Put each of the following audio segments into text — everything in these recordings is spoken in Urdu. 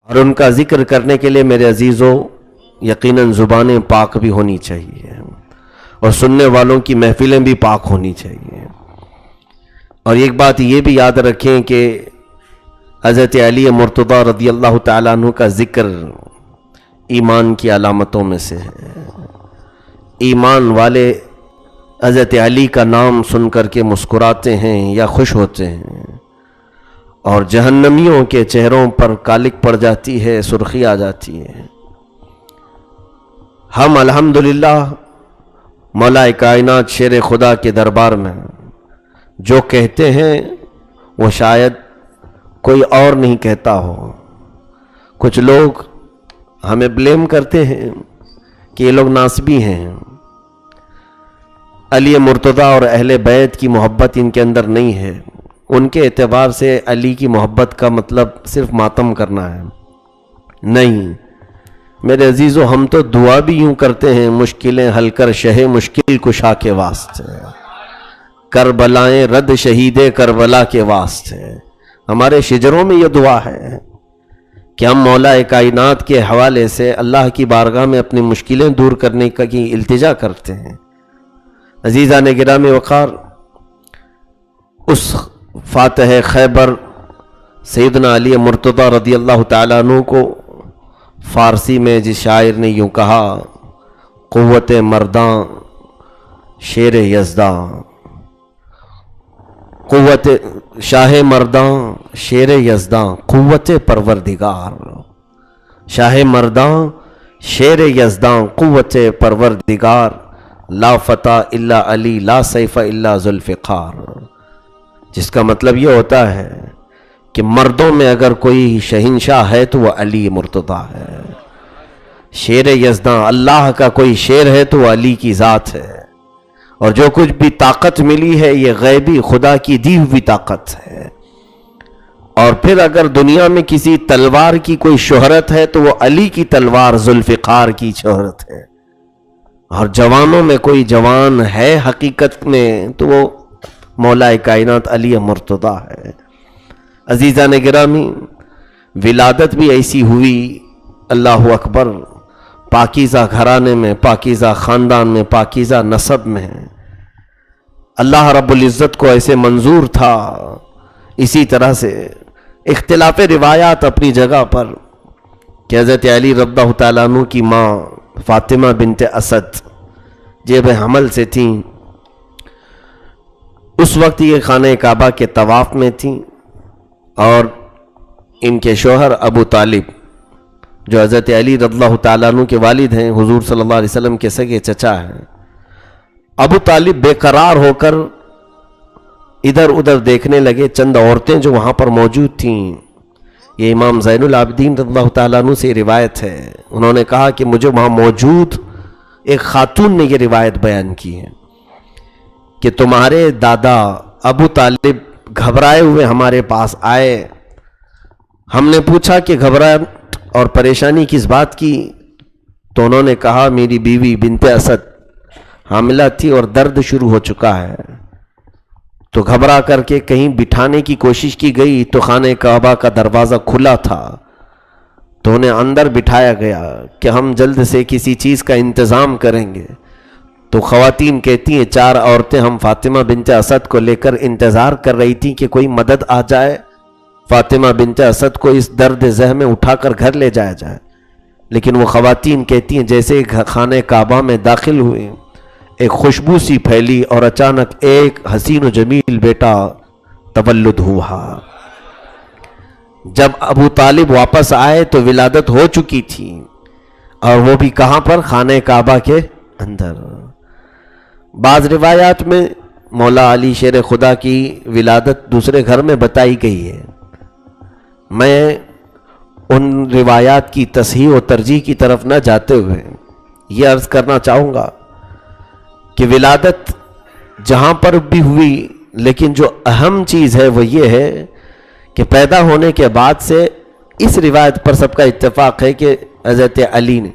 اور ان کا ذکر کرنے کے لیے میرے عزیزوں یقیناً زبانیں پاک بھی ہونی چاہیے اور سننے والوں کی محفلیں بھی پاک ہونی چاہیے۔ اور ایک بات یہ بھی یاد رکھیں کہ حضرت علی مرتضیٰ رضی اللہ تعالیٰ عنہ کا ذکر ایمان کی علامتوں میں سے ہے۔ ایمان والے حضرت علی کا نام سن کر کے مسکراتے ہیں یا خوش ہوتے ہیں، اور جہنمیوں کے چہروں پر کالک پڑ جاتی ہے، سرخی آ جاتی ہے۔ ہم الحمدللہ مولا کائنات شیر خدا کے دربار میں جو کہتے ہیں وہ شاید کوئی اور نہیں کہتا ہو۔ کچھ لوگ ہمیں بلیم کرتے ہیں کہ یہ لوگ ناسبی ہیں، علی مرتضیٰ اور اہل بیت کی محبت ان کے اندر نہیں ہے۔ ان کے اعتبار سے علی کی محبت کا مطلب صرف ماتم کرنا ہے، نہیں میرے عزیزو، ہم تو دعا بھی یوں کرتے ہیں، مشکلیں حل کر شہ مشکل کشا کے واسطے، کربلائیں رد شہید کربلا کے واسطے۔ ہمارے شجروں میں یہ دعا ہے کہ ہم مولا کائنات کے حوالے سے اللہ کی بارگاہ میں اپنی مشکلیں دور کرنے کی التجا کرتے ہیں۔ عزیزان گرامی وقار، اس فاتح خیبر سیدنا علی مرتضیٰ رضی اللہ تعالیٰ عنہ کو فارسی میں جس شاعر نے یوں کہا، قوت مرداں شیر یزداں، قوت شاہ مرداں شیر یزداں، قوت پروردگار، شاہ مرداں شیر یزداں، قوت پروردگار، لا فتح الا علی لا سیف الا ذوالفقار۔ جس کا مطلب یہ ہوتا ہے کہ مردوں میں اگر کوئی شہنشاہ ہے تو وہ علی مرتضیٰ ہے، شیر یزداں، اللہ کا کوئی شیر ہے تو وہ علی کی ذات ہے، اور جو کچھ بھی طاقت ملی ہے یہ غیبی خدا کی دی ہوئی طاقت ہے۔ اور پھر اگر دنیا میں کسی تلوار کی کوئی شہرت ہے تو وہ علی کی تلوار ذوالفقار کی شہرت ہے، اور جوانوں میں کوئی جوان ہے حقیقت میں تو وہ مولا کائنات علی مرتضیٰ ہے۔ عزیزان گرامی، ولادت بھی ایسی ہوئی، اللہ اکبر، پاکیزہ گھرانے میں، پاکیزہ خاندان میں، پاکیزہ نسب میں۔ اللہ رب العزت کو ایسے منظور تھا۔ اسی طرح سے اختلاف روایات اپنی جگہ پر کہ حضرت علی رضی اللہ تعالیٰ عنہ کی ماں فاطمہ بنت اسد جیب حمل سے تھیں، اس وقت یہ خانہ کعبہ کے طواف میں تھیں، اور ان کے شوہر ابو طالب جو حضرت علی رضی اللہ تعالیٰ عنہ کے والد ہیں، حضور صلی اللہ علیہ وسلم کے سگے چچا ہیں، ابو طالب بے قرار ہو کر ادھر ادھر دیکھنے لگے۔ چند عورتیں جو وہاں پر موجود تھیں، یہ امام زین العابدین رضی اللہ تعالیٰ عنہ سے روایت ہے، انہوں نے کہا کہ مجھے وہاں موجود ایک خاتون نے یہ روایت بیان کی ہے کہ تمہارے دادا ابو طالب گھبرائے ہوئے ہمارے پاس آئے۔ ہم نے پوچھا کہ گھبراہٹ اور پریشانی کس بات کی؟ تو انہوں نے کہا میری بیوی بنت اسد حاملہ تھی اور درد شروع ہو چکا ہے۔ تو گھبرا کر کے کہیں بٹھانے کی کوشش کی گئی تو خانہ کعبہ کا دروازہ کھلا تھا، تو انہیں اندر بٹھایا گیا کہ ہم جلد سے کسی چیز کا انتظام کریں گے۔ تو خواتین کہتی ہیں 4 عورتیں ہم فاطمہ بنت اسد کو لے کر انتظار کر رہی تھیں کہ کوئی مدد آ جائے، فاطمہ بنت اسد کو اس درد زہ میں اٹھا کر گھر لے جایا جائے۔ لیکن وہ خواتین کہتی ہیں جیسے خانہ کعبہ میں داخل ہوئے ایک خوشبو سی پھیلی اور اچانک ایک حسین و جمیل بیٹا تولد ہوا۔ جب ابو طالب واپس آئے تو ولادت ہو چکی تھی، اور وہ بھی کہاں پر؟ خانہ کعبہ کے اندر۔ بعض روایات میں مولا علی شیر خدا کی ولادت دوسرے گھر میں بتائی گئی ہے۔ میں ان روایات کی تصحیح و ترجیح کی طرف نہ جاتے ہوئے یہ عرض کرنا چاہوں گا کہ ولادت جہاں پر بھی ہوئی، لیکن جو اہم چیز ہے وہ یہ ہے کہ پیدا ہونے کے بعد سے اس روایت پر سب کا اتفاق ہے کہ حضرت علی نے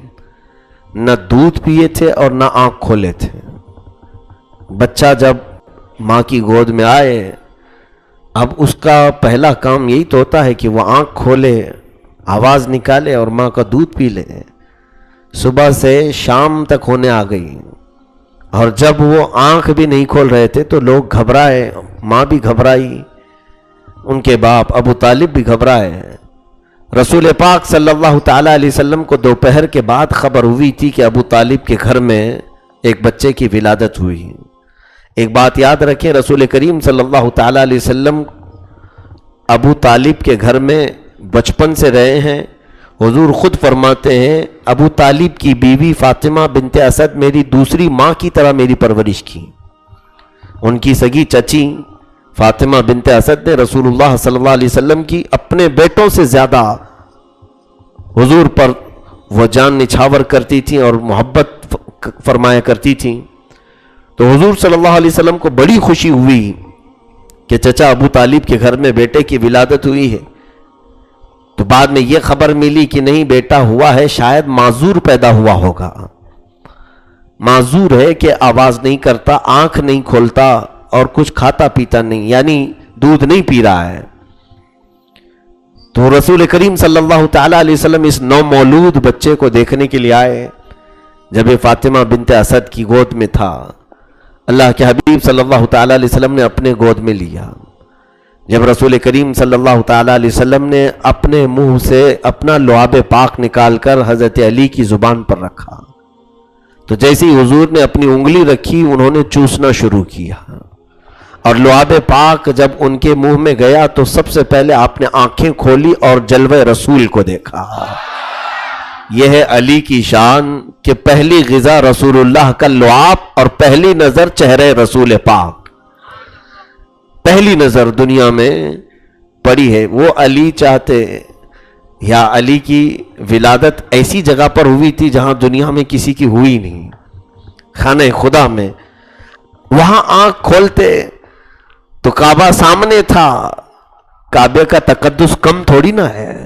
نہ دودھ پیے تھے اور نہ آنکھ کھولے تھے۔ بچہ جب ماں کی گود میں آئے، اب اس کا پہلا کام یہی تو ہوتا ہے کہ وہ آنکھ کھولے، آواز نکالے اور ماں کا دودھ پی لے. صبح سے شام تک ہونے آ گئی اور جب وہ آنکھ بھی نہیں کھول رہے تھے تو لوگ گھبرائے، ماں بھی گھبرائی، ان کے باپ ابو طالب بھی گھبرائے. رسول پاک صلی اللہ تعالی علیہ وسلم کو دوپہر کے بعد خبر ہوئی تھی کہ ابو طالب کے گھر میں ایک بچے کی ولادت ہوئی. ایک بات یاد رکھیں، رسول کریم صلی اللہ تعالی علیہ وسلم ابو طالب کے گھر میں بچپن سے رہے ہیں. حضور خود فرماتے ہیں ابو طالب کی بیوی فاطمہ بنت اسد میری دوسری ماں کی طرح میری پرورش کی. ان کی سگی چچی فاطمہ بنت اسد نے رسول اللہ صلی اللہ علیہ وسلم کی اپنے بیٹوں سے زیادہ حضور پر وہ جان نچھاور کرتی تھیں اور محبت فرمایا کرتی تھیں. تو حضور صلی اللہ علیہ وسلم کو بڑی خوشی ہوئی کہ چچا ابو طالب کے گھر میں بیٹے کی ولادت ہوئی ہے. تو بعد میں یہ خبر ملی کہ نہیں بیٹا ہوا ہے، شاید معذور پیدا ہوا ہوگا. معذور ہے کہ آواز نہیں کرتا، آنکھ نہیں کھولتا اور کچھ کھاتا پیتا نہیں، یعنی دودھ نہیں پی رہا ہے. تو رسول کریم صلی اللہ تعالی علیہ وسلم اس نومولود بچے کو دیکھنے کے لیے آئے. جب یہ فاطمہ بنت اسد کی گود میں تھا، اللہ کے حبیب صلی اللہ تعالی علیہ وسلم نے اپنے گود میں لیا. جب رسول کریم صلی اللہ تعالی علیہ وسلم نے اپنے منہ سے اپنا لعاب پاک نکال کر حضرت علی کی زبان پر رکھا تو جیسے ہی حضور نے اپنی انگلی رکھی انہوں نے چوسنا شروع کیا، اور لعاب پاک جب ان کے منہ میں گیا تو سب سے پہلے آپ نے آنکھیں کھولی اور جلوہ رسول کو دیکھا. یہ ہے علی کی شان کہ پہلی غذا رسول اللہ کا لعاب اور پہلی نظر چہرے رسول پاک، پہلی نظر دنیا میں پڑی ہے. وہ علی چاہتے یا علی کی ولادت ایسی جگہ پر ہوئی تھی جہاں دنیا میں کسی کی ہوئی نہیں، خانہ خدا میں. وہاں آنکھ کھولتے تو کعبہ سامنے تھا. کعبے کا تقدس کم تھوڑی نہ ہے،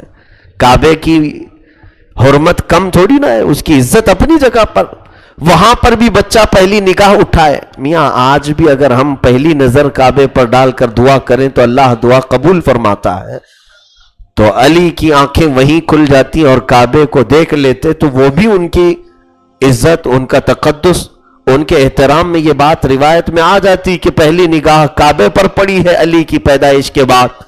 کعبے کی حرمت کم تھوڑی نہ ہے، اس کی عزت اپنی جگہ پر. وہاں پر بھی بچہ پہلی نگاہ اٹھائے. میاں آج بھی اگر ہم پہلی نظر کعبے پر ڈال کر دعا کریں تو اللہ دعا قبول فرماتا ہے. تو علی کی آنکھیں وہیں کھل جاتی اور کعبے کو دیکھ لیتے تو وہ بھی ان کی عزت، ان کا تقدس، ان کے احترام میں یہ بات روایت میں آ جاتی کہ پہلی نگاہ کعبے پر پڑی ہے علی کی پیدائش کے بعد.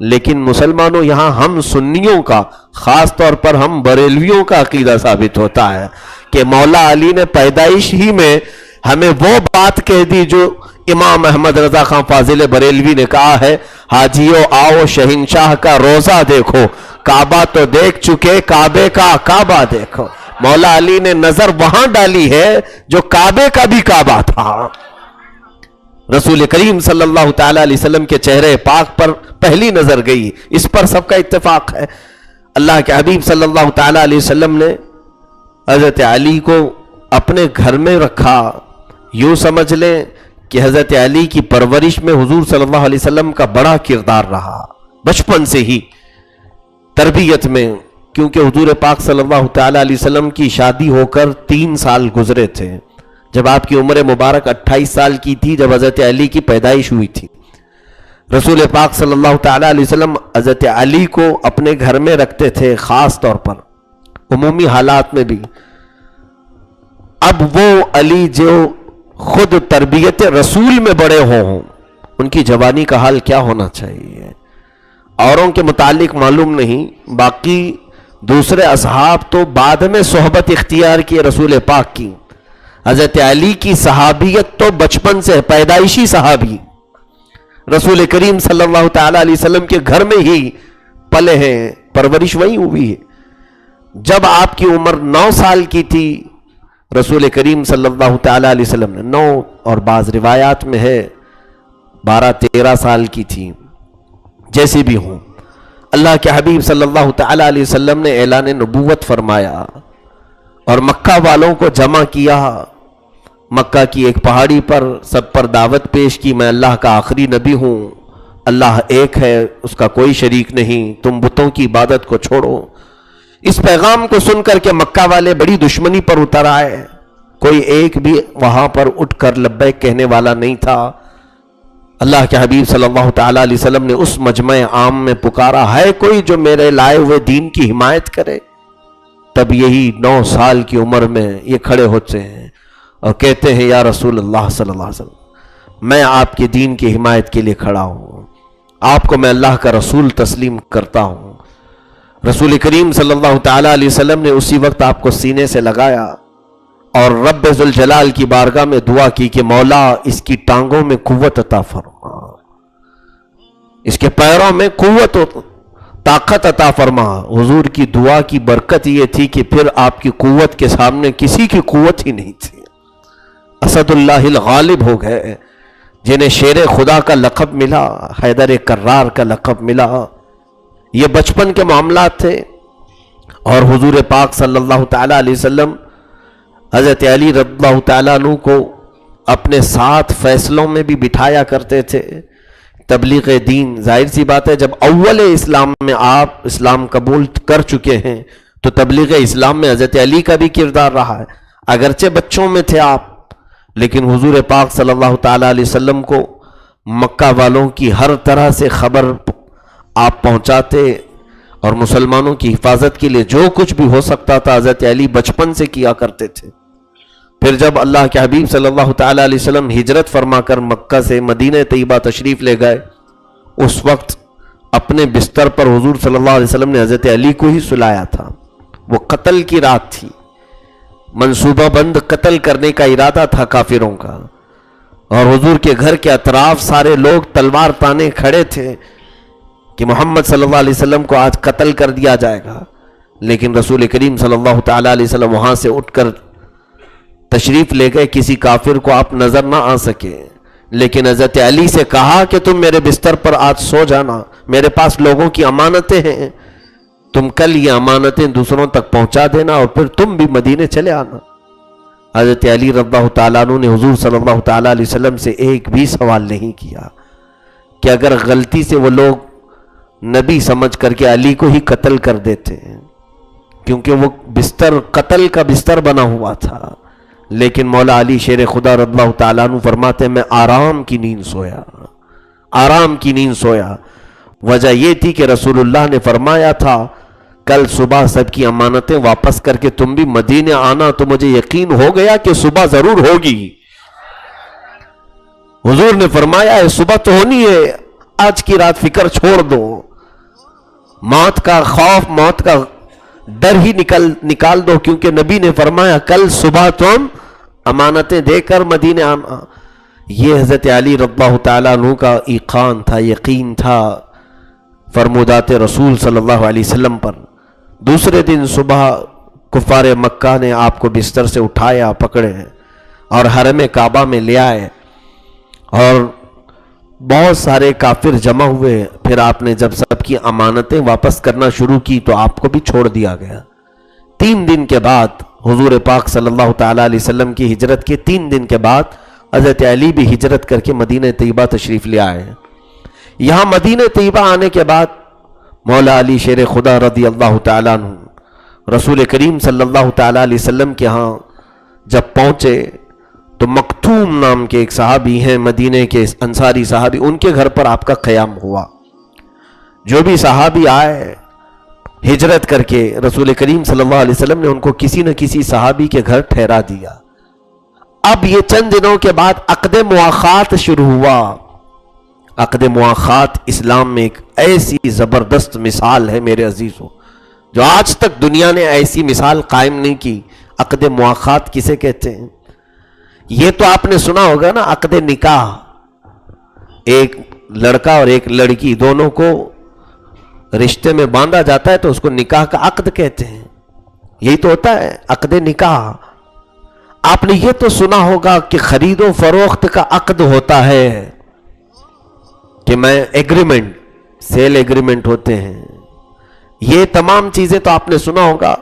لیکن مسلمانوں یہاں ہم سنیوں کا، خاص طور پر ہم بریلویوں کا عقیدہ ثابت ہوتا ہے کہ مولا علی نے پیدائش ہی میں ہمیں وہ بات کہہ دی جو امام احمد رضا خان فاضل بریلوی نے کہا ہے، حاجیو آؤ شہنشاہ کا روزہ دیکھو، کعبہ تو دیکھ چکے کعبے کا کعبہ دیکھو. مولا علی نے نظر وہاں ڈالی ہے جو کعبے کا بھی کعبہ تھا. رسول کریم صلی اللہ تعالی علیہ وسلم کے چہرے پاک پر پہلی نظر گئی، اس پر سب کا اتفاق ہے. اللہ کے حبیب صلی اللہ تعالی علیہ وسلم نے حضرت علی کو اپنے گھر میں رکھا. یوں سمجھ لیں کہ حضرت علی کی پرورش میں حضور صلی اللہ علیہ وسلم کا بڑا کردار رہا، بچپن سے ہی تربیت میں. کیونکہ حضور پاک صلی اللہ تعالی علیہ وسلم کی شادی ہو کر 3 سال گزرے تھے جب آپ کی عمر مبارک 28 سال کی تھی، جب حضرت علی کی پیدائش ہوئی تھی. رسول پاک صلی اللہ تعالی علیہ وسلم حضرت علی کو اپنے گھر میں رکھتے تھے، خاص طور پر عمومی حالات میں بھی. اب وہ علی جو خود تربیت رسول میں بڑے ہوں، ان کی جوانی کا حال کیا ہونا چاہیے. اوروں کے متعلق معلوم نہیں، باقی دوسرے اصحاب تو بعد میں صحبت اختیار کی رسول پاک کی. حضرت علی کی صحابیت تو بچپن سے، پیدائشی صحابی، رسول کریم صلی اللہ تعالی علیہ وسلم کے گھر میں ہی پلے ہیں، پرورش وہی ہوئی ہے. جب آپ کی عمر 9 سال کی تھی، رسول کریم صلی اللہ تعالی علیہ وسلم نے 9 اور بعض روایات میں ہے 12-13 سال کی تھی. جیسے بھی ہوں، اللہ کے حبیب صلی اللہ تعالی علیہ وسلم نے اعلان نبوت فرمایا اور مکہ والوں کو جمع کیا. مکہ کی ایک پہاڑی پر سب پر دعوت پیش کی، میں اللہ کا آخری نبی ہوں، اللہ ایک ہے، اس کا کوئی شریک نہیں، تم بتوں کی عبادت کو چھوڑو. اس پیغام کو سن کر کے مکہ والے بڑی دشمنی پر اتر آئے. کوئی ایک بھی وہاں پر اٹھ کر لبیک کہنے والا نہیں تھا. اللہ کے حبیب صلی اللہ تعالیٰ علیہ وسلم نے اس مجمع عام میں پکارا، ہے کوئی جو میرے لائے ہوئے دین کی حمایت کرے؟ تب یہی 9 سال کی عمر میں یہ کھڑے ہوتے ہیں اور کہتے ہیں یا رسول اللہ صلی اللہ علیہ وسلم، میں آپ کے دین کی حمایت کے لیے کھڑا ہوں، آپ کو میں اللہ کا رسول تسلیم کرتا ہوں۔ رسول کریم صلی اللہ تعالیٰ علیہ وسلم نے اسی وقت آپ کو سینے سے لگایا اور رب ذوالجلال کی بارگاہ میں دعا کی کہ مولا اس کی ٹانگوں میں قوت عطا فرما، اس کے پیروں میں قوت و طاقت عطا فرما۔ حضور کی دعا کی برکت یہ تھی کہ پھر آپ کی قوت کے سامنے کسی کی قوت ہی نہیں تھی۔ اسد اللہ الغالب ہو گئے، جنہیں شیر خدا کا لقب ملا، حیدر کرار کا لقب ملا۔ یہ بچپن کے معاملات تھے، اور حضور پاک صلی اللہ تعالیٰ علیہ وسلم حضرت علی رضی اللہ تعالیٰ عنہ کو اپنے ساتھ فیصلوں میں بھی بٹھایا کرتے تھے۔ تبلیغ دین، ظاہر سی بات ہے جب اول اسلام میں آپ اسلام قبول کر چکے ہیں تو تبلیغ اسلام میں حضرت علی کا بھی کردار رہا ہے۔ اگرچہ بچوں میں تھے آپ، لیکن حضور پاک صلی اللہ تعالیٰ علیہ وسلم کو مکہ والوں کی ہر طرح سے خبر آپ پہنچاتے، اور مسلمانوں کی حفاظت کے لیے جو کچھ بھی ہو سکتا تھا حضرت علی بچپن سے کیا کرتے تھے۔ پھر جب اللہ کے حبیب صلی اللہ تعالیٰ علیہ وسلم ہجرت فرما کر مکہ سے مدینہ طیبہ تشریف لے گئے، اس وقت اپنے بستر پر حضور صلی اللہ علیہ وسلم نے حضرت علی کو ہی سلایا تھا۔ وہ قتل کی رات تھی، منصوبہ بند قتل کرنے کا ارادہ تھا کافروں کا، اور حضور کے گھر کے اطراف سارے لوگ تلوار تانے کھڑے تھے کہ محمد صلی اللہ علیہ وسلم کو آج قتل کر دیا جائے گا۔ لیکن رسول کریم صلی اللہ تعالیٰ علیہ وسلم وہاں سے اٹھ کر تشریف لے گئے، کسی کافر کو آپ نظر نہ آ سکے، لیکن حضرت علی سے کہا کہ تم میرے بستر پر آج سو جانا، میرے پاس لوگوں کی امانتیں ہیں، تم کل یہ امانتیں دوسروں تک پہنچا دینا اور پھر تم بھی مدینے چلے آنا۔ حضرت علی رضی اللہ تعالیٰ عنہ نے حضور صلی اللہ تعالیٰ علیہ وسلم سے ایک بھی سوال نہیں کیا کہ اگر غلطی سے وہ لوگ نبی سمجھ کر کے علی کو ہی قتل کر دیتے ہیں، کیونکہ وہ بستر قتل کا بستر بنا ہوا تھا، لیکن مولا علی شیر خدا رضی اللہ تعالیٰ عنہ فرماتے ہیں میں آرام کی نیند سویا، آرام کی نیند سویا۔ وجہ یہ تھی کہ رسول اللہ نے فرمایا تھا کل صبح سب کی امانتیں واپس کر کے تم بھی مدینے آنا، تو مجھے یقین ہو گیا کہ صبح ضرور ہوگی۔ حضور نے فرمایا ہے صبح تو ہونی ہے، آج کی رات فکر چھوڑ دو، موت کا خوف، موت کا ڈر ہی نکال دو، کیونکہ نبی نے فرمایا کل صبح تم امانتیں دے کر مدینے آنا۔ یہ حضرت علی رضی اللہ تعالیٰ عنہ کا ایقان تھا، یقین تھا فرمودات رسول صلی اللہ علیہ وسلم پر۔ دوسرے دن صبح کفار مکہ نے آپ کو بستر سے اٹھایا، پکڑے اور حرم کعبہ میں لے آئے، اور بہت سارے کافر جمع ہوئے۔ پھر آپ نے جب سب کی امانتیں واپس کرنا شروع کی تو آپ کو بھی چھوڑ دیا گیا۔ 3 دن کے بعد حضور پاک صلی اللہ تعالیٰ علیہ وسلم کی ہجرت کے 3 دن کے بعد حضرت علی بھی ہجرت کر کے مدینہ طیبہ تشریف لے آئے۔ یہاں مدینہ طیبہ آنے کے بعد مولا علی شیر خدا رضی اللہ تعالیٰ عنہ رسول کریم صلی اللہ تعالیٰ علیہ وسلم کے ہاں جب پہنچے تو مکتوم نام کے ایک صحابی ہیں، مدینے کے انصاری صحابی، ان کے گھر پر آپ کا قیام ہوا۔ جو بھی صحابی آئے ہجرت کر کے، رسول کریم صلی اللہ علیہ وسلم نے ان کو کسی نہ کسی صحابی کے گھر ٹھہرا دیا۔ اب یہ چند دنوں کے بعد عقد مواخات شروع ہوا۔ عقد مواخات اسلام میں ایک ایسی زبردست مثال ہے میرے عزیزوں، جو آج تک دنیا نے ایسی مثال قائم نہیں کی۔ عقد مواخات کسے کہتے ہیں؟ یہ تو آپ نے سنا ہوگا نا، عقد نکاح، ایک لڑکا اور ایک لڑکی دونوں کو رشتے میں باندھا جاتا ہے تو اس کو نکاح کا عقد کہتے ہیں۔ یہی تو ہوتا ہے عقد نکاح۔ آپ نے یہ تو سنا ہوگا کہ خرید و فروخت کا عقد ہوتا ہے، کہ میں ایگریمنٹ، سیل ایگریمنٹ ہوتے ہیں، یہ تمام چیزیں تو آپ نے سنا ہوگا۔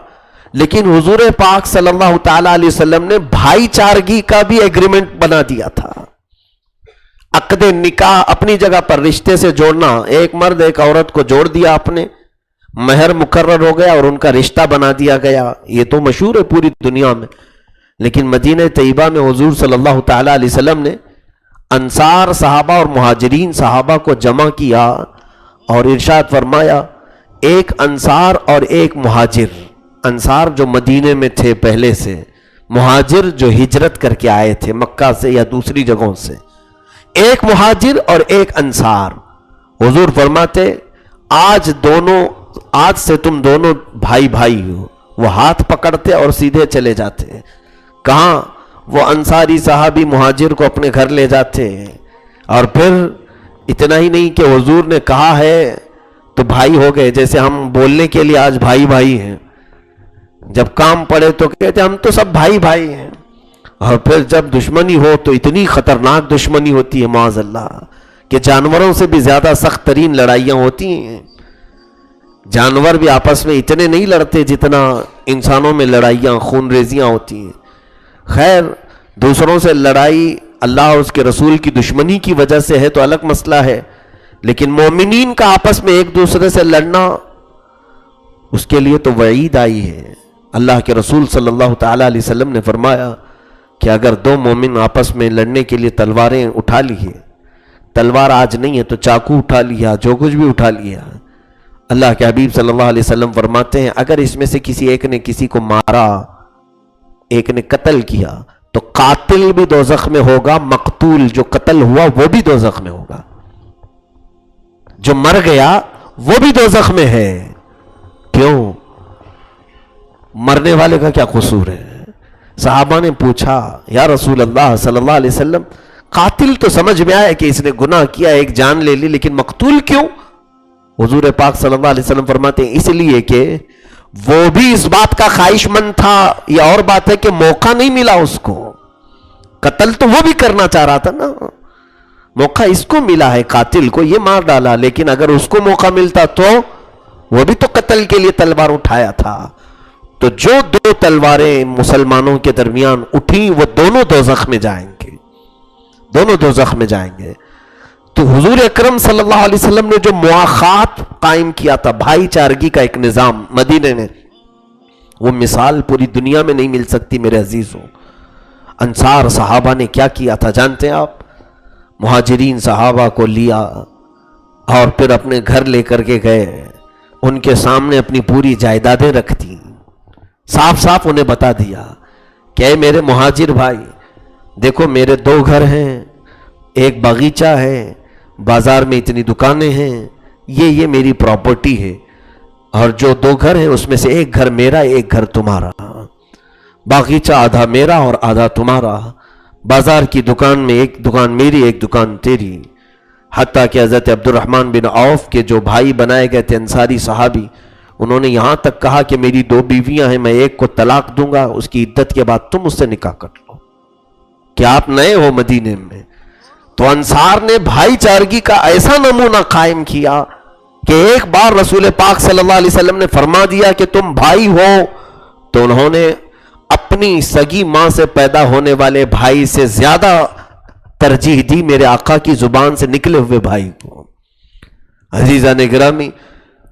لیکن حضور پاک صلی اللہ تعالیٰ علیہ وسلم نے بھائی چارگی کا بھی ایگریمنٹ بنا دیا تھا۔ عقد نکاح اپنی جگہ پر رشتے سے جوڑنا، ایک مرد ایک عورت کو جوڑ دیا آپ نے، مہر مقرر ہو گیا اور ان کا رشتہ بنا دیا گیا، یہ تو مشہور ہے پوری دنیا میں۔ لیکن مدینہ طیبہ میں حضور صلی اللہ تعالیٰ علیہ وسلم نے انصار صحابہ اور مہاجرین صحابہ کو جمع کیا اور ارشاد فرمایا ایک انصار اور ایک مہاجر، انصار جو مدینے میں تھے پہلے سے، مہاجر جو ہجرت کر کے آئے تھے مکہ سے یا دوسری جگہوں سے، ایک مہاجر اور ایک انصار۔ حضور فرماتے آج سے تم دونوں بھائی بھائی ہو۔ وہ ہاتھ پکڑتے اور سیدھے چلے جاتے۔ کہاں؟ وہ انصاری صحابی مہاجر کو اپنے گھر لے جاتے ہیں، اور پھر اتنا ہی نہیں کہ حضور نے کہا ہے تو بھائی ہو گئے، جیسے ہم بولنے کے لیے آج بھائی بھائی ہیں، جب کام پڑے تو کہتے ہم تو سب بھائی بھائی ہیں، اور پھر جب دشمنی ہو تو اتنی خطرناک دشمنی ہوتی ہے معاذ اللہ کہ جانوروں سے بھی زیادہ سخت ترین لڑائیاں ہوتی ہیں۔ جانور بھی آپس میں اتنے نہیں لڑتے جتنا انسانوں میں لڑائیاں خون ریزیاں ہوتی ہیں۔ خیر، دوسروں سے لڑائی اللہ اور اس کے رسول کی دشمنی کی وجہ سے ہے تو الگ مسئلہ ہے، لیکن مومنین کا آپس میں ایک دوسرے سے لڑنا، اس کے لیے تو وعید آئی ہے۔ اللہ کے رسول صلی اللہ تعالیٰ علیہ وسلم نے فرمایا کہ اگر دو مومن آپس میں لڑنے کے لیے تلواریں اٹھا لیے، تلوار آج نہیں ہے تو چاقو اٹھا لیا، جو کچھ بھی اٹھا لیا، اللہ کے حبیب صلی اللہ علیہ وسلم فرماتے ہیں اگر اس میں سے کسی ایک نے کسی کو مارا، ایک نے قتل کیا، تو قاتل بھی دوزخ میں ہوگا، مقتول جو قتل ہوا وہ بھی دوزخ میں ہوگا، جو مر گیا وہ بھی دوزخ میں ہے۔ کیوں؟ مرنے والے کا کیا قصور ہے؟ صحابہ نے پوچھا یا رسول اللہ صلی اللہ علیہ وسلم، قاتل تو سمجھ میں آیا کہ اس نے گناہ کیا، ایک جان لے لی، لیکن مقتول کیوں؟ حضور پاک صلی اللہ علیہ وسلم فرماتے ہیں اس لیے کہ وہ بھی اس بات کا خواہش مند تھا، یہ اور بات ہے کہ موقع نہیں ملا اس کو، قتل تو وہ بھی کرنا چاہ رہا تھا نا، موقع اس کو ملا ہے، قاتل کو یہ مار ڈالا، لیکن اگر اس کو موقع ملتا تو وہ بھی تو قتل کے لیے تلوار اٹھایا تھا۔ تو جو دو تلواریں مسلمانوں کے درمیان اٹھیں وہ دونوں دوزخ میں جائیں گے، دونوں دوزخ میں جائیں گے۔ تو حضور اکرم صلی اللہ علیہ وسلم نے جو مواخات قائم کیا تھا، بھائی چارگی کا ایک نظام مدینے نے، وہ مثال پوری دنیا میں نہیں مل سکتی میرے عزیزوں۔ انصار صحابہ نے کیا کیا تھا جانتے ہیں آپ؟ مہاجرین صحابہ کو لیا اور پھر اپنے گھر لے کر کے گئے، ان کے سامنے اپنی پوری جائیدادیں رکھ دیں، صاف صاف انہیں بتا دیا کہ اے میرے مہاجر بھائی، دیکھو میرے دو گھر ہیں، ایک باغیچہ ہے، بازار میں اتنی دکانیں ہیں، یہ میری پراپرٹی ہے، اور جو دو گھر ہیں اس میں سے ایک گھر میرا، ایک گھر تمہارا، باغیچہ آدھا میرا اور آدھا تمہارا، بازار کی دکان میں ایک دکان میری ایک دکان تیری۔ حتیٰ کہ حضرت عبد الرحمن بن عوف کے جو بھائی بنائے گئے تھے انصاری صحابی، انہوں نے یہاں تک کہا کہ میری دو بیویاں ہیں، میں ایک کو طلاق دوں گا، اس کی عدت کے بعد تم اس سے نکاح کر لو، کہ آپ نئے ہو مدینے میں۔ تو انصار نے بھائی چارگی کا ایسا نمونہ قائم کیا کہ ایک بار رسول پاک صلی اللہ علیہ وسلم نے فرما دیا کہ تم بھائی ہو، تو انہوں نے اپنی سگی ماں سے پیدا ہونے والے بھائی سے زیادہ ترجیح دی میرے آقا کی زبان سے نکلے ہوئے بھائی کو۔ عزیزان گرامی،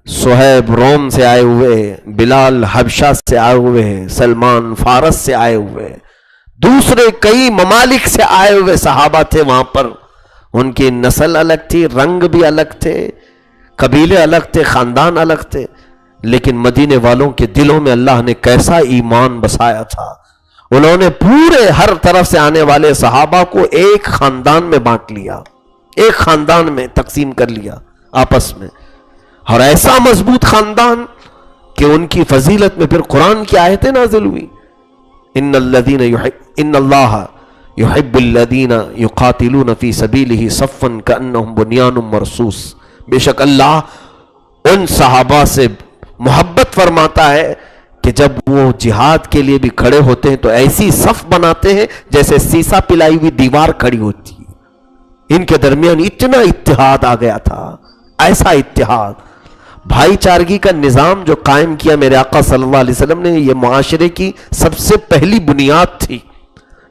صہیب روم سے آئے ہوئے، بلال حبشہ سے آئے ہوئے، سلمان فارس سے آئے ہوئے، دوسرے کئی ممالک سے آئے ہوئے صحابہ تھے وہاں پر، ان کی نسل الگ تھی، رنگ بھی الگ تھے، قبیلے الگ تھے، خاندان الگ تھے، لیکن مدینے والوں کے دلوں میں اللہ نے کیسا ایمان بسایا تھا، انہوں نے پورے ہر طرف سے آنے والے صحابہ کو ایک خاندان میں بانٹ لیا، ایک خاندان میں تقسیم کر لیا آپس میں، اور ایسا مضبوط خاندان کہ ان کی فضیلت میں پھر قرآن کی آیتیں نازل ہوئی، ان اللہ یحب الذین یقاتلون فی سبیلہ صفا کأنہم بنیان مرصوص، بے شک اللہ ان صحابہ سے محبت فرماتا ہے کہ جب وہ جہاد کے لیے بھی کھڑے ہوتے ہیں تو ایسی صف بناتے ہیں جیسے سیسا پلائی ہوئی دیوار کھڑی ہوتی ہے۔ ان کے درمیان اتنا اتحاد آ گیا تھا، ایسا اتحاد، بھائی چارگی کا نظام جو قائم کیا میرے آقا صلی اللہ علیہ وسلم نے، یہ معاشرے کی سب سے پہلی بنیاد تھی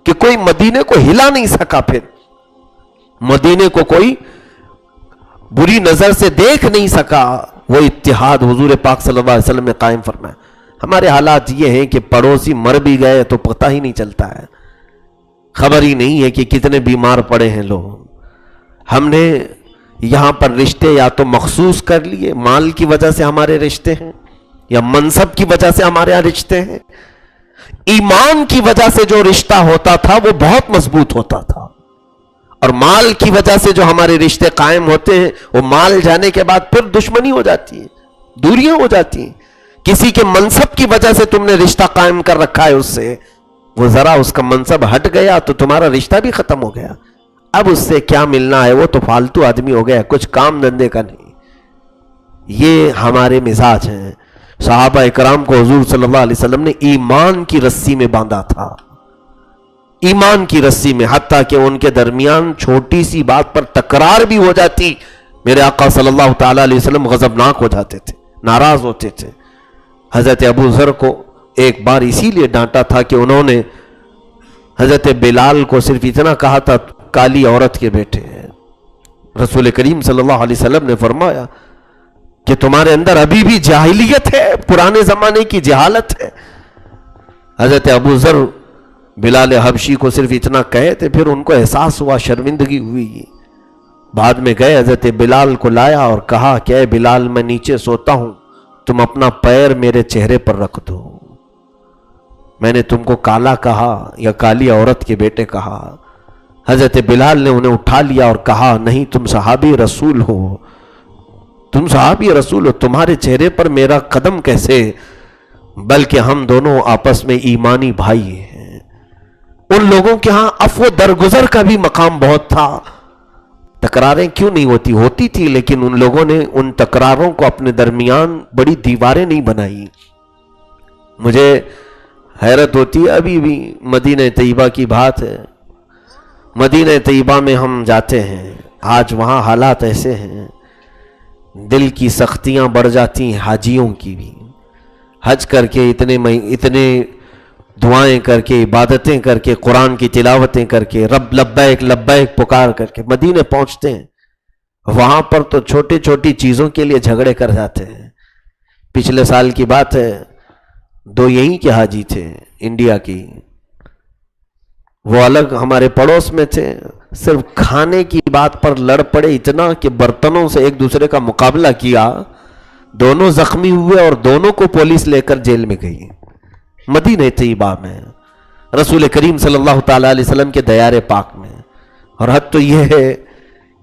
کہ کوئی مدینے کو ہلا نہیں سکا، پھر مدینے کو کوئی بری نظر سے دیکھ نہیں سکا، وہ اتحاد حضور پاک صلی اللہ علیہ وسلم نے قائم فرمایا۔ ہمارے حالات یہ ہیں کہ پڑوسی مر بھی گئے تو پتہ ہی نہیں چلتا ہے، خبر ہی نہیں ہے کہ کتنے بیمار پڑے ہیں لوگ. ہم نے یہاں پر رشتے یا تو مخصوص کر لیے، مال کی وجہ سے ہمارے رشتے ہیں، یا منصب کی وجہ سے ہمارے یہاں رشتے ہیں. ایمان کی وجہ سے جو رشتہ ہوتا تھا وہ بہت مضبوط ہوتا تھا، اور مال کی وجہ سے جو ہمارے رشتے قائم ہوتے ہیں وہ مال جانے کے بعد پھر دشمنی ہو جاتی ہے، دوریاں ہو جاتی ہیں. کسی کے منصب کی وجہ سے تم نے رشتہ قائم کر رکھا ہے اس سے، وہ ذرا اس کا منصب ہٹ گیا تو تمہارا رشتہ بھی ختم ہو گیا. اب اس سے کیا ملنا ہے، وہ تو فالتو آدمی ہو گیا، کچھ کام دھندے کا نہیں. یہ ہمارے مزاج ہیں. صحابہ اکرام کو حضور صلی اللہ علیہ وسلم نے ایمان کی رسی میں باندھا تھا، ایمان کی رسی میں، حتیٰ کہ ان کے درمیان چھوٹی سی بات پر تکرار بھی ہو جاتی، میرے آقا صلی اللہ تعالی علیہ وسلم غضبناک ہو جاتے تھے، ناراض ہوتے تھے. حضرت ابو ذر کو ایک بار اسی لیے ڈانٹا تھا کہ انہوں نے حضرت بلال کو صرف اتنا کہا تھا کالی عورت کے بیٹے ہیں. رسول کریم صلی اللہ علیہ وسلم نے فرمایا کہ تمہارے اندر ابھی بھی جاہلیت ہے، پرانے زمانے کی جہالت ہے. حضرت ابو ذر بلال حبشی کو صرف اتنا کہے تھے، پھر ان کو احساس ہوا، شرمندگی ہوئی. بعد میں گئے حضرت بلال کو لایا اور کہا کہ اے بلال، میں نیچے سوتا ہوں، تم اپنا پیر میرے چہرے پر رکھ دو. میں نے تم کو کالا کہا یا کالی عورت کے بیٹے کہا؟ حضرت بلال نے انہیں اٹھا لیا اور کہا نہیں، تم صحابی رسول ہو، تم صحابی رسول ہو، تمہارے چہرے پر میرا قدم کیسے؟ بلکہ ہم دونوں آپس میں ایمانی بھائی ہیں. ان لوگوں کے ہاں عفو درگزر کا بھی مقام بہت تھا. تکراریں کیوں نہیں ہوتی تھی، لیکن ان لوگوں نے ان تکراروں کو اپنے درمیان بڑی دیواریں نہیں بنائی. مجھے حیرت ہوتی ہے، ابھی بھی مدینہ طیبہ کی بات ہے. مدینہ طیبہ میں ہم جاتے ہیں، آج وہاں حالات ایسے ہیں، دل کی سختیاں بڑھ جاتی ہیں حاجیوں کی بھی. حج کر کے اتنے دعائیں کر کے، عبادتیں کر کے، قرآن کی تلاوتیں کر کے، رب لبیک لبیک پکار کر کے مدینے پہنچتے ہیں. وہاں پر تو چھوٹی چھوٹی چیزوں کے لیے جھگڑے کر جاتے ہیں. پچھلے سال کی بات ہے، دو یہیں کے حاجی تھے انڈیا کی، وہ الگ ہمارے پڑوس میں تھے، صرف کھانے کی بات پر لڑ پڑے اتنا کہ برتنوں سے ایک دوسرے کا مقابلہ کیا. دونوں زخمی ہوئے اور دونوں کو پولیس لے کر جیل میں گئی. مدینہ طیبہ میں رسول کریم صلی اللہ تعالی علیہ وسلم کے دیار پاک میں. اور حد تو یہ ہے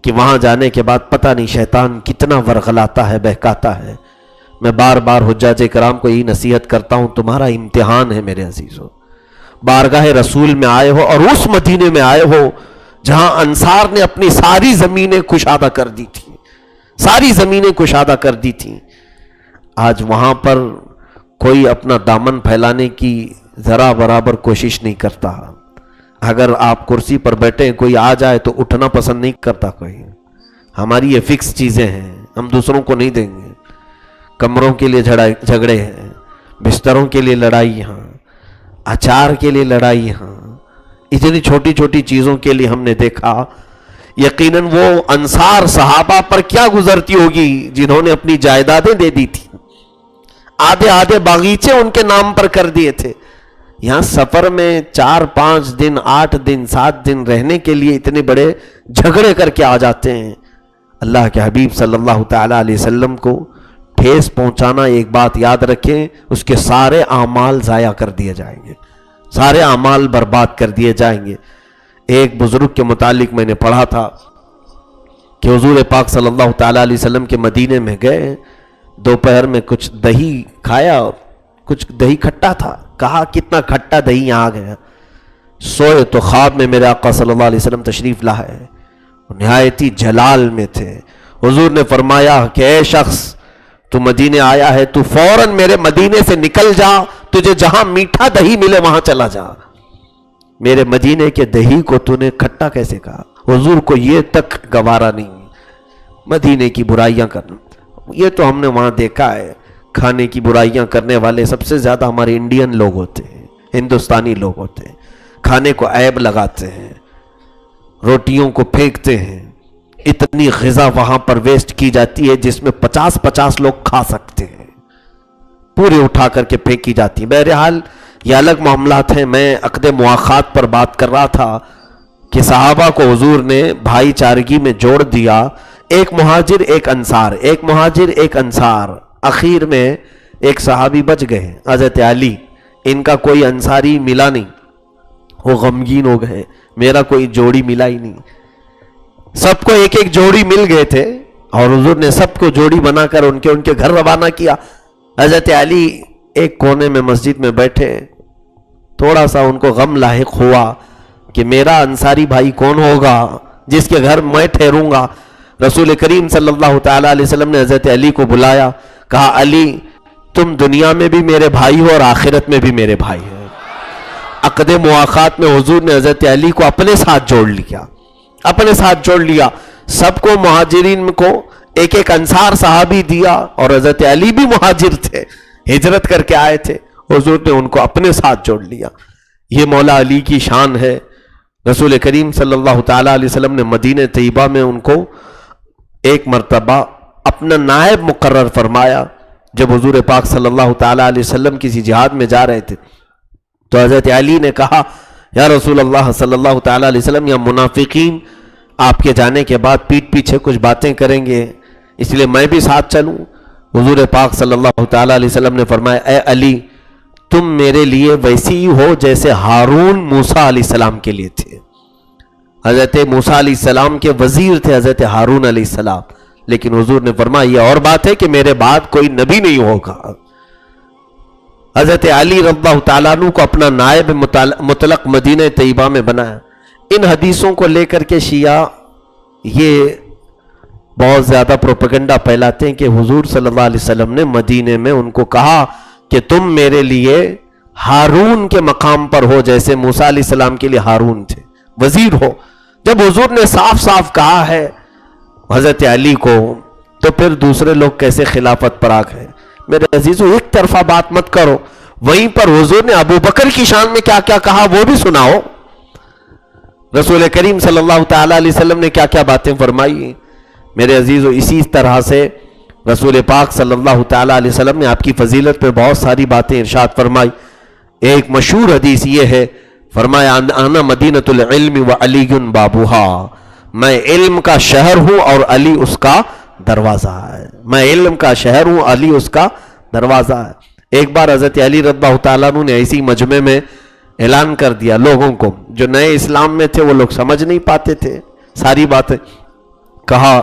کہ وہاں جانے کے بعد پتہ نہیں شیطان کتنا ورغلاتا ہے، بہکاتا ہے. میں بار بار حجاج کرام کو یہی نصیحت کرتا ہوں، تمہارا امتحان ہے میرے عزیزو. بارگاہ رسول میں آئے ہو اور اس مدینے میں آئے ہو جہاں انصار نے اپنی ساری زمینیں کشادہ کر دی تھی، ساری زمینیں کشادہ کر دی تھی. آج وہاں پر کوئی اپنا دامن پھیلانے کی ذرا برابر کوشش نہیں کرتا. اگر آپ کرسی پر بیٹھے کوئی آ جائے تو اٹھنا پسند نہیں کرتا کوئی. ہماری یہ فکس چیزیں ہیں، ہم دوسروں کو نہیں دیں گے. کمروں کے لیے جھگڑے ہیں، بستروں کے لیے لڑائی، ہاں اچار کے لیے لڑائی، ہاں اتنی چھوٹی چھوٹی چیزوں کے لیے ہم نے دیکھا. یقیناً وہ انصار صحابہ پر کیا گزرتی ہوگی جنہوں نے اپنی جائیدادیں دے دی تھی، آدھے آدھے باغیچے ان کے نام پر کر دیے تھے. یہاں سفر میں 4-5 دن 8 دن 7 دن رہنے کے لیے اتنے بڑے جھگڑے کر کے آ جاتے ہیں. اللہ کے حبیب صلی اللہ تعالی علیہ وسلم کو ٹھیس پہنچانا، ایک بات یاد رکھیں، اس کے سارے اعمال ضائع کر دیے جائیں گے، سارے اعمال برباد کر دیے جائیں گے. ایک بزرگ کے متعلق میں نے پڑھا تھا کہ حضور پاک صلی اللہ تعالی علیہ وسلم کے مدینے میں گئے، دوپہر میں کچھ دہی کھایا اور کچھ دہی کھٹا تھا. کہا کتنا کھٹا دہی یہاں آ گیا. سوئے تو خواب میں میرے آقا صلی اللہ علیہ وسلم تشریف لائے، نہایتی جلال میں تھے. حضور نے فرمایا کہ اے شخص، تو مدینے آیا ہے، تو فوراً میرے مدینے سے نکل جا، تجھے جہاں میٹھا دہی ملے وہاں چلا جا. میرے مدینے کے دہی کو تو نے کھٹا کیسے کہا؟ حضور کو یہ تک گوارا نہیں مدینے کی برائیاں کرنا. یہ تو ہم نے وہاں دیکھا ہے، کھانے کی برائیاں کرنے والے سب سے زیادہ ہمارے انڈین لوگ ہوتے ہیں، ہندوستانی لوگ ہوتے ہیں. کھانے کو عیب لگاتے ہیں، روٹیوں کو پھینکتے ہیں. اتنی غذا وہاں پر ویسٹ کی جاتی ہے جس میں 50 لوگ کھا سکتے ہیں، پورے اٹھا کر کے پھینکی جاتی ہے. بہرحال یہ الگ معاملات ہیں. میں عقد مواخات پر بات کر رہا تھا کہ صحابہ کو حضور نے بھائی چارگی میں جوڑ دیا، ایک مہاجر ایک انصار، ایک مہاجر ایک انصار. اخیر میں ایک صحابی بچ گئے، حضرت علی. ان کا کوئی انصاری ملا نہیں، وہ غمگین ہو گئے، میرا کوئی جوڑی ملا ہی نہیں. سب کو ایک ایک جوڑی مل گئے تھے اور حضور نے سب کو جوڑی بنا کر ان کے گھر روانہ کیا. حضرت علی ایک کونے میں مسجد میں بیٹھے، تھوڑا سا ان کو غم لاحق ہوا کہ میرا انصاری بھائی کون ہوگا جس کے گھر میں ٹھہروں گا. رسول کریم صلی اللہ تعالیٰ علیہ وسلم نے حضرت علی کو بلایا، کہا علی تم دنیا میں بھی میرے بھائی ہو اور آخرت میں بھی میرے بھائی ہو. عقد مواخات میں حضور نے حضرت علی کو اپنے ساتھ جوڑ لیا، اپنے ساتھ جوڑ لیا. سب کو مہاجرین کو ایک ایک انصار صحابی دیا، اور حضرت علی بھی مہاجر تھے، ہجرت کر کے آئے تھے. حضور نے ان کو اپنے ساتھ جوڑ لیا. یہ مولا علی کی شان ہے. رسول کریم صلی اللہ تعالیٰ علیہ وسلم نے مدینہ طیبہ میں ان کو ایک مرتبہ اپنا نائب مقرر فرمایا. جب حضور پاک صلی اللہ تعالیٰ علیہ وسلم کسی جہاد میں جا رہے تھے تو حضرت علی نے کہا یا رسول اللہ صلی اللہ تعالیٰ علیہ وسلم، یا منافقین آپ کے جانے کے بعد پیٹھ پیچھے کچھ باتیں کریں گے، اس لیے میں بھی ساتھ چلوں. حضور پاک صلی اللہ تعالیٰ علیہ وسلم نے فرمایا اے علی تم میرے لیے ویسی ہی ہو جیسے ہارون موسیٰ علیہ السلام کے لیے تھے. حضرت موسیٰ علیہ السلام کے وزیر تھے حضرت ہارون علیہ السلام، لیکن حضور نے فرمایا یہ اور بات ہے کہ میرے بعد کوئی نبی نہیں ہوگا. حضرت علی رضی اللہ تعالیٰ عنہ کو اپنا نائب مطلق مدینہ طیبہ میں بنایا. ان حدیثوں کو لے کر کے شیعہ یہ بہت زیادہ پروپیگنڈا پھیلاتے ہیں کہ حضور صلی اللہ علیہ وسلم نے مدینے میں ان کو کہا کہ تم میرے لیے ہارون کے مقام پر ہو جیسے موسیٰ علیہ السلام کے لیے ہارون تھے، وزیر ہو. جب حضور نے صاف صاف کہا ہے حضرت علی کو، تو پھر دوسرے لوگ کیسے خلافت پر آ گئے؟ میرے عزیزو ایک طرفہ بات مت کرو. وہیں پر حضور نے ابو بکر کی شان میں کیا کیا کہا وہ بھی سناؤ. رسول کریم صلی اللہ تعالیٰ علیہ وسلم نے کیا کیا باتیں فرمائی. میرے عزیزو اسی طرح سے رسول پاک صلی اللہ تعالیٰ علیہ وسلم نے آپ کی فضیلت پہ بہت ساری باتیں ارشاد فرمائی. ایک مشہور حدیث یہ ہے، فرمایا انا مدینۃ العلم وعلی بابوہا، میں علم کا شہر ہوں اور علی اس کا دروازہ ہے. میں علم کا شہر ہوں، علی اس کا دروازہ ہے. ایک بار حضرت علی رضی اللہ تعالیٰ عنہ نے ایسی مجمع میں اعلان کر دیا لوگوں کو، جو نئے اسلام میں تھے وہ لوگ سمجھ نہیں پاتے تھے ساری باتیں. کہا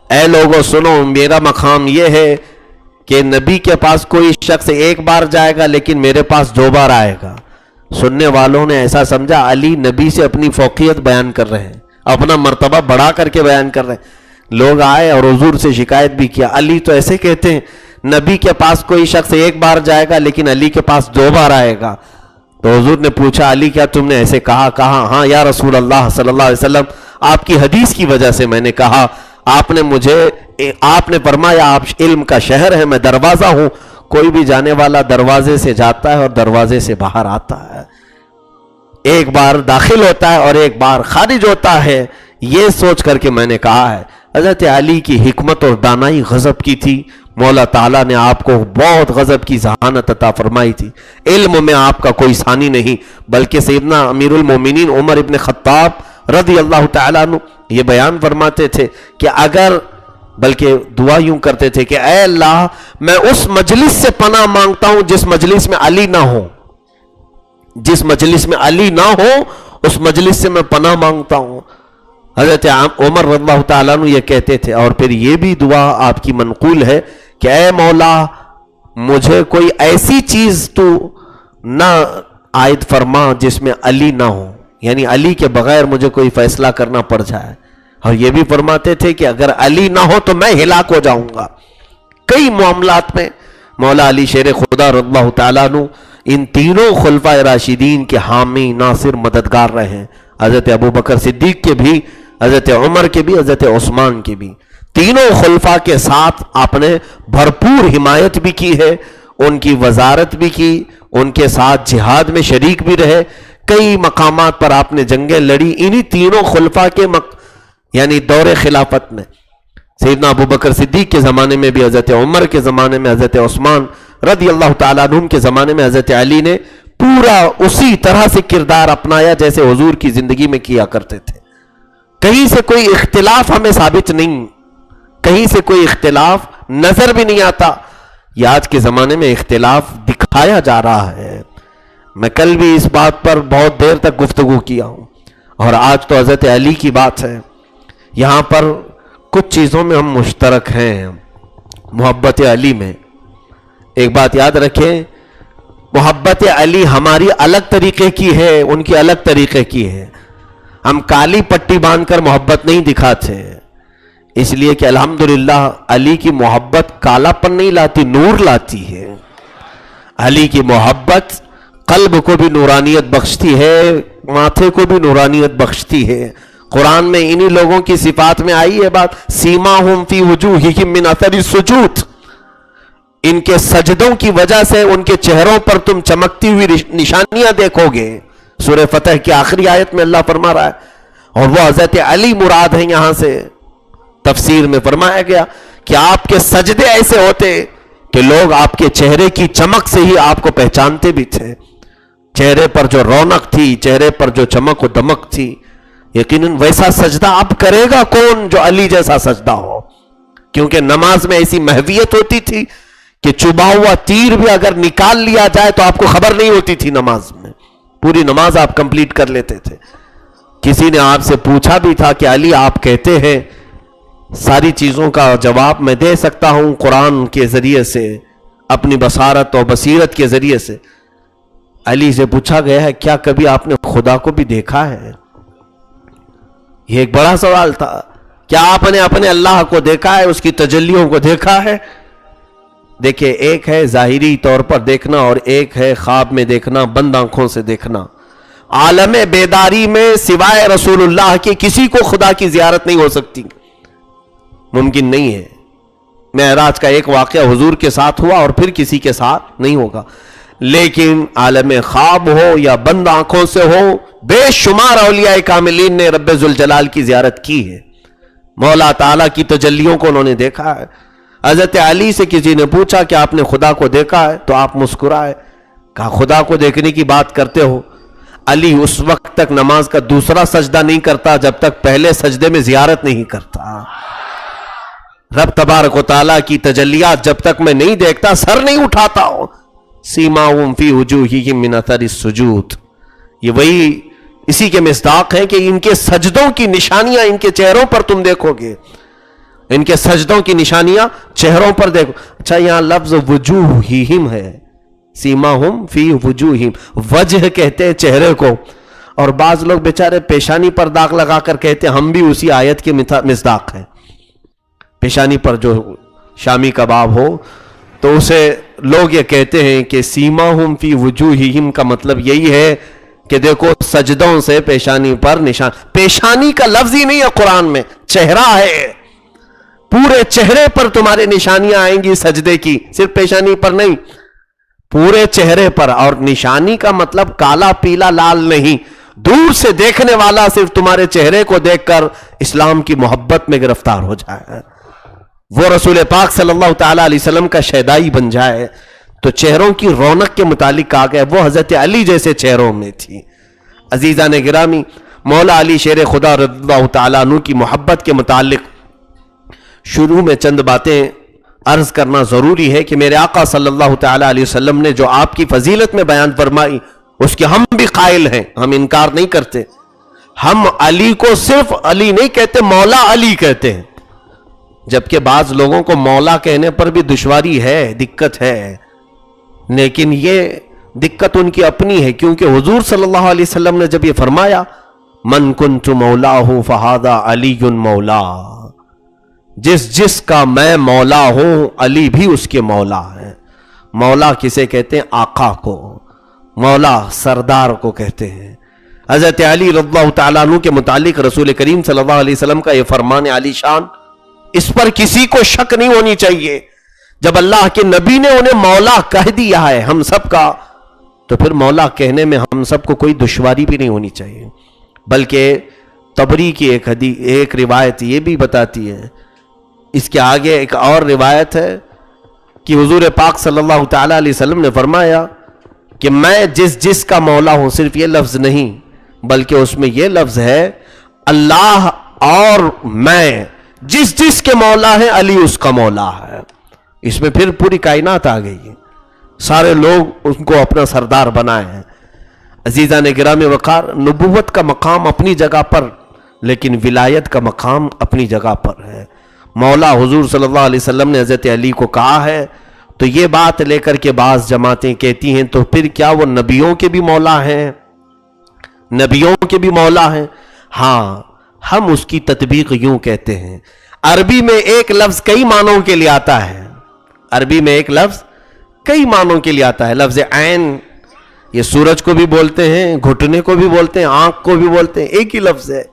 اے لوگوں سنو، میرا مقام یہ ہے کہ نبی کے پاس کوئی شخص ایک بار جائے گا لیکن میرے پاس 2 بار آئے گا. سننے والوں نے ایسا سمجھا علی نبی سے اپنی فوقیت بیان کر رہے ہیں، اپنا مرتبہ بڑھا کر کے بیان کر رہے ہیں. لوگ آئے اور حضور سے شکایت بھی کیا، علی تو ایسے کہتے ہیں نبی کے پاس کوئی شخص ایک بار جائے گا لیکن علی کے پاس 2 بار آئے گا. تو حضور نے پوچھا علی کیا تم نے ایسے کہا؟ کہا ہاں یا رسول اللہ صلی اللہ علیہ وسلم، آپ کی حدیث کی وجہ سے میں نے کہا. آپ نے فرمایا آپ علم کا شہر ہے، میں دروازہ ہوں، کوئی بھی جانے والا دروازے سے جاتا ہے اور دروازے سے باہر آتا ہے، ایک بار داخل ہوتا ہے اور ایک بار خارج ہوتا ہے. یہ سوچ کر کے میں نے کہا ہے. حضرت علی کی حکمت اور دانائی غضب کی تھی. مولا تعالیٰ نے آپ کو بہت غضب کی ذہانت عطا فرمائی تھی. علم میں آپ کا کوئی ثانی نہیں، بلکہ سیدنا امیر المومنین عمر ابن خطاب رضی اللہ تعالیٰ عنہ یہ بیان فرماتے تھے کہ اگر، بلکہ دعا یوں کرتے تھے کہ اے اللہ میں اس مجلس سے پناہ مانگتا ہوں جس مجلس میں علی نہ ہو، جس مجلس میں علی نہ ہو اس مجلس سے میں پناہ مانگتا ہوں. حضرت عمر رضی اللہ تعالیٰ عنہ یہ کہتے تھے. اور پھر یہ بھی دعا آپ کی منقول ہے کہ اے مولا مجھے کوئی ایسی چیز تو نہ عائد فرما جس میں علی نہ ہو، یعنی علی کے بغیر مجھے کوئی فیصلہ کرنا پڑ جائے. اور یہ بھی فرماتے تھے کہ اگر علی نہ ہو تو میں ہلاک ہو جاؤں گا. کئی معاملات میں مولا علی شیر خدا رضی اللہ تعالیٰ عنہ ان تینوں خلفائے راشدین کے حامی ناصر مددگار رہے ہیں. حضرت ابو بکر صدیق کے بھی، حضرت عمر کے بھی، حضرت عثمان کے بھی. تینوں خلفاء کے ساتھ آپ نے بھرپور حمایت بھی کی ہے، ان کی وزارت بھی کی، ان کے ساتھ جہاد میں شریک بھی رہے. کئی مقامات پر آپ نے جنگیں لڑی انہی تینوں خلفاء کے یعنی دور خلافت میں. سیدنا ابو بکر صدیق کے زمانے میں بھی، حضرت عمر کے زمانے میں، حضرت عثمان رضی اللہ تعالیٰ عنہ کے زمانے میں حضرت علی نے پورا اسی طرح سے کردار اپنایا جیسے حضور کی زندگی میں کیا کرتے تھے. کہیں سے کوئی اختلاف ہمیں ثابت نہیں، کہیں سے کوئی اختلاف نظر بھی نہیں آتا. یہ آج کے زمانے میں اختلاف دکھایا جا رہا ہے. میں کل بھی اس بات پر بہت دیر تک گفتگو کیا ہوں، اور آج تو حضرت علی کی بات ہے. یہاں پر کچھ چیزوں میں ہم مشترک ہیں محبت علی میں. ایک بات یاد رکھیں، محبت علی ہماری الگ طریقے کی ہے، ان کی الگ طریقے کی ہے. ہم کالی پٹی باندھ کر محبت نہیں دکھاتے، اس لیے کہ الحمدللہ علی کی محبت کالا پن نہیں لاتی، نور لاتی ہے. علی کی محبت قلب کو بھی نورانیت بخشتی ہے، ماتھے کو بھی نورانیت بخشتی ہے. قرآن میں انہی لوگوں کی صفات میں آئی ہے بات، سیماہم فی وجوہہم من اثر السجود. ان کے سجدوں کی وجہ سے ان کے چہروں پر تم چمکتی ہوئی نشانیاں دیکھو گے. سورہ فتح کی آخری آیت میں اللہ فرما رہا ہے، اور وہ حضرت علی مراد ہیں. یہاں سے تفسیر میں فرمایا گیا کہ آپ کے سجدے ایسے ہوتے کہ لوگ آپ کے چہرے کی چمک سے ہی آپ کو پہچانتے بھی تھے. چہرے پر جو رونق تھی، چہرے پر جو چمک و دمک تھی، یقیناً ویسا سجدہ اب کرے گا کون جو علی جیسا سجدہ ہو. کیونکہ نماز میں ایسی محویت ہوتی تھی کہ چبا ہوا تیر بھی اگر نکال لیا جائے تو آپ کو خبر نہیں ہوتی تھی. نماز میں پوری نماز آپ کمپلیٹ کر لیتے تھے. کسی نے آپ سے پوچھا بھی تھا کہ علی آپ کہتے ہیں ساری چیزوں کا جواب میں دے سکتا ہوں قرآن کے ذریعے سے، اپنی بصارت اور بصیرت کے ذریعے سے. علی سے پوچھا گیا ہے کیا کبھی آپ نے خدا کو بھی دیکھا ہے؟ یہ ایک بڑا سوال تھا. کیا آپ نے اپنے اللہ کو دیکھا ہے، اس کی تجلیوں کو دیکھا ہے؟ دیکھیں، ایک ہے ظاہری طور پر دیکھنا اور ایک ہے خواب میں دیکھنا، بند آنکھوں سے دیکھنا. عالم بیداری میں سوائے رسول اللہ کے کسی کو خدا کی زیارت نہیں ہو سکتی، ممکن نہیں ہے. معراج کا ایک واقعہ حضور کے ساتھ ہوا اور پھر کسی کے ساتھ نہیں ہوگا. لیکن عالم خواب ہو یا بند آنکھوں سے ہو، بے شمار اولیاء کاملین نے رب ذوالجلال کی زیارت کی ہے. مولا تعالیٰ کی تجلیوں کو انہوں نے دیکھا ہے. حضرت علی سے کسی نے پوچھا کہ آپ نے خدا کو دیکھا ہے؟ تو آپ مسکرائے، کہا خدا کو دیکھنے کی بات کرتے ہو. علی اس وقت تک نماز کا دوسرا سجدہ نہیں کرتا جب تک پہلے سجدے میں زیارت نہیں کرتا. رب تبارک و تعالیٰ کی تجلیات جب تک میں نہیں دیکھتا سر نہیں اٹھاتا ہوں. سیماہم فی وجوہہم من اثر السجود. یہ وہی اسی کے مصداق ہیں کہ ان کے سجدوں کی نشانیاں ان کے چہروں پر تم دیکھو گے. ان کے سجدوں کی نشانیاں چہروں پر دیکھو. اچھا، یہاں لفظ وجوہہم ہے، سیماہم فی وجوہہم، وجہ کہتے ہیں چہرے کو. اور بعض لوگ بیچارے پیشانی پر داغ لگا کر کہتے ہیں ہم بھی اسی آیت کے مصداق ہیں. پیشانی پر جو شامی کباب ہو تو اسے لوگ یہ کہتے ہیں کہ سیماہم فی وجوہہم کا مطلب یہی ہے کہ دیکھو سجدوں سے پیشانی پر نشان. پیشانی کا لفظ ہی نہیں ہے قرآن میں، چہرہ ہے. پورے چہرے پر تمہارے نشانیاں آئیں گی سجدے کی، صرف پیشانی پر نہیں، پورے چہرے پر. اور نشانی کا مطلب کالا پیلا لال نہیں، دور سے دیکھنے والا صرف تمہارے چہرے کو دیکھ کر اسلام کی محبت میں گرفتار ہو جائے، وہ رسول پاک صلی اللہ تعالی علیہ وسلم کا شیدائی بن جائے. تو چہروں کی رونق کے متعلق کہا گیا وہ حضرت علی جیسے چہروں میں تھی. عزیزان گرامی، مولا علی شیر خدا رضی اللہ تعالیٰ عنہ کی محبت کے متعلق شروع میں چند باتیں عرض کرنا ضروری ہے کہ میرے آقا صلی اللہ تعالیٰ علیہ وسلم نے جو آپ کی فضیلت میں بیان فرمائی اس کے ہم بھی قائل ہیں، ہم انکار نہیں کرتے. ہم علی کو صرف علی نہیں کہتے، مولا علی کہتے ہیں. جبکہ بعض لوگوں کو مولا کہنے پر بھی دشواری ہے، دقت ہے، لیکن یہ دقت ان کی اپنی ہے. کیونکہ حضور صلی اللہ علیہ وسلم نے جب یہ فرمایا من کنت مولاہ فہذا علی مولا، جس کا میں مولا ہوں علی بھی اس کے مولا ہے. مولا کسے کہتے ہیں؟ آقا کو. مولا سردار کو کہتے ہیں. حضرت علی رضی اللہ تعالیٰ عنہ کے متعلق رسول کریم صلی اللہ علیہ وسلم کا یہ فرمان عالی شان، اس پر کسی کو شک نہیں ہونی چاہیے. جب اللہ کے نبی نے انہیں مولا کہہ دیا ہے ہم سب کا، تو پھر مولا کہنے میں ہم سب کو کوئی دشواری بھی نہیں ہونی چاہیے. بلکہ طبری کی ایک روایت یہ بھی بتاتی ہے، اس کے آگے ایک اور روایت ہے کہ حضور پاک صلی اللہ تعالی علیہ وسلم نے فرمایا کہ میں جس کا مولا ہوں، صرف یہ لفظ نہیں بلکہ اس میں یہ لفظ ہے اللہ اور میں جس کے مولا ہے علی اس کا مولا ہے. اس میں پھر پوری کائنات آ گئی ہے، سارے لوگ ان کو اپنا سردار بنائے ہیں. عزیزان گرامی وقار، نبوت کا مقام اپنی جگہ پر، لیکن ولایت کا مقام اپنی جگہ پر ہے. مولا حضور صلی اللہ علیہ وسلم نے حضرت علی کو کہا ہے، تو یہ بات لے کر کے بعض جماعتیں کہتی ہیں تو پھر کیا وہ نبیوں کے بھی مولا ہیں؟ نبیوں کے بھی مولا ہیں؟ ہاں، ہم اس کی تطبیق یوں کہتے ہیں. عربی میں ایک لفظ کئی معنوں کے لیے آتا ہے. عربی میں ایک لفظ کئی معنوں کے لیے آتا ہے. لفظ عین، یہ سورج کو بھی بولتے ہیں، گھٹنے کو بھی بولتے ہیں، آنکھ کو بھی بولتے ہیں، ایک ہی لفظ ہے.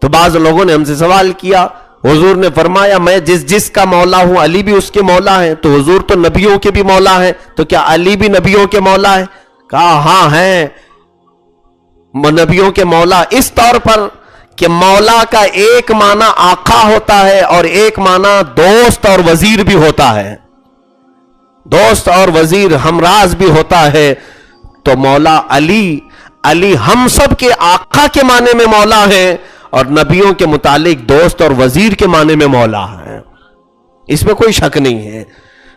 تو بعض لوگوں نے ہم سے سوال کیا، حضور نے فرمایا میں جس کا مولا ہوں علی بھی اس کے مولا ہے، تو حضور تو نبیوں کے بھی مولا ہے، تو کیا علی بھی نبیوں کے مولا ہے؟ کہا ہاں ہیں نبیوں کے مولا، اس طور پر کہ مولا کا ایک معنی آقا ہوتا ہے اور ایک معنی دوست اور وزیر بھی ہوتا ہے. دوست اور وزیر ہمراز بھی ہوتا ہے. تو مولا علی ہم سب کے آقا کے معنی میں مولا ہے اور نبیوں کے متعلق دوست اور وزیر کے معنی میں مولا ہے. اس میں کوئی شک نہیں ہے.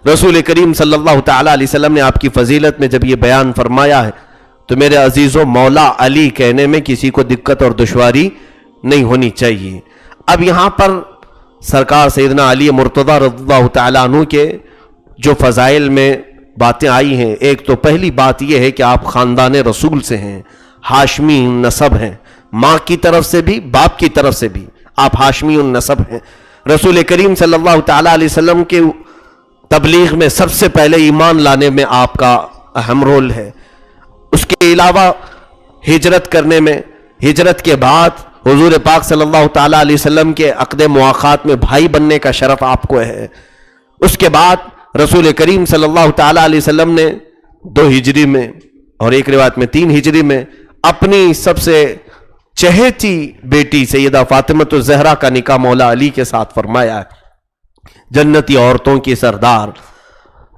رسول کریم صلی اللہ تعالی علیہ وسلم نے آپ کی فضیلت میں جب یہ بیان فرمایا ہے تو میرے عزیزوں مولا علی کہنے میں کسی کو دقت اور دشواری نہیں ہونی چاہیے. اب یہاں پر سرکار سیدنا علی مرتضی رضی اللہ تعالیٰ عنہ کے جو فضائل میں باتیں آئی ہیں، ایک تو پہلی بات یہ ہے کہ آپ خاندان رسول سے ہیں، ہاشمی نسب ہیں، ماں کی طرف سے بھی باپ کی طرف سے بھی آپ ہاشمی النسب ہیں. رسول کریم صلی اللہ تعالیٰ علیہ وسلم کے تبلیغ میں سب سے پہلے ایمان لانے میں آپ کا اہم رول ہے. اس کے علاوہ ہجرت کرنے میں، ہجرت کے بعد حضور پاک صلی اللہ تعالیٰ علیہ وسلم کے عقد مواخات میں بھائی بننے کا شرف آپ کو ہے. اس کے بعد رسول کریم صلی اللہ تعالیٰ علیہ وسلم نے 2 ہجری میں اور ایک روایت میں 3 ہجری میں اپنی سب سے چہیتی بیٹی سیدہ فاطمۃ الزہرا کا نکاح مولا علی کے ساتھ فرمایا ہے. جنتی عورتوں کی سردار،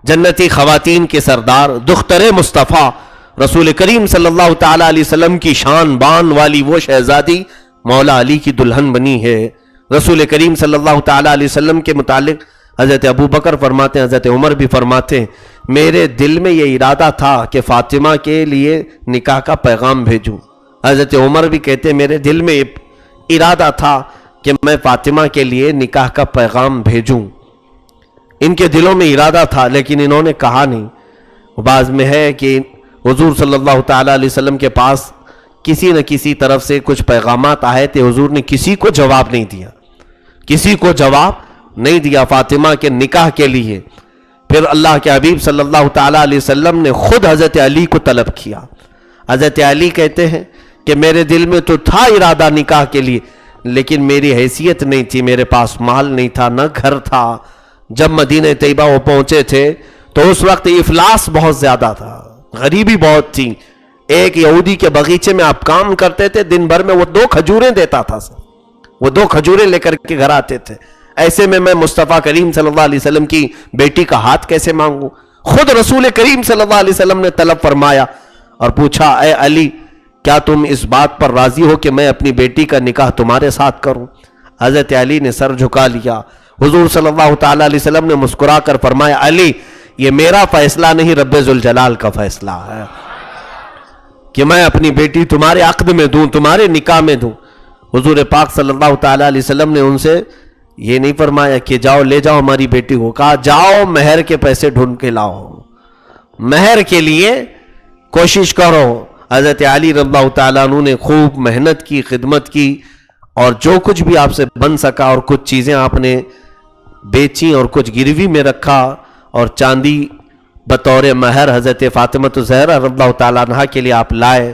جنتی خواتین کے سردار، دختر مصطفیٰ رسول کریم صلی اللہ تعالیٰ علیہ وسلم کی شان بان والی وہ شہزادی مولا علی کی دلہن بنی ہے. رسول کریم صلی اللہ تعالیٰ علیہ وسلم کے متعلق حضرت ابو بکر فرماتے ہیں، حضرت عمر بھی فرماتے ہیں، میرے دل میں یہ ارادہ تھا کہ فاطمہ کے لیے نکاح کا پیغام بھیجوں. حضرت عمر بھی کہتے ہیں میرے دل میں ارادہ تھا کہ میں فاطمہ کے لیے نکاح کا پیغام بھیجوں. ان کے دلوں میں ارادہ تھا لیکن انہوں نے کہا نہیں. بعض میں ہے کہ حضور صلی اللہ تعالیٰ علیہ وسلم کے پاس کسی نہ کسی طرف سے کچھ پیغامات آئے تھے، حضور نے کسی کو جواب نہیں دیا، کسی کو جواب نہیں دیا فاطمہ کے نکاح کے لیے. پھر اللہ کے حبیب صلی اللہ تعالیٰ علیہ وسلم نے خود حضرت علی کو طلب کیا. حضرت علی کہتے ہیں کہ میرے دل میں تو تھا ارادہ نکاح کے لیے لیکن میری حیثیت نہیں تھی، میرے پاس مال نہیں تھا، نہ گھر تھا. جب مدینہ طیبہ وہ پہنچے تھے تو اس وقت افلاس بہت زیادہ تھا، غریبی بہت تھی. ایک یہودی کے باغیچے میں آپ کام کرتے تھے، دن بھر میں وہ 2 کھجوریں دیتا تھا، وہ 2 کھجوریں لے کر کے گھر آتے تھے. ایسے میں مصطفیٰ کریم صلی اللہ علیہ وسلم کی بیٹی کا ہاتھ کیسے مانگوں؟ خود رسول کریم صلی اللہ علیہ وسلم نے طلب فرمایا اور پوچھا، اے علی کیا تم اس بات پر راضی ہو کہ میں اپنی بیٹی کا نکاح تمہارے ساتھ کروں؟ حضرت علی نے سر جھکا لیا. حضور صلی اللہ تعالیٰ علیہ وسلم نے مسکرا کر فرمایا، علی یہ میرا فیصلہ نہیں، رب ذوالجلال کا فیصلہ ہے کہ میں اپنی بیٹی تمہارے عقد میں دوں، تمہارے نکاح میں دوں. حضور پاک صلی اللہ تعالیٰ علیہ وسلم نے ان سے یہ نہیں فرمایا کہ جاؤ لے جاؤ ہماری بیٹی کو، کہا جاؤ مہر کے پیسے ڈھونڈ کے لاؤ، مہر کے لیے کوشش کرو. حضرت علی رضی اللہ تعالیٰ عنہ نے خوب محنت کی، خدمت کی اور جو کچھ بھی آپ سے بن سکا، اور کچھ چیزیں آپ نے بیچی اور کچھ گروی میں رکھا اور چاندی بطور مہر حضرت فاطمہ الزہرا رضی اللہ تعالیٰ عنہ کے لیے آپ لائے.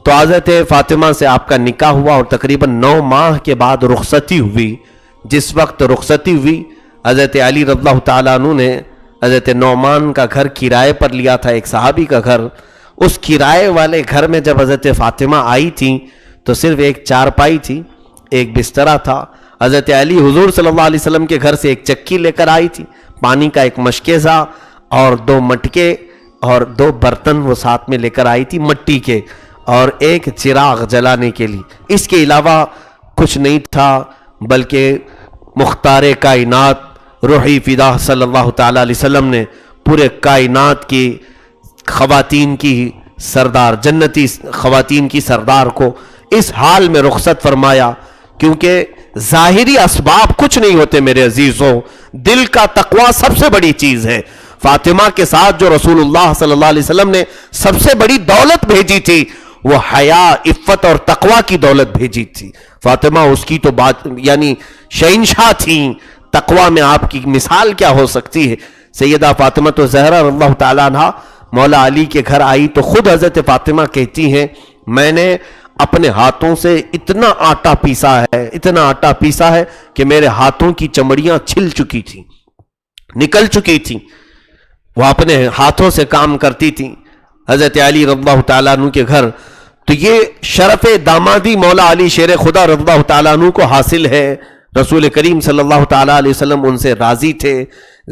تو حضرت فاطمہ سے آپ کا نکاح ہوا اور تقریباً 9 ماہ کے بعد رخصتی ہوئی. جس وقت رخصتی ہوئی حضرت علی رضی اللہ تعالیٰ عنہ نے حضرت نعمان کا گھر کرائے پر لیا تھا، ایک صحابی کا گھر. اس کرائے والے گھر میں جب حضرت فاطمہ آئی تھیں تو صرف ایک چارپائی تھی، ایک بسترا تھا. حضرت علی حضور صلی اللہ علیہ وسلم کے گھر سے ایک چکی لے کر آئی تھی، پانی کا ایک مشکیزہ اور 2 مٹکے اور 2 برتن وہ ساتھ میں لے کر آئی تھی مٹی کے، اور ایک چراغ جلانے کے لیے. اس کے علاوہ کچھ نہیں تھا، بلکہ مختار کائنات روحی فدا صلی اللہ تعالی علیہ وسلم نے پورے کائنات کی خواتین کی سردار، جنتی خواتین کی سردار کو اس حال میں رخصت فرمایا. کیونکہ ظاہری اسباب کچھ نہیں ہوتے میرے عزیزوں، دل کا تقوی سب سے بڑی چیز ہے. فاطمہ کے ساتھ جو رسول اللہ صلی اللہ علیہ وسلم نے سب سے بڑی دولت بھیجی تھی وہ حیا، عفت اور تقوی کی دولت بھیجی تھی. فاطمہ اس کی تو بات یعنی شہنشاہ تھیں. تقوی میں آپ کی مثال کیا ہو سکتی ہے. سیدہ فاطمہ تو زہرا رضی اللہ تعالیٰ عنہ مولا علی کے گھر آئی تو خود حضرت فاطمہ کہتی ہیں میں نے اپنے ہاتھوں سے اتنا آٹا پیسا ہے کہ میرے ہاتھوں کی چمڑیاں چھل چکی تھیں، نکل چکی تھیں. وہ اپنے ہاتھوں سے کام کرتی تھیں حضرت علی رضی اللہ تعالیٰ عنہ کے گھر. تو یہ شرف دامادی مولا علی شیر خدا رضی اللہ تعالیٰ عنہ کو حاصل ہے. رسول کریم صلی اللہ تعالیٰ علیہ وسلم ان سے راضی تھے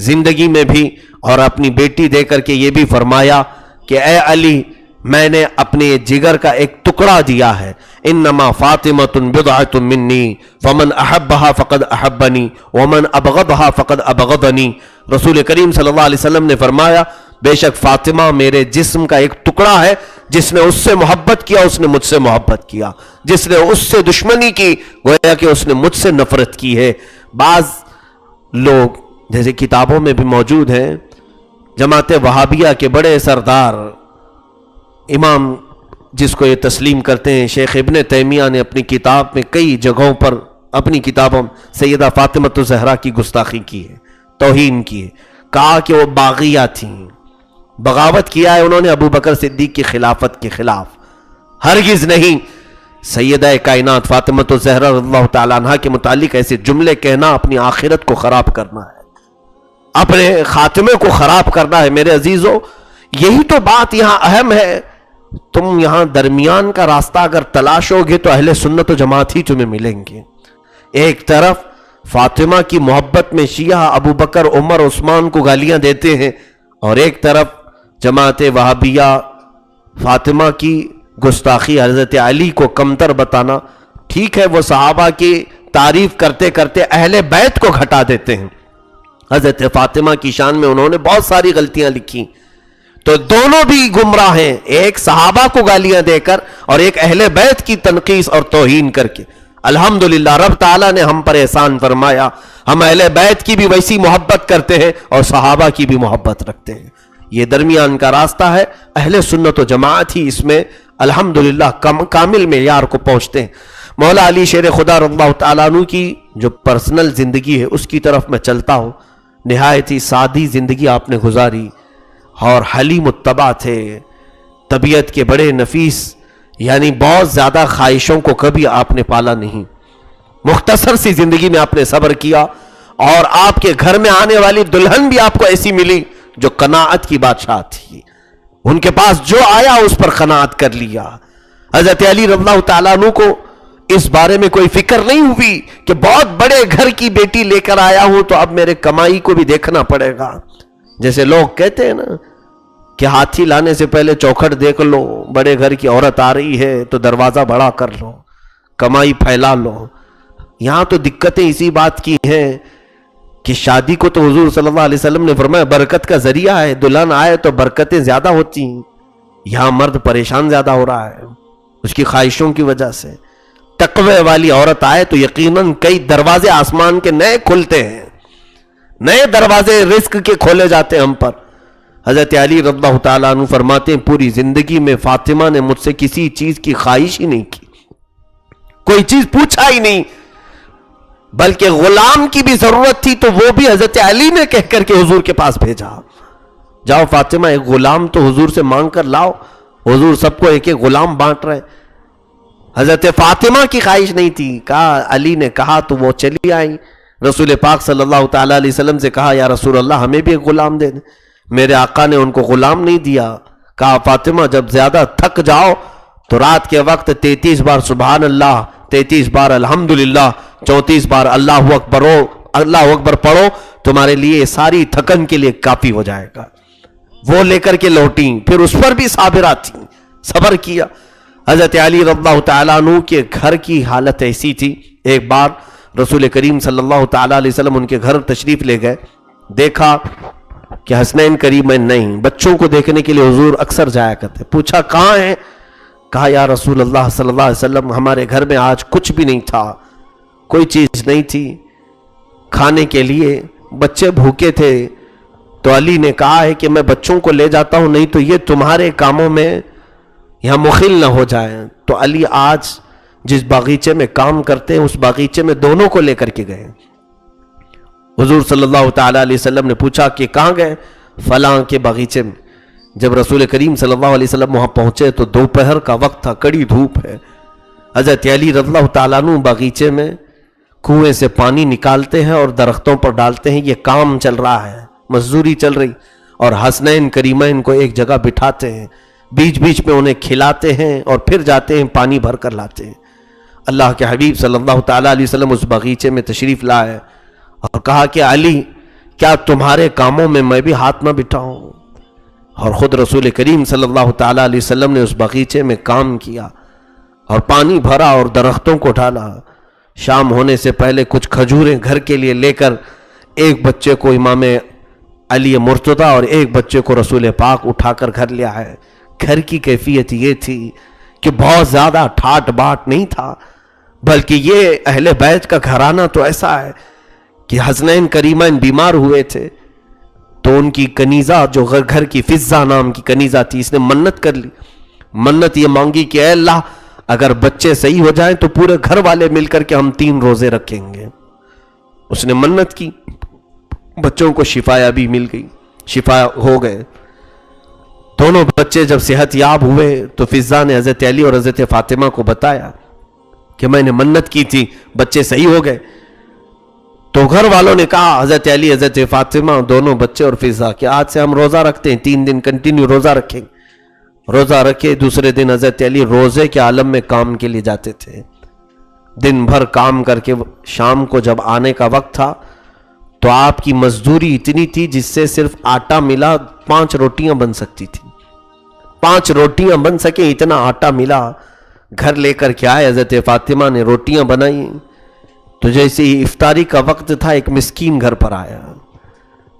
زندگی میں بھی، اور اپنی بیٹی دے کر کے یہ بھی فرمایا کہ اے علی میں نے اپنے جگر کا ایک ٹکڑا دیا ہے. انما فاطمۃ بضعۃ منی فمن احبها فقد احبنی ومن ابغضها فقد ابغضنی. رسول کریم صلی اللہ علیہ وسلم نے فرمایا بے شک فاطمہ میرے جسم کا ایک ٹکڑا ہے، جس نے اس سے محبت کیا اس نے مجھ سے محبت کیا، جس نے اس سے دشمنی کی گویا کہ اس نے مجھ سے نفرت کی ہے. بعض لوگ جیسے کتابوں میں بھی موجود ہیں، جماعت وہابیہ کے بڑے سردار امام جس کو یہ تسلیم کرتے ہیں شیخ ابن تیمیہ نے اپنی کتاب میں کئی جگہوں پر اپنی کتابوں سیدہ فاطمہ الزہرا کی گستاخی کی ہے، توہین کی ہے، کہا کہ وہ باغیہ تھیں، بغاوت کیا ہے انہوں نے ابو بکر صدیق کی خلافت کے خلاف. ہرگز نہیں. سیدہ کائنات فاطمہ الزہرا رضی اللہ تعالیٰ عنہ کے متعلق ایسے جملے کہنا اپنی آخرت کو خراب کرنا ہے، اپنے خاتمے کو خراب کرنا ہے. میرے عزیزو یہی تو بات یہاں اہم ہے. تم یہاں درمیان کا راستہ اگر تلاشو گے تو اہل سنت و جماعت ہی تمہیں ملیں گے. ایک طرف فاطمہ کی محبت میں شیعہ ابو بکر عمر عثمان کو گالیاں دیتے ہیں، اور ایک طرف جماعت وہابیہ فاطمہ کی گستاخی حضرت علی کو کمتر بتانا. ٹھیک ہے وہ صحابہ کی تعریف کرتے کرتے اہل بیت کو گھٹا دیتے ہیں. حضرت فاطمہ کی شان میں انہوں نے بہت ساری غلطیاں لکھی، تو دونوں بھی گمراہ ہیں، ایک صحابہ کو گالیاں دے کر اور ایک اہل بیت کی تنقیص اور توہین کر کے. الحمدللہ رب تعالیٰ نے ہم پر احسان فرمایا، ہم اہل بیت کی بھی ویسی محبت کرتے ہیں اور صحابہ کی بھی محبت رکھتے ہیں. یہ درمیان کا راستہ ہے. اہل سنت و جماعت ہی اس میں الحمدللہ کامل معیار کو پہنچتے ہیں. مولا علی شیر خدا رضی اللہ تعالیٰ عنہ کی جو پرسنل زندگی ہے اس کی طرف میں چلتا ہوں. نہایت ہی سادی زندگی آپ نے گزاری اور حلیم متبع تھے، طبیعت کے بڑے نفیس، یعنی بہت زیادہ خواہشوں کو کبھی آپ نے پالا نہیں. مختصر سی زندگی میں آپ نے صبر کیا، اور آپ کے گھر میں آنے والی دلہن بھی آپ کو ایسی ملی جو قناعت کی بادشاہ تھی. ان کے پاس جو آیا اس پر قناعت کر لیا. حضرت علی رضی اللہ تعالیٰ عنہ کو اس بارے میں کوئی فکر نہیں ہوئی کہ بہت بڑے گھر کی بیٹی لے کر آیا ہوں تو اب میرے کمائی کو بھی دیکھنا پڑے گا. جیسے لوگ کہتے ہیں نا کہ ہاتھی لانے سے پہلے چوکھٹ دیکھ لو، بڑے گھر کی عورت آ رہی ہے تو دروازہ بڑا کر لو، کمائی پھیلا لو. یہاں تو دقتیں اسی بات کی ہیں کہ شادی کو تو حضور صلی اللہ علیہ وسلم نے فرمایا برکت کا ذریعہ ہے، دلہن آئے تو برکتیں زیادہ ہوتی ہیں. یہاں مرد پریشان زیادہ ہو رہا ہے اس کی خواہشوں کی وجہ سے. تقوی والی عورت آئے تو یقیناً کئی دروازے آسمان کے نئے کھلتے ہیں، نئے دروازے رزق کے کھولے جاتے ہیں ہم پر. حضرت علی رضی اللہ تعالیٰ عنہ فرماتے ہیں پوری زندگی میں فاطمہ نے مجھ سے کسی چیز کی خواہش ہی نہیں کی، کوئی چیز پوچھا ہی نہیں، بلکہ غلام کی بھی ضرورت تھی تو وہ بھی حضرت علی نے کہہ کر کے حضور کے پاس بھیجا، جاؤ فاطمہ ایک غلام تو حضور سے مانگ کر لاؤ. حضور سب کو ایک ایک غلام بانٹ رہے. حضرت فاطمہ کی خواہش نہیں تھی، کہا علی نے کہا تو وہ چلی آئی. رسول پاک صلی اللہ تعالیٰ علیہ وسلم سے کہا یا رسول اللہ ہمیں بھی ایک غلام دے دیں. میرے آقا نے ان کو غلام نہیں دیا. کہا فاطمہ جب زیادہ تھک جاؤ تو رات کے وقت 33 بار سبحان اللہ، 33 بار الحمدللہ، 34 بار اللہ اکبر پڑھو، تمہارے لیے ساری تھکن کے لیے کافی ہو جائے گا. وہ لے کر کے لوٹیں، پھر اس پر بھی صابرہ تھیں، صبر کیا۔ حضرت علی رضی اللہ تعالیٰ عنہ کے گھر کی حالت ایسی تھی، ایک بار رسول کریم صلی اللہ تعالیٰ علیہ وسلم ان کے گھر تشریف لے گئے، دیکھا کہ حسنین کریمین نہیں، بچوں کو دیکھنے کے لیے حضور اکثر جایا کرتے، پوچھا کہاں ہیں؟ کہا یا رسول اللہ صلی اللہ علیہ وسلم ہمارے گھر میں آج کچھ بھی نہیں تھا، کوئی چیز نہیں تھی کھانے کے لیے، بچے بھوکے تھے۔ تو علی نے کہا ہے کہ میں بچوں کو لے جاتا ہوں، نہیں تو یہ تمہارے کاموں میں یہاں مخل نہ ہو جائے۔ تو علی آج جس باغیچے میں کام کرتے ہیں اس باغیچے میں دونوں کو لے کر کے گئے۔ حضور صلی اللہ تعالیٰ علیہ وسلم نے پوچھا کہ کہاں گئے؟ فلاں کے باغیچے میں۔ جب رسول کریم صلی اللہ علیہ وسلم وہاں پہنچے تو دوپہر کا وقت تھا، کڑی دھوپ ہے۔ حضرت علی رضی اللہ تعالیٰ عنہ باغیچے میں کنویں سے پانی نکالتے ہیں اور درختوں پر ڈالتے ہیں، یہ کام چل رہا ہے، مزدوری چل رہی، اور حسنین کریمین کو ایک جگہ بٹھاتے ہیں، بیچ بیچ میں انہیں کھلاتے ہیں اور پھر جاتے ہیں پانی بھر کر لاتے ہیں۔ اللہ کے حبیب صلی اللہ تعالیٰ علیہ وسلم اس باغیچے میں تشریف لائے اور کہا کہ علی کیا تمہارے کاموں میں بھی ہاتھ نہ بٹھاؤں؟ اور خود رسول کریم صلی اللہ تعالیٰ علیہ وسلم نے اس باغیچے میں کام کیا اور پانی بھرا اور درختوں کو ڈالا۔ شام ہونے سے پہلے کچھ کھجوریں گھر کے لیے لے کر ایک بچے کو امام علی مرتضیٰ اور ایک بچے کو رسول پاک اٹھا کر گھر لے آئے۔ گھر کی کیفیت یہ تھی کہ بہت زیادہ ٹھاٹ باٹ نہیں تھا، بلکہ یہ اہل بیت کا گھرانہ تو ایسا ہے کہ حسنین کریمین بیمار ہوئے تھے تو ان کی کنیزہ جو گھر کی فضہ نام کی کنیزہ تھی، اس نے منت کر لی، منت یہ مانگی کہ اے اللہ اگر بچے صحیح ہو جائیں تو پورے گھر والے مل کر کے ہم 3 روزے رکھیں گے۔ اس نے منت کی، بچوں کو شفا یابی مل گئی، شفا ہو گئے۔ دونوں بچے جب صحت یاب ہوئے تو فضہ نے حضرت علی اور حضرت فاطمہ کو بتایا کہ میں نے منت کی تھی، بچے صحیح ہو گئے۔ تو گھر والوں نے کہا، حضرت علی حضرت فاطمہ دونوں بچے اور فضہ، کہ آج سے ہم روزہ رکھتے ہیں، 3 دن کنٹینیو روزہ رکھیں۔ روزہ رکھے، دوسرے دن حضرت علی روزے کے عالم میں کام کے لیے جاتے تھے، دن بھر کام کر کے شام کو جب آنے کا وقت تھا تو آپ کی مزدوری اتنی تھی جس سے صرف آٹا ملا 5 روٹیاں بن سکتی تھی، 5 روٹیاں بن سکیں اتنا آٹا ملا۔ گھر لے کر کے آئے، حضرت فاطمہ نے روٹیاں بنائی تو جیسے ہی افطاری کا وقت تھا ایک مسکین گھر پر آیا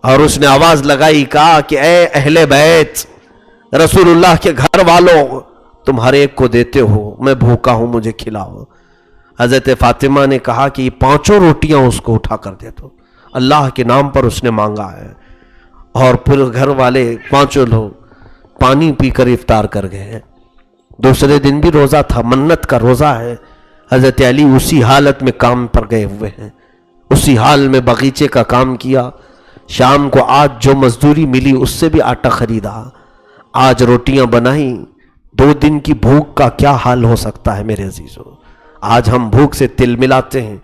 اور اس نے آواز لگائی، کہا کہ اے اہل بیت، رسول اللہ کے گھر والوں، تم ہر ایک کو دیتے ہو، میں بھوکا ہوں، مجھے کھلاؤ۔ حضرت فاطمہ نے کہا کہ یہ 5 روٹیاں اس کو اٹھا کر دے دو، اللہ کے نام پر اس نے مانگا ہے۔ اور پھر گھر والے 5 لوگ پانی پی کر افطار کر گئے۔ دوسرے دن بھی روزہ تھا، منت کا روزہ ہے۔ حضرت علی اسی حالت میں کام پر گئے ہوئے ہیں، اسی حال میں باغیچے کا کام کیا۔ شام کو آج جو مزدوری ملی اس سے بھی آٹا خریدا، آج روٹیاں بنائی۔ 2 دن کی بھوک کا کیا حال ہو سکتا ہے میرے عزیزو؟ آج ہم بھوک سے تل ملاتے ہیں،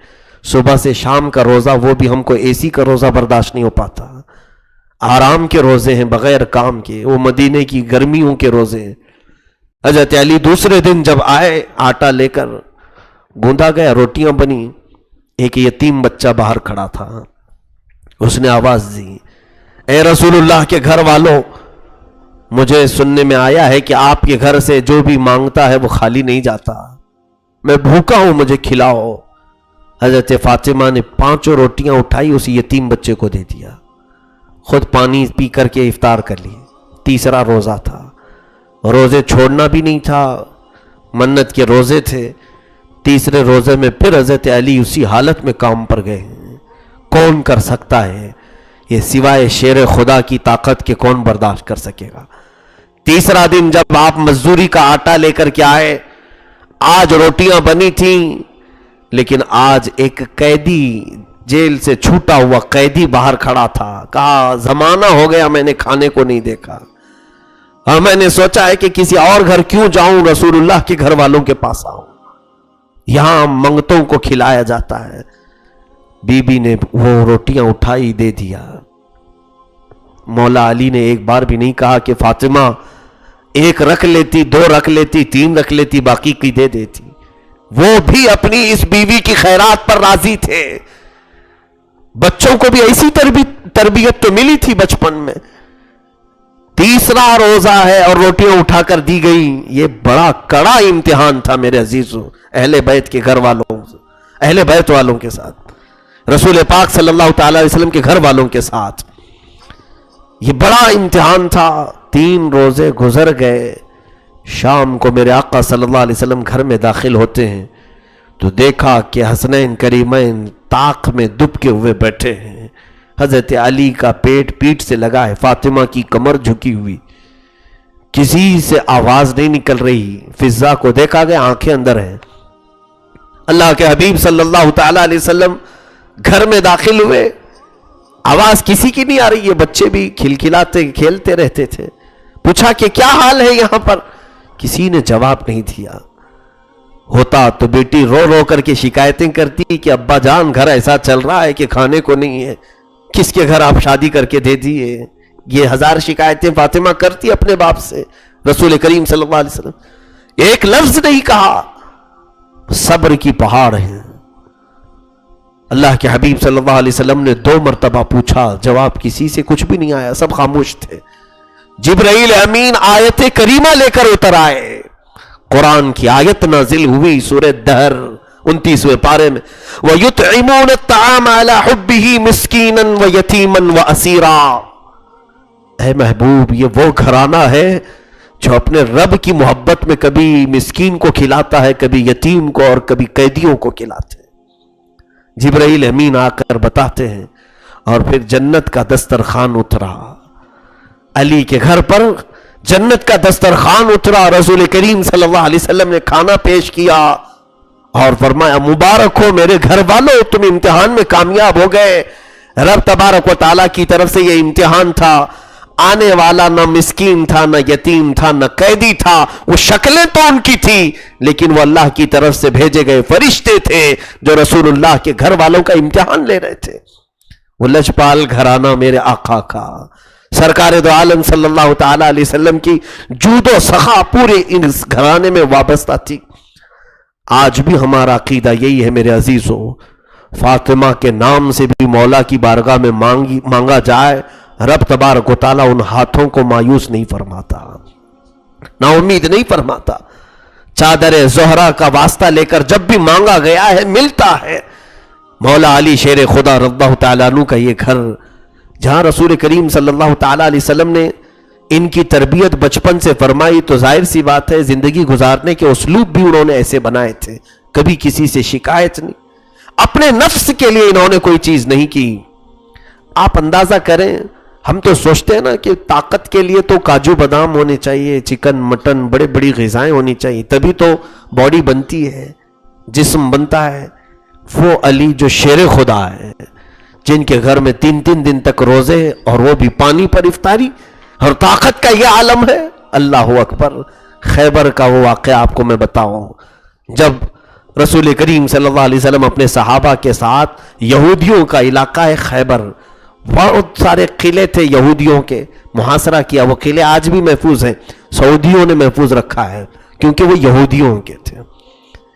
صبح سے شام کا روزہ، وہ بھی ہم کو اے سی کا روزہ برداشت نہیں ہو پاتا، آرام کے روزے ہیں بغیر کام کے، وہ مدینے کی گرمیوں کے روزے ہیں۔ حضرت علی دوسرے دن جب آئے، آٹا لے کر گوندا گیا، روٹیاں بنی، ایک یتیم بچہ باہر کھڑا تھا، اس نے آواز دی، اے رسول اللہ کے گھر والوں، مجھے سننے میں آیا ہے کہ آپ کے گھر سے جو بھی مانگتا ہے وہ خالی نہیں جاتا، میں بھوکا ہوں، مجھے کھلاؤ۔ حضرت فاطمہ نے 5 روٹیاں اٹھائی، اس یتیم بچے کو دے دیا، خود پانی پی کر کے افطار کر لی۔ تیسرا روزہ تھا، روزے چھوڑنا بھی نہیں تھا، منت کے روزے تھے۔ تیسرے روزے میں پھر حضرت علی اسی حالت میں کام پر گئے۔ کون کر سکتا ہے یہ سوائے شیر خدا کی طاقت کے؟ کون برداشت کر سکے گا؟ تیسرا دن جب آپ مزدوری کا آٹا لے کر کے آئے، آج روٹیاں بنی تھیں، لیکن آج ایک قیدی، جیل سے چھوٹا ہوا قیدی باہر کھڑا تھا، کہا زمانہ ہو گیا میں نے کھانے کو نہیں دیکھا، اور میں نے سوچا ہے کہ کسی اور گھر کیوں جاؤں، رسول اللہ کے گھر والوں کے پاس آؤں، یہاں منگتوں کو کھلایا جاتا ہے۔ بی بی نے وہ روٹیاں اٹھائی، دے دیا۔ مولا علی نے ایک بار بھی نہیں کہا کہ فاطمہ 1 رکھ لیتی، 2 رکھ لیتی، 3 رکھ لیتی، باقی کی دے دیتی۔ وہ بھی اپنی اس بیوی کی خیرات پر راضی تھے۔ بچوں کو بھی ایسی تربیت تو ملی تھی بچپن میں، تیسرا روزہ ہے اور روٹیاں اٹھا کر دی گئی. یہ بڑا کڑا امتحان تھا میرے عزیزوں اہل بیت کے گھر والوں، اہل بیت والوں کے ساتھ، رسول پاک صلی اللہ تعالی علیہ وسلم کے گھر والوں کے ساتھ. یہ بڑا امتحان تھا. 3 روزے گزر گئے. شام کو میرے آقا صلی اللہ علیہ وسلم گھر میں داخل ہوتے ہیں تو دیکھا کہ حسنین کریمین طاق میں دبکے ہوئے بیٹھے ہیں. حضرت علی کا پیٹ پیٹ سے لگا ہے، فاطمہ کی کمر جھکی ہوئی، کسی سے آواز نہیں نکل رہی. فضا کو دیکھا گیا، آنکھیں اندر ہیں. اللہ کے حبیب صلی اللہ تعالی علیہ وسلم گھر میں داخل ہوئے، آواز کسی کی نہیں آ رہی ہے. بچے بھی کھلکھلاتے کھیلتے رہتے تھے. پوچھا کہ کیا حال ہے یہاں پر؟ کسی نے جواب نہیں دیا. ہوتا تو بیٹی رو رو کر کے شکایتیں کرتی کہ ابا جان گھر ایسا چل رہا ہے کہ کھانے کو نہیں ہے، کس کے گھر آپ شادی کر کے دے دیے. یہ 1000 شکایتیں فاطمہ کرتی اپنے باپ سے. رسول کریم صلی اللہ علیہ وسلم ایک لفظ نہیں کہا. صبر کی پہاڑ ہے. اللہ کے حبیب صلی اللہ علیہ وسلم نے 2 مرتبہ پوچھا، جواب کسی سے کچھ بھی نہیں آیا، سب خاموش تھے. جبرائیل امین آیت کریمہ لے کر اتر آئے. قرآن کی آیت نازل ہوئی سورہ دہر 29ویں پارے میں، وَيُطْعِمُونَ الطَّعَامَ عَلَى حُبِّهِ مِسْكِينًا وَيَتِيمًا وَأَسِيرًا. اے محبوب، یہ وہ گھرانہ ہے جو اپنے رب کی محبت میں کبھی مسکین کو کھلاتا ہے، کبھی یتیم کو اور کبھی قیدیوں کو کھلاتے ہیں. جبرائیل امین آ کر بتاتے ہیں. اور پھر جنت کا دسترخوان اترا. علی کے گھر پر جنت کا دسترخوان اترا. رسول کریم صلی اللہ علیہ وسلم نے کھانا پیش کیا اور فرمایا مبارک ہو میرے گھر والوں، تم امتحان میں کامیاب ہو گئے. رب تبارک و تعالیٰ کی طرف سے یہ امتحان تھا. آنے والا نہ مسکین تھا، نہ یتیم تھا، نہ قیدی تھا. وہ شکلیں تو ان کی تھی لیکن وہ اللہ کی طرف سے بھیجے گئے فرشتے تھے جو رسول اللہ کے گھر والوں کا امتحان لے رہے تھے. وہ لجپال گھرانہ میرے آقا کا، سرکار دو عالم صلی اللہ تعالی علیہ وسلم کی جود و سخا پورے اس گھرانے میں وابستہ تھی. آج بھی ہمارا عقیدہ یہی ہے میرے عزیزوں، فاطمہ کے نام سے بھی مولا کی بارگاہ میں مانگا جائے، رب تبارک و تعالیٰ ان ہاتھوں کو مایوس نہیں فرماتا، نا امید نہیں فرماتا. چادر زہرا کا واسطہ لے کر جب بھی مانگا گیا ہے ملتا ہے. مولا علی شیر خدا رضی اللہ تعالیٰ عنہ کا یہ گھر جہاں رسول کریم صلی اللہ تعالیٰ علیہ وسلم نے ان کی تربیت بچپن سے فرمائی، تو ظاہر سی بات ہے زندگی گزارنے کے اسلوب بھی انہوں نے ایسے بنائے تھے. کبھی کسی سے شکایت نہیں، اپنے نفس کے لیے انہوں نے کوئی چیز نہیں کی. آپ اندازہ کریں، ہم تو سوچتے ہیں نا کہ طاقت کے لیے تو کاجو بادام ہونے چاہیے، چکن مٹن بڑے بڑی غذائیں ہونی چاہیے، تبھی تو باڈی بنتی ہے، جسم بنتا ہے. وہ علی جو شیر خدا ہے، جن کے گھر میں 3 دن تک روزے اور وہ بھی پانی پر افطاری، اور طاقت کا یہ عالم ہے. اللہ اکبر. خیبر کا وہ واقعہ آپ کو میں بتاؤں، جب رسول کریم صلی اللہ علیہ وسلم اپنے صحابہ کے ساتھ یہودیوں کا علاقہ ہے خیبر، بہت سارے قلعے تھے یہودیوں کے، محاصرہ کیا. وہ قلعے آج بھی محفوظ ہیں، سعودیوں نے محفوظ رکھا ہے کیونکہ وہ یہودیوں کے تھے،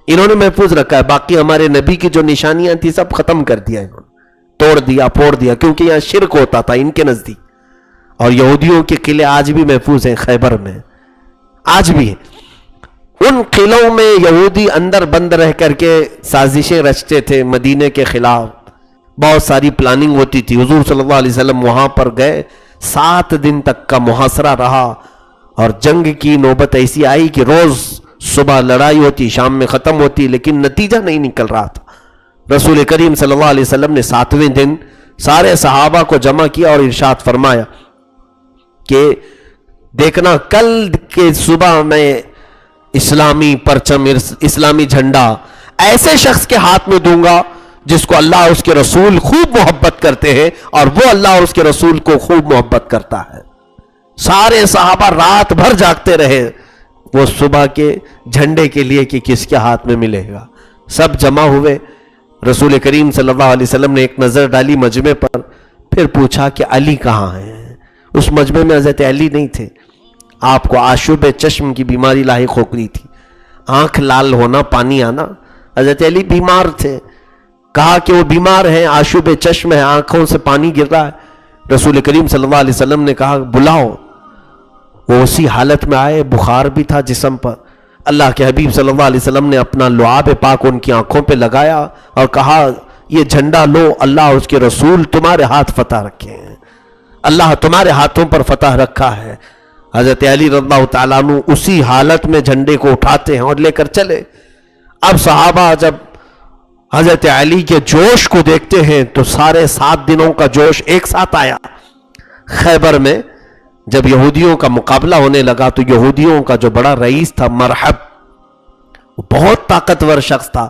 انہوں نے محفوظ رکھا ہے. باقی ہمارے نبی کی جو نشانیاں تھی سب ختم کر دیا انہوں نے، توڑ دیا پھوڑ دیا، کیونکہ یہاں شرک ہوتا تھا ان کے نزدیک. اور یہودیوں کے قلعے آج بھی محفوظ ہیں خیبر میں، آج بھی ہیں. ان قلعوں میں یہودی اندر بند رہ کر کے سازشیں رچتے تھے مدینے کے خلاف، بہت ساری پلاننگ ہوتی تھی. حضور صلی اللہ علیہ وسلم وہاں پر گئے، 7 دن تک کا محاصرہ رہا، اور جنگ کی نوبت ایسی آئی کہ روز صبح لڑائی ہوتی، شام میں ختم ہوتی، لیکن نتیجہ نہیں نکل رہا تھا. رسول کریم صلی اللہ علیہ وسلم نے 7ویں دن سارے صحابہ کو جمع کیا اور ارشاد فرمایا کہ دیکھنا کل کے صبح میں اسلامی پرچم، اسلامی جھنڈا ایسے شخص کے ہاتھ میں دوں گا جس کو اللہ اور اس کے رسول خوب محبت کرتے ہیں، اور وہ اللہ اور اس کے رسول کو خوب محبت کرتا ہے. سارے صحابہ رات بھر جاگتے رہے وہ صبح کے جھنڈے کے لیے کہ کس کے ہاتھ میں ملے گا. سب جمع ہوئے، رسول کریم صلی اللہ علیہ وسلم نے ایک نظر ڈالی مجمع پر، پھر پوچھا کہ علی کہاں ہیں؟ اس مجمع میں حضرت علی نہیں تھے. آپ کو آشوب چشم کی بیماری لاحق ہو گئی تھی، آنکھ لال ہونا، پانی آنا. حضرت علی بیمار تھے، کہا کہ وہ بیمار ہیں، آشوب چشم ہے، آنکھوں سے پانی گر رہا ہے. رسول کریم صلی اللہ علیہ وسلم نے کہا بلاؤ. وہ اسی حالت میں آئے، بخار بھی تھا جسم پر. اللہ کے حبیب صلی اللہ علیہ وسلم نے اپنا لعاب پاک ان کی آنکھوں پہ لگایا اور کہا یہ جھنڈا لو، اللہ اور اس کے رسول تمہارے ہاتھ فتح رکھے ہیں، اللہ تمہارے ہاتھوں پر فتح رکھا ہے. حضرت علی رضی اللہ تعالیٰ عنہ اسی حالت میں جھنڈے کو اٹھاتے ہیں اور لے کر چلے. اب صحابہ جب حضرت علی کے جوش کو دیکھتے ہیں تو سارے 7 دنوں کا جوش ایک ساتھ آیا. خیبر میں جب یہودیوں کا مقابلہ ہونے لگا تو یہودیوں کا جو بڑا رئیس تھا مرحب، وہ بہت طاقتور شخص تھا،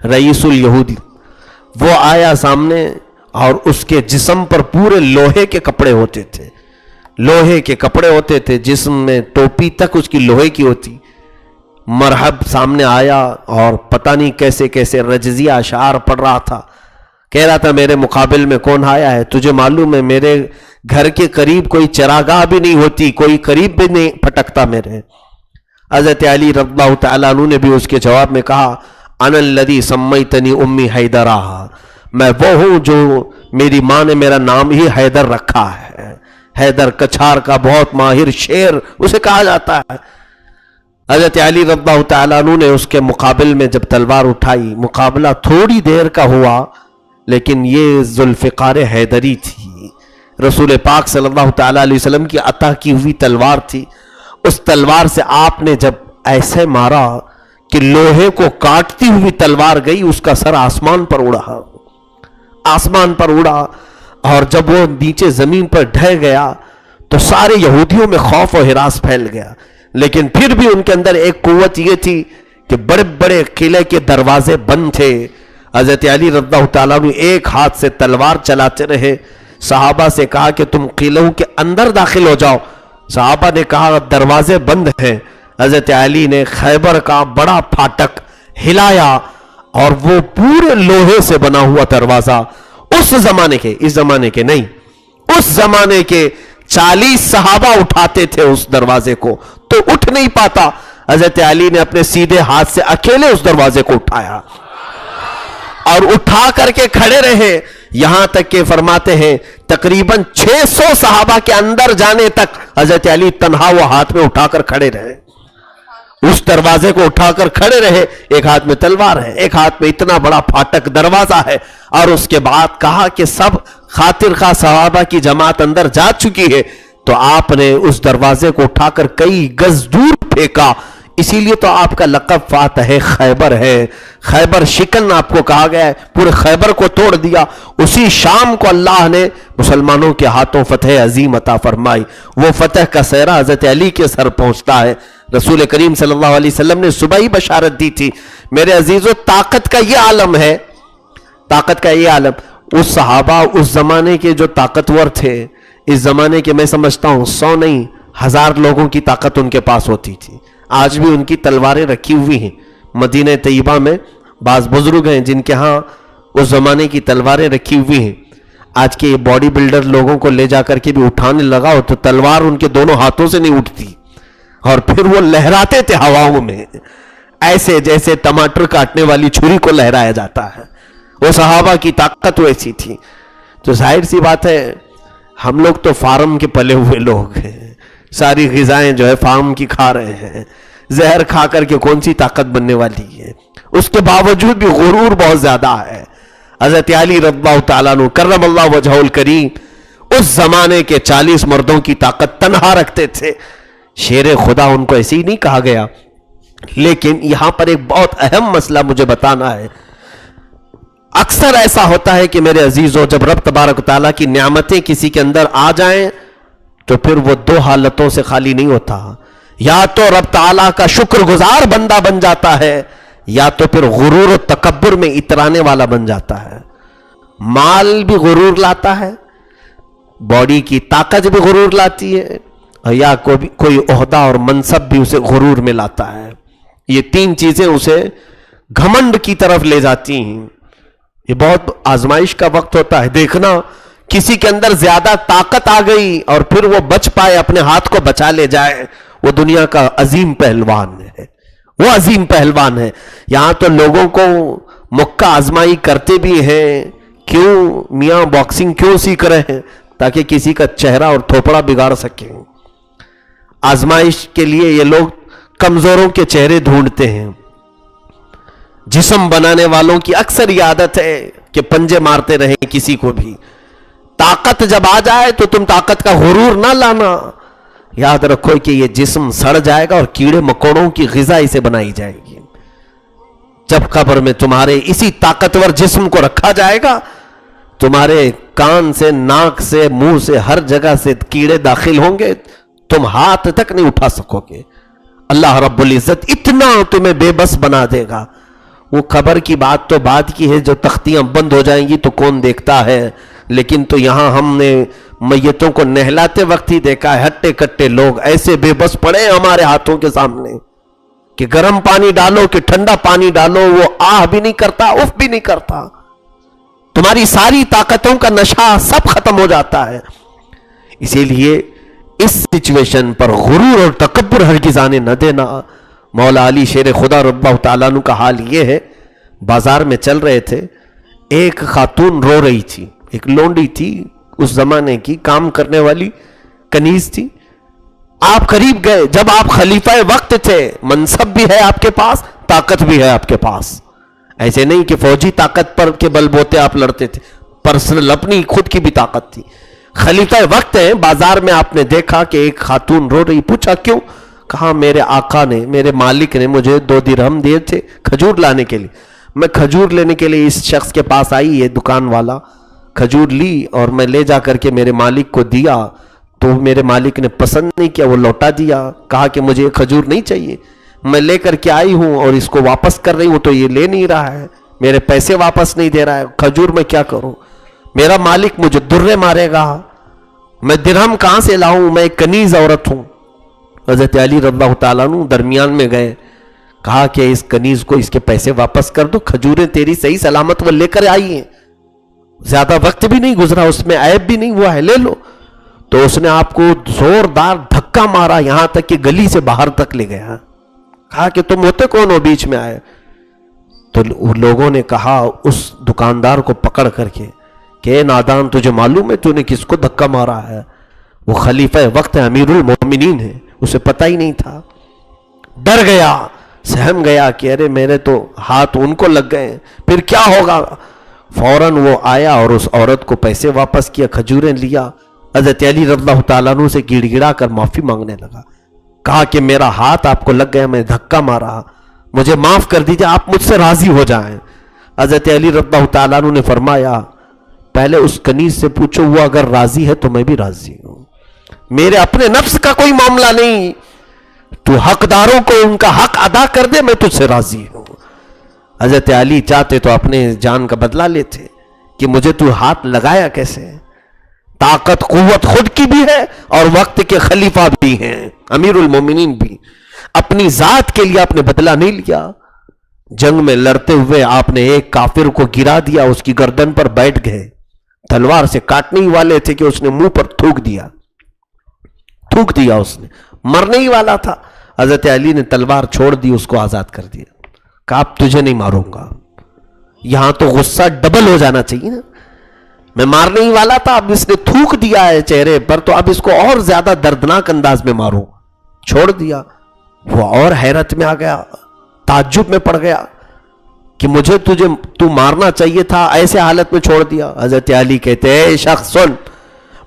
رئیس الیہودی، وہ آیا سامنے اور اس کے جسم پر پورے لوہے کے کپڑے ہوتے تھے، لوہے کے کپڑے ہوتے تھے، جسم میں ٹوپی تک اس کی لوہے کی ہوتی. مرحب سامنے آیا اور پتہ نہیں کیسے کیسے رجزیہ اشعار پڑھ رہا تھا. کہہ رہا تھا میرے مقابل میں کون آیا ہے؟ تجھے معلوم ہے میرے گھر کے قریب کوئی چراگاہ بھی نہیں ہوتی، کوئی قریب بھی نہیں پھٹکتا میرے. حضرت علی رضی اللہ تعالیٰ عنہ نے بھی اس کے جواب میں کہا انا الذی سمیتنی امی حیدرہ، میں وہ ہوں جو میری ماں نے میرا نام ہی حیدر رکھا ہے. حیدر کچھار کا بہت ماہر شیر اسے کہا جاتا ہے. حضرت علی رضی اللہ تعالیٰ عنہ نے اس کے مقابل میں جب تلوار اٹھائی، مقابلہ تھوڑی دیر کا ہوا لیکن یہ ذوالفقار حیدری تھی، رسول پاک صلی اللہ تعالیٰ علیہ وسلم کی عطا کی ہوئی تلوار تھی. اس تلوار سے آپ نے جب ایسے مارا کہ لوہے کو کاٹتی ہوئی تلوار گئی، اس کا سر آسمان پر اڑا، آسمان پر اڑا، اور جب وہ نیچے زمین پر ڈھہ گیا تو سارے یہودیوں میں خوف و ہراس پھیل گیا. لیکن پھر بھی ان کے اندر ایک قوت یہ تھی کہ بڑے بڑے قلعے کے دروازے بند تھے. حضرت علی رضی اللہ تعالیٰ عنہ ایک ہاتھ سے تلوار چلاتے رہے. صحابہ سے کہا کہ تم قلعوں کے اندر داخل ہو جاؤ. صحابہ نے کہا دروازے بند ہیں. حضرت علی نے خیبر کا بڑا پھاٹک ہلایا اور وہ پورے لوہے سے بنا ہوا دروازہ، اس زمانے کے، اس زمانے کے نہیں، اس زمانے کے 40 صحابہ اٹھاتے تھے اس دروازے کو تو اٹھ نہیں پاتا. حضرت علی نے اپنے سیدھے ہاتھ سے اکیلے اس دروازے کو اٹھایا اور اٹھا کر کے کھڑے رہے، یہاں تک کہ فرماتے ہیں تقریباً 600 صحابہ کے اندر جانے تک حضرت علی تنہا وہ ہاتھ میں اٹھا کر کھڑے رہے، اس دروازے کو اٹھا کر کھڑے رہے. ایک ہاتھ میں تلوار ہے، ایک ہاتھ میں اتنا بڑا پھاٹک دروازہ ہے. اور اس کے بعد کہا کہ سب خاطر خواہ صحابہ کی جماعت اندر جا چکی ہے تو آپ نے اس دروازے کو اٹھا کر کئی گز دور پھینکا. اسی لیے تو آپ کا لقب فاتح خیبر ہے. خیبر شکن آپ کو کہا گیا ہے، پورے خیبر کو توڑ دیا. اسی شام کو اللہ نے مسلمانوں کے ہاتھوں فتح عظیم عطا فرمائی. وہ فتح کا سہرا حضرت علی کے سر پہنچتا ہے. رسول کریم صلی اللہ علیہ وسلم نے صبح ہی بشارت دی تھی. میرے عزیزو، طاقت کا یہ عالم ہے، طاقت کا یہ عالم. اس صحابہ اس زمانے کے جو طاقتور تھے، اس زمانے کے میں سمجھتا ہوں 100 نہیں 1000 لوگوں کی طاقت ان کے پاس ہوتی تھی. آج بھی ان کی تلواریں رکھی ہوئی ہیں مدینہ طیبہ میں. بعض بزرگ ہیں جن کے ہاں اس زمانے کی تلواریں رکھی ہوئی ہیں. آج کے باڈی بلڈر لوگوں کو لے جا کر کے بھی اٹھانے لگا ہو تو تلوار ان کے دونوں ہاتھوں سے نہیں اٹھتی اور پھر وہ لہراتے تھے ہواؤں میں، ایسے جیسے ٹماٹر کاٹنے والی چھری کو لہرایا جاتا ہے. وہ صحابہ کی طاقت ویسی تھی. تو ظاہر سی بات ہے ہم لوگ تو فارم کے پلے ہوئے لوگ ہیں، ساری غذائیں جو ہے فارم کی کھا رہے ہیں. زہر کھا کر کے کون سی طاقت بننے والی ہے؟ اس کے باوجود بھی غرور بہت زیادہ ہے. حضرت علی رضی اللہ تعالیٰ عنہ کرم اللہ وجہہ الکریم اس زمانے کے 40 مردوں کی طاقت تنہا رکھتے تھے. شیر خدا ان کو ایسے ہی نہیں کہا گیا. لیکن یہاں پر ایک بہت اہم مسئلہ مجھے بتانا ہے. اکثر ایسا ہوتا ہے کہ میرے عزیزو، جب رب تبارک و تعالیٰ کی نعمتیں کسی کے اندر آ جائیں تو پھر وہ 2 حالتوں سے خالی نہیں ہوتا. یا تو رب تعالیٰ کا شکر گزار بندہ بن جاتا ہے، یا تو پھر غرور و تکبر میں اترانے والا بن جاتا ہے. مال بھی غرور لاتا ہے، باڈی کی طاقت بھی غرور لاتی ہے، یا کوئی عہدہ اور منصب بھی اسے غرور میں لاتا ہے. یہ 3 چیزیں اسے گھمنڈ کی طرف لے جاتی ہیں. یہ بہت آزمائش کا وقت ہوتا ہے. دیکھنا کسی کے اندر زیادہ طاقت آ گئی اور پھر وہ بچ پائے، اپنے ہاتھ کو بچا لے جائے، وہ دنیا کا عظیم پہلوان ہے، وہ عظیم پہلوان ہے. یہاں تو لوگوں کو مکہ آزمائی کرتے بھی ہیں. کیوں میاں باکسنگ کیوں سیکھ رہے ہیں؟ تاکہ کسی کا چہرہ اور تھوپڑا بگاڑ سکیں. آزمائش کے لیے یہ لوگ کمزوروں کے چہرے ڈھونڈتے ہیں. جسم بنانے والوں کی اکثر یہ عادت ہے کہ پنجے مارتے رہیں کسی کو بھی. طاقت جب آ جائے تو تم طاقت کا غرور نہ لانا. یاد رکھو کہ یہ جسم سڑ جائے گا اور کیڑے مکوڑوں کی غذا اسے بنائی جائے گی. جب قبر میں تمہارے اسی طاقتور جسم کو رکھا جائے گا, تمہارے کان سے, ناک سے, منہ سے, ہر جگہ سے کیڑے داخل ہوں گے, تم ہاتھ تک نہیں اٹھا سکو گے. اللہ رب العزت اتنا تمہیں بے بس بنا دے گا. وہ قبر کی بات تو بات کی ہے, جو تختیاں بند ہو جائیں گی تو کون دیکھتا ہے, لیکن تو یہاں ہم نے میتوں کو نہلاتے وقت ہی دیکھا ہے. ہٹے کٹے لوگ ایسے بے بس پڑے ہمارے ہاتھوں کے سامنے کہ گرم پانی ڈالو کہ ٹھنڈا پانی ڈالو, وہ آہ بھی نہیں کرتا, اف بھی نہیں کرتا. تمہاری ساری طاقتوں کا نشہ سب ختم ہو جاتا ہے. اسی لیے اس سچویشن پر غرور اور تکبر ہرگز آنے نہ دینا. مولا علی شیر خدا رضی اللہ تعالیٰ عنہ کا حال یہ ہے, بازار میں چل رہے تھے, ایک خاتون رو رہی تھی, ایک لونڈی تھی, اس زمانے کی کام کرنے والی کنیز تھی. آپ قریب گئے, جب آپ خلیفہ وقت تھے, منصب بھی ہے آپ کے پاس, طاقت بھی ہے آپ کے پاس. ایسے نہیں کہ فوجی طاقت پر کے بل بوتے آپ لڑتے تھے, پرسنل اپنی خود کی بھی طاقت تھی. خلیفہ وقت ہے, بازار میں آپ نے دیکھا کہ ایک خاتون رو رہی. پوچھا کیوں؟ کہا میرے آقا نے, میرے مالک نے مجھے 2 درہم دیے تھے کھجور لانے کے لیے. میں کھجور لینے کے لیے اس شخص کے پاس آئی, یہ دکان والا. کھجور لی اور میں لے جا کر کے میرے مالک کو دیا, تو میرے مالک نے پسند نہیں کیا, وہ لوٹا دیا. کہا کہ مجھے کھجور نہیں چاہیے, میں لے کر کے آئی ہوں اور اس کو واپس کر رہی ہوں تو یہ لے نہیں رہا ہے, میرے پیسے واپس نہیں دے رہا ہے. کھجور میں کیا کروں؟ میرا مالک مجھے درے مارے گا, میں درہم کہاں سے لاؤں, میں ایک کنیز عورت ہوں. حضرت علی رضی اللہ تعالیٰ عنہ درمیان میں گئے, کہا کہ اس کنیز کو اس کے پیسے واپس کر دو, کھجوریں تیری صحیح سلامت وہ لے کر آئی ہیں, زیادہ وقت بھی نہیں گزرا, اس میں عیب بھی نہیں ہوا ہے, لے لو. تو اس نے آپ کو زوردار دھکا مارا, یہاں تک کہ گلی سے باہر تک لے گیا. کہا کہ تم ہوتے کون ہو بیچ میں آئے؟ تو لوگوں نے کہا اس دکاندار کو پکڑ کر کے کہ اے نادان, تجھے معلوم ہے تو نے کس کو دھکا مارا ہے؟ وہ خلیفہ وقت ہے, امیر المومنین ہے, اسے پتہ ہی نہیں تھا. ڈر گیا, سہم گیا کہ ارے میرے تو ہاتھ ان کو لگ گئے, پھر کیا ہوگا. فوراً وہ آیا اور اس عورت کو پیسے واپس کیا, کھجوریں لیا. حضرت علی رضی اللہ تعالیٰ عنہ سے گڑ گڑا کر معافی مانگنے لگا. کہا کہ میرا ہاتھ آپ کو لگ گیا, میں دھکا مارا, مجھے معاف کر دیجئے, آپ مجھ سے راضی ہو جائیں. حضرت علی رضی اللہ تعالیٰ عنہ نے فرمایا پہلے اس کنیز سے پوچھو, وہ اگر راضی ہے تو میں بھی راضی ہوں, میرے اپنے نفس کا کوئی معاملہ نہیں, تو حقداروں کو ان کا حق ادا کر دے, میں تجھ سے راضی ہوں. حضرت علی چاہتے تو اپنے جان کا بدلہ لیتے کہ مجھے تو ہاتھ لگایا کیسے. طاقت قوت خود کی بھی ہے اور وقت کے خلیفہ بھی ہیں, امیر المومنین بھی. اپنی ذات کے لیے آپ نے بدلہ نہیں لیا. جنگ میں لڑتے ہوئے آپ نے ایک کافر کو گرا دیا, اس کی گردن پر بیٹھ گئے, تلوار سے کاٹنے ہی والے تھے کہ اس نے منہ پر تھوک دیا, اس نے مرنے ہی والا تھا. حضرت علی نے تلوار چھوڑ دی, اس کو آزاد کر دیا. کہا اب تجھے نہیں ماروں گا. یہاں تو غصہ ڈبل ہو جانا چاہیے نا, میں مارنے ہی والا تھا, اب اس نے تھوک دیا ہے چہرے پر, تو اب اس کو اور زیادہ دردناک انداز میں ماروں. چھوڑ دیا. وہ اور حیرت میں آ گیا, تعجب میں پڑ گیا کہ مجھے تو مارنا چاہیے تھا, ایسے حالت میں چھوڑ دیا. حضرت علی کہتے اے شخص سن,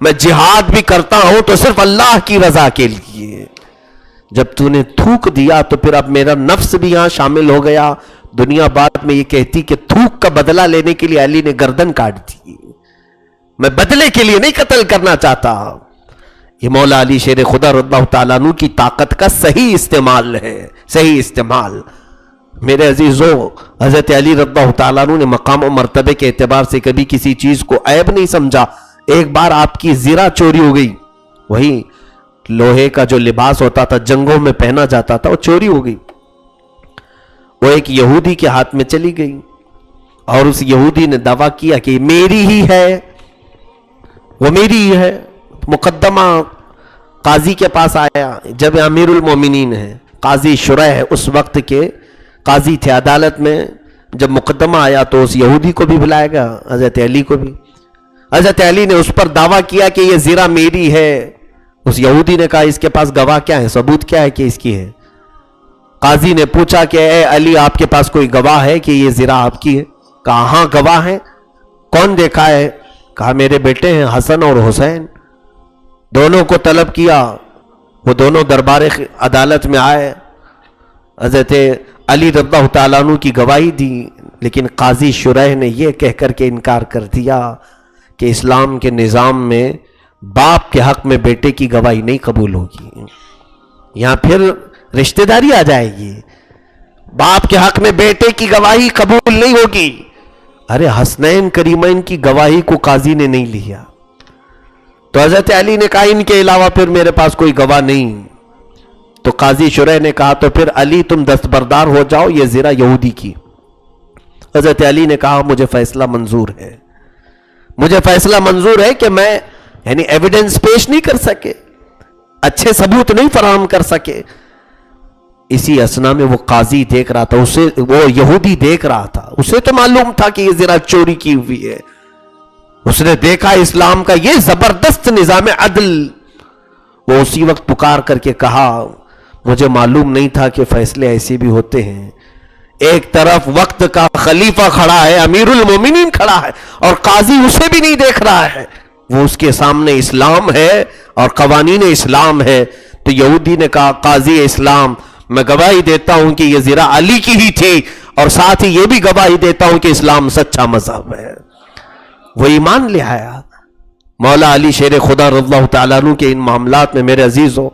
میں جہاد بھی کرتا ہوں تو صرف اللہ کی رضا کے لیے. جب تو نے تھوک دیا تو پھر اب میرا نفس بھی یہاں شامل ہو گیا. دنیا بعد میں یہ کہتی کہ تھوک کا بدلہ لینے کے لیے علی نے گردن کاٹ دی, میں بدلے کے لیے نہیں قتل کرنا چاہتا. یہ مولا علی شیر خدا رضی اللہ تعالیٰ عنہ کی طاقت کا صحیح استعمال ہے, صحیح استعمال. میرے عزیزوں, حضرت علی رضی اللہ تعالیٰ عنہ نے مقام و مرتبے کے اعتبار سے کبھی کسی چیز کو عیب نہیں سمجھا. ایک بار آپ کی زرہ چوری ہو گئی, وہی لوہے کا جو لباس ہوتا تھا جنگوں میں پہنا جاتا تھا, وہ چوری ہو گئی. وہ ایک یہودی کے ہاتھ میں چلی گئی اور اس یہودی نے دعویٰ کیا کہ میری ہی ہے, وہ میری ہی ہے. مقدمہ قاضی کے پاس آیا, جب امیر المومنین ہے, قاضی شرح اس وقت کے قاضی تھے عدالت میں. جب مقدمہ آیا تو اس یہودی کو بھی بلایا گیا, حضرت علی کو بھی. حضرت علی نے اس پر دعویٰ کیا کہ یہ زرہ میری ہے. اس یہودی نے کہا اس کے پاس گواہ کیا ہے, ثبوت کیا ہے کہ اس کی ہے؟ قاضی نے پوچھا کہ اے علی آپ کے پاس کوئی گواہ ہے کہ یہ زنا آپ کی ہے؟ کہا ہاں گواہ ہے. کون دیکھا ہے؟ کہا میرے بیٹے ہیں حسن اور حسین. دونوں کو طلب کیا, وہ دونوں دربار عدالت میں آئے, حضرت علی رضی اللہ تعالیٰ عنہ کی گواہی دی, لیکن قاضی شریح نے یہ کہہ کر کے انکار کر دیا کہ اسلام کے نظام میں باپ کے حق میں بیٹے کی گواہی نہیں قبول ہوگی. یہاں پھر رشتہ داری آ جائے گی, باپ کے حق میں بیٹے کی گواہی قبول نہیں ہوگی. ارے حسنین کریمین کی گواہی کو قاضی نے نہیں لیا, تو حضرت علی نے کہا ان کے علاوہ پھر میرے پاس کوئی گواہ نہیں. تو قاضی شریح نے کہا تو پھر علی تم دستبردار ہو جاؤ, یہ زنا یہودی کی. حضرت علی نے کہا مجھے فیصلہ منظور ہے, مجھے فیصلہ منظور ہے کہ میں یعنی ایویڈنس پیش نہیں کر سکے, اچھے ثبوت نہیں فراہم کر سکے. اسی اسنا میں وہ قاضی دیکھ رہا تھا, اسے وہ یہودی دیکھ رہا تھا, اسے تو معلوم تھا کہ یہ زنا چوری کی ہوئی ہے. اس نے دیکھا اسلام کا یہ زبردست نظام عدل. وہ اسی وقت پکار کر کے کہا مجھے معلوم نہیں تھا کہ فیصلے ایسے بھی ہوتے ہیں. ایک طرف وقت کا خلیفہ کھڑا ہے, امیر المومنین کھڑا ہے, اور قاضی اسے بھی نہیں دیکھ رہا ہے. وہ اس کے سامنے اسلام ہے اور قوانین اسلام ہے. تو یہودی نے کہا قاضی اسلام میں گواہی دیتا ہوں کہ یہ زنا علی کی ہی تھی, اور ساتھ ہی یہ بھی گواہی دیتا ہوں کہ اسلام سچا مذہب ہے. وہ ایمان لے آیا. مولا علی شیر خدا رضی اللہ تعالیٰ عنہ کے ان معاملات میں میرے عزیزوں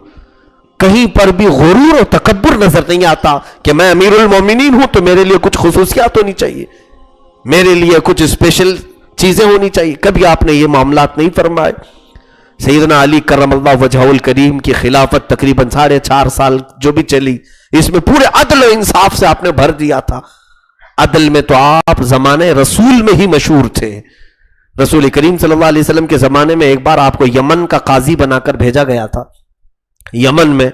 کہیں پر بھی غرور و تکبر نظر نہیں آتا کہ میں امیر المومنین ہوں تو میرے لیے کچھ خصوصیات ہونی چاہیے, میرے لیے کچھ اسپیشل چیزیں ہونی چاہیے. کبھی آپ نے یہ معاملات نہیں فرمائے. سیدنا علی کرم اللہ وجہہ الکریم کی خلافت تقریباً 4.5 سال جو بھی چلی, اس میں پورے عدل و انصاف سے آپ نے بھر دیا تھا. عدل میں تو آپ زمانے رسول میں ہی مشہور تھے. رسول کریم صلی اللہ علیہ وسلم کے زمانے میں ایک بار آپ کو یمن کا قاضی بنا کر بھیجا گیا تھا. یمن میں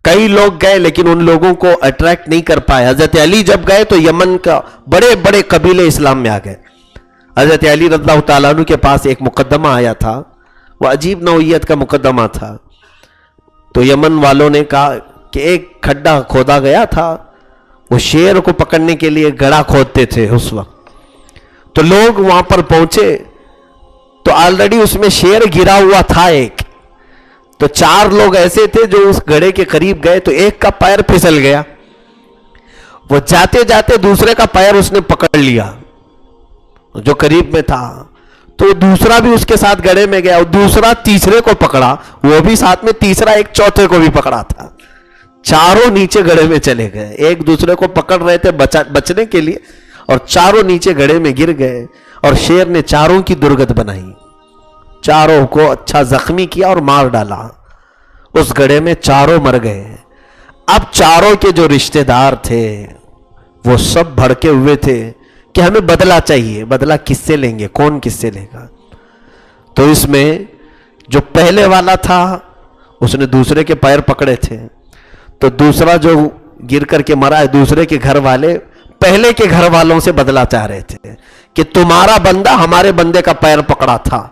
کئی لوگ گئے لیکن ان لوگوں کو اٹریکٹ نہیں کر پائے. حضرت علی جب گئے تو یمن کا بڑے بڑے قبیلے اسلام میں آ گئے. حضرت علی رضی اللہ تعالیٰ عنہ کے پاس ایک مقدمہ آیا تھا, وہ عجیب نوعیت کا مقدمہ تھا. تو یمن والوں نے کہا کہ ایک کھڈا کھودا گیا تھا, وہ شیر کو پکڑنے کے لیے گڑھا کھودتے تھے اس وقت. تو لوگ وہاں پر پہنچے تو آلریڈی اس میں شیر گرا ہوا تھا ایک. تو 4 لوگ ایسے تھے جو اس گڑھے کے قریب گئے تو ایک کا پیر پھسل گیا. وہ جاتے جاتے دوسرے کا پیر اس نے پکڑ لیا جو قریب میں تھا. تو دوسرا بھی اس کے ساتھ گڑھے میں گیا, اور دوسرا تیسرے کو پکڑا, وہ بھی ساتھ میں تیسرا ایک چوتھے کو بھی پکڑا تھا. چاروں نیچے گڑھے میں چلے گئے, ایک دوسرے کو پکڑ رہے تھے بچنے کے لیے, اور چاروں نیچے گڑھے میں گر گئے. اور شیر نے چاروں کی درگت بنائی, چاروں کو اچھا زخمی کیا اور مار ڈالا. اس گڑھے میں چاروں مر گئے. اب چاروں کے جو رشتہ دار تھے وہ سب بھڑکے ہوئے تھے کہ ہمیں بدلہ چاہیے. بدلہ کس سے لیں گے, کون کس سے لے گا؟ تو اس میں جو پہلے والا تھا اس نے دوسرے کے پیر پکڑے تھے, تو دوسرا جو گر کر کے مرا ہے, دوسرے کے گھر والے پہلے کے گھر والوں سے بدلہ چاہ رہے تھے کہ تمہارا بندہ ہمارے بندے کا پیر پکڑا تھا,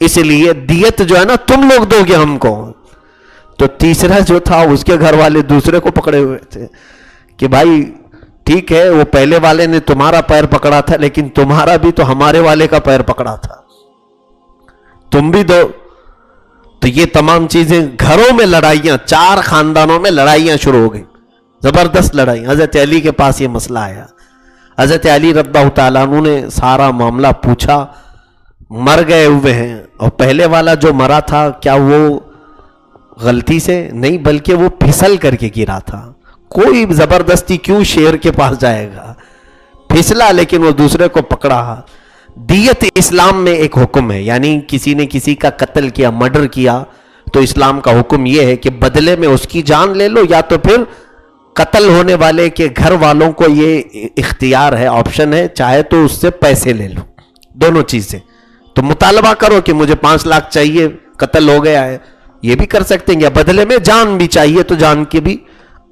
اس لیے دیت جو ہے نا تم لوگ دو گے ہم کو. تو تیسرا جو تھا اس کے گھر والے دوسرے کو پکڑے ہوئے تھے کہ بھائی ٹھیک ہے, وہ پہلے والے نے تمہارا پیر پکڑا تھا لیکن تمہارا بھی تو ہمارے والے کا پیر پکڑا تھا, تم بھی دو. تو یہ تمام چیزیں, گھروں میں لڑائیاں, 4 خاندانوں میں لڑائیاں شروع ہو گئی, زبردست لڑائی. حضرت علی کے پاس یہ مسئلہ آیا. حضرت علی رضی اللہ تعالیٰ عنہ نے سارا معاملہ پوچھا. مر گئے ہوئے ہیں, اور پہلے والا جو مرا تھا کیا وہ غلطی سے نہیں, بلکہ وہ پھسل کر کے گرا تھا. کوئی زبردستی کیوں شیر کے پاس جائے گا, پھسلا لیکن وہ دوسرے کو پکڑا. دیت اسلام میں ایک حکم ہے, یعنی کسی نے کسی کا قتل کیا, مرڈر کیا, تو اسلام کا حکم یہ ہے کہ بدلے میں اس کی جان لے لو, یا تو پھر قتل ہونے والے کے گھر والوں کو یہ اختیار ہے, آپشن ہے, چاہے تو اس سے پیسے لے لو. دونوں چیزیں, تو مطالبہ کرو کہ مجھے 5 لاکھ چاہیے, قتل ہو گیا ہے, یہ بھی کر سکتے ہیں, یا بدلے میں جان بھی چاہیے تو جان کی بھی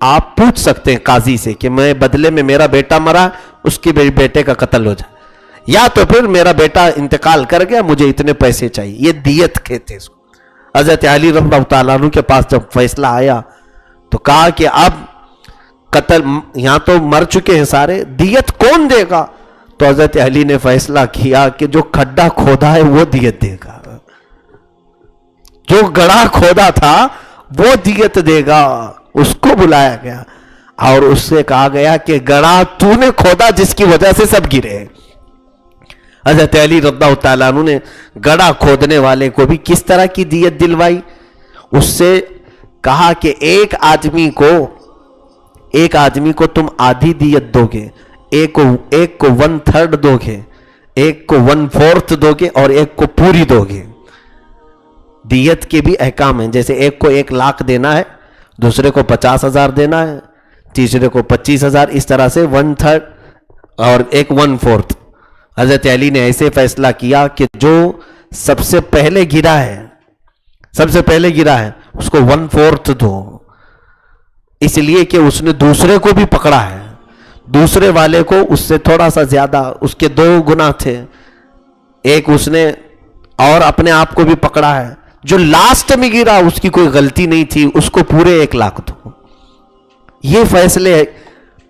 آپ پوچھ سکتے ہیں قاضی سے کہ میں بدلے میں میرا بیٹا مرا, اس کے بیٹے کا قتل ہو جائے, یا تو پھر میرا بیٹا انتقال کر گیا, مجھے اتنے پیسے چاہیے. یہ دیت کہتے ہیں اس کو. حضرت علی رضی اللہ تعالیٰ عنہ کے پاس جب فیصلہ آیا تو کہا کہ اب قتل یہاں تو مر چکے ہیں سارے، دیت کون دے گا؟ تو حضرت علی نے فیصلہ کیا کہ جو کھڈا کھودا ہے وہ دیت دے گا، جو گڑھا کھودا تھا وہ دیت دے گا۔ اس کو بلایا گیا اور اس سے کہا گیا کہ گڑھا تو نے کھودا جس کی وجہ سے سب گرے۔ حضرت علی رضی اللہ تعالیٰ عنہ نے گڑھا کھودنے والے کو بھی کس طرح کی دیت دلوائی؟ اس سے کہا کہ ایک آدمی کو تم آدھی دیت دو گے، ایک کو 1/3 دو گے، ایک کو 1/4 دو گے اور ایک کو پوری دو گے۔ دیت کے بھی احکام ہیں، جیسے ایک کو 1 لاکھ دینا ہے، دوسرے کو 50,000 دینا ہے، تیسرے کو 25,000، اس طرح سے 1/3 اور ایک 1/4۔ حضرت علی نے ایسے فیصلہ کیا کہ جو سب سے پہلے گرا ہے اس کو 1/4 دو، اس لیے کہ اس نے دوسرے کو بھی پکڑا ہے، دوسرے والے کو اس سے تھوڑا سا زیادہ، اس کے 2 گنا تھے، ایک اس نے اور اپنے آپ کو بھی پکڑا ہے، جو لاسٹ میں گرا اس کی کوئی غلطی نہیں تھی، اس کو پورے 1 لاکھ دو۔ یہ فیصلے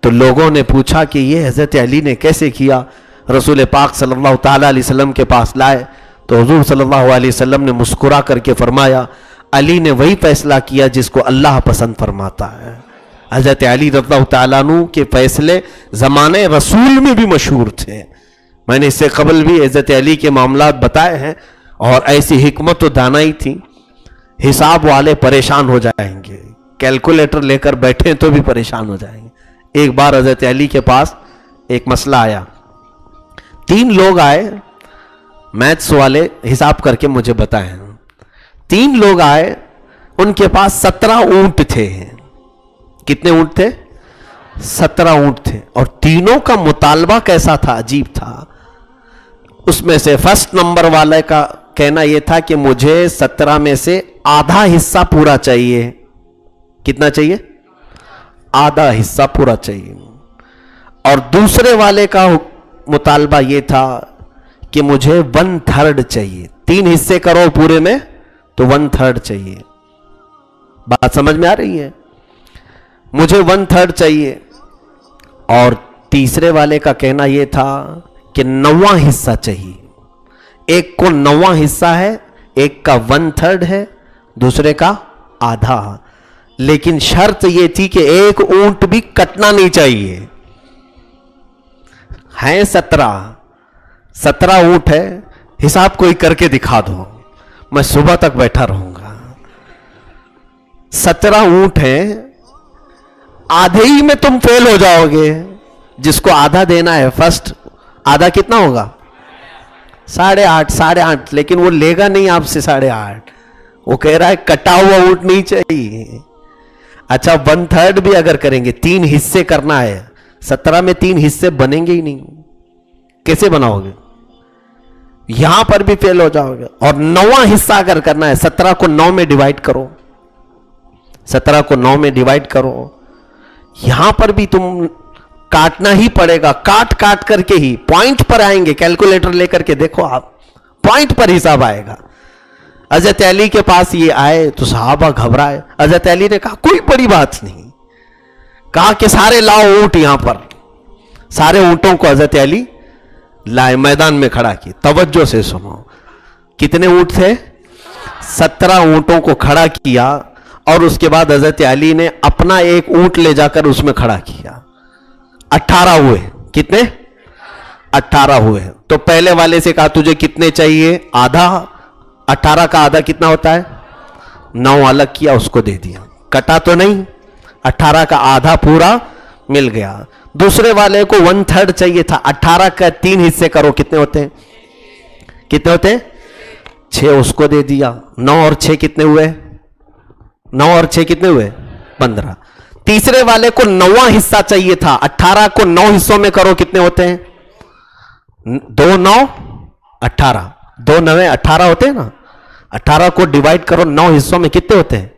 تو لوگوں نے پوچھا کہ یہ حضرت علی نے کیسے کیا؟ رسول پاک صلی اللہ تعالیٰ علیہ وسلم کے پاس لائے تو حضور صلی اللہ علیہ وسلم نے مسکرا کر کے فرمایا علی نے وہی فیصلہ کیا جس کو اللہ پسند فرماتا ہے۔ حضرت علی رضی اللہ تعالیٰ عنہ کے فیصلے زمانے رسول میں بھی مشہور تھے، میں نے اس سے قبل بھی حضرت علی کے معاملات بتائے ہیں، اور ایسی حکمت و دانائی تھی، حساب والے پریشان ہو جائیں گے، کیلکولیٹر لے کر بیٹھیں تو بھی پریشان ہو جائیں گے۔ ایک بار حضرت علی کے پاس ایک مسئلہ آیا، 3 لوگ آئے، میتھس والے حساب کر کے مجھے بتائیں، 3 لوگ آئے، ان کے پاس 17 اونٹ تھے۔ کتنے اونٹ تھے؟ 17 اونٹ تھے، اور تینوں کا مطالبہ کیسا تھا؟ عجیب تھا۔ اس میں سے فرسٹ نمبر والے کا کہنا یہ تھا کہ مجھے 17 میں سے آدھا حصہ پورا چاہیے۔ کتنا چاہیے؟ آدھا حصہ پورا چاہیے۔ اور دوسرے والے کا مطالبہ یہ تھا کہ مجھے 1/3 چاہیے، 3 حصے کرو پورے میں تو 1/3 چاہیے۔ بات سمجھ میں آ رہی ہے؟ مجھے 1/3 چاہیے۔ اور تیسرے والے کا کہنا یہ تھا کہ 9واں حصہ چاہیے، ایک کو 9واں حصہ ہے، ایک کا 1/3 ہے، دوسرے کا آدھا، لیکن شرط یہ تھی کہ ایک اونٹ بھی کٹنا نہیں چاہیے۔ ہیں 17 اونٹ ہے، حساب کوئی کر کے دکھا دو، میں صبح تک بیٹھا رہوں گا۔ 17 اونٹ ہیں، آدھے ہی میں تم فیل ہو جاؤ گے۔ جس کو آدھا دینا ہے فرسٹ، آدھا کتنا ہوگا؟ 8.5، لیکن وہ لے گا نہیں آپ سے 8.5، وہ کہہ رہا ہے کٹا ہوا اونٹ نہیں چاہیے۔ اچھا 1/3 بھی اگر کریں گے، 3 حصے کرنا ہے، 17 میں 3 حصے بنیں گے ہی نہیں، کیسے بناؤ گے؟ یہاں پر بھی فیل ہو جاؤ گے۔ اور 9واں حصہ اگر کرنا ہے، 17 کو 9 میں ڈیوائیڈ کرو، 17 کو 9 میں ڈیوائیڈ کرو، یہاں پر بھی تم کاٹنا ہی پڑے گا، کاٹ کر کے ہی پوائنٹ پر آئیں گے، کیلکولیٹر لے کر کے دیکھو آپ، پوائنٹ پر حساب آئے گا۔ حضرت علی کے پاس یہ آئے تو صحابہ گھبرائے، حضرت علی نے کہا کوئی بڑی بات نہیں، کہا کہ سارے لاؤ اونٹ یہاں پر، سارے اونٹوں کو حضرت علی لائے، میدان میں کھڑا کی، توجہ سے سنو، کتنے اونٹ تھے؟ 17 اونٹوں کو کھڑا کیا، اور اس کے بعد حضرت علی نے اپنا ایک اونٹ لے جا کر اس میں کھڑا کیا، 18 ہوئے۔ کتنے؟ 18 ہوئے۔ تو پہلے والے سے کہا تجھے کتنے چاہیے؟ آدھا۔ 18 کا آدھا کتنا ہوتا ہے؟ 9 الگ کیا، اس کو دے دیا، کٹا تو نہیں، 18 کا آدھا پورا مل گیا۔ دوسرے والے کو 1/3 چاہیے تھا، 18 کا 3 حصے کرو، کتنے ہوتے ہیں؟ کتنے ہوتے ہیں؟ 6، اس کو دے دیا۔ 9 اور 6 کتنے ہوئے؟ 9 اور 6 کتنے ہوئے؟ 15۔ تیسرے والے کو 9واں حصہ چاہیے تھا، 18 کو 9 حصوں میں کرو، کتنے ہوتے ہیں؟ 2 9 18، 2 9 18 ہوتے ہیں نا، 18 کو ڈیوائیڈ کرو 9 حصوں میں، کتنے ہوتے ہیں؟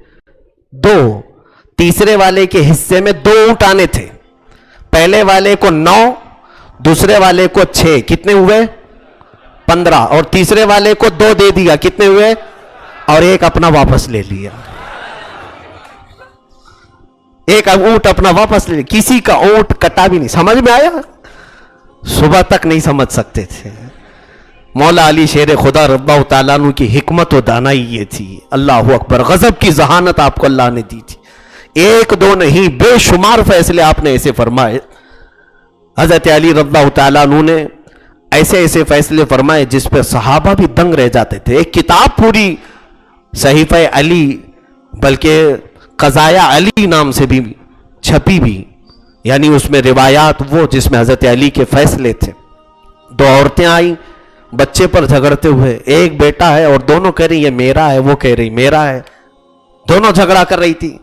2۔ تیسرے والے کے حصے میں 2 اونٹ آنے تھے، پہلے والے کو 9، دوسرے والے کو 6، کتنے ہوئے؟ 15، اور تیسرے والے کو 2 دے دیا، کتنے ہوئے؟ اور ایک اپنا واپس لے لیا. ایک اونٹ اپنا واپس لے لیا. کسی کا اونٹ کٹا بھی نہیں. سمجھ میں آیا؟ صبح تک نہیں سمجھ سکتے تھے. مولا علی شیر خدا رضی اللہ تعالیٰ عنہ کی حکمت و دانائی یہ تھی. اللہ اکبر. غضب کی ذہانت آپ کو اللہ نے دی تھی. ایک دو نہیں، بے شمار فیصلے آپ نے ایسے فرمائے. حضرت علی رضی اللہ تعالیٰ عنہ نے ایسے ایسے فیصلے فرمائے جس پہ صحابہ بھی دنگ رہ جاتے تھے. ایک کتاب پوری صحیفہ علی، بلکہ قضایا علی نام سے بھی چھپی بھی، یعنی اس میں روایات وہ جس میں حضرت علی کے فیصلے تھے. دو عورتیں آئیں بچے پر جھگڑتے ہوئے. ایک بیٹا ہے اور دونوں کہہ رہی یہ میرا ہے، وہ کہہ رہی میرا ہے. دونوں جھگڑا کر رہی تھی.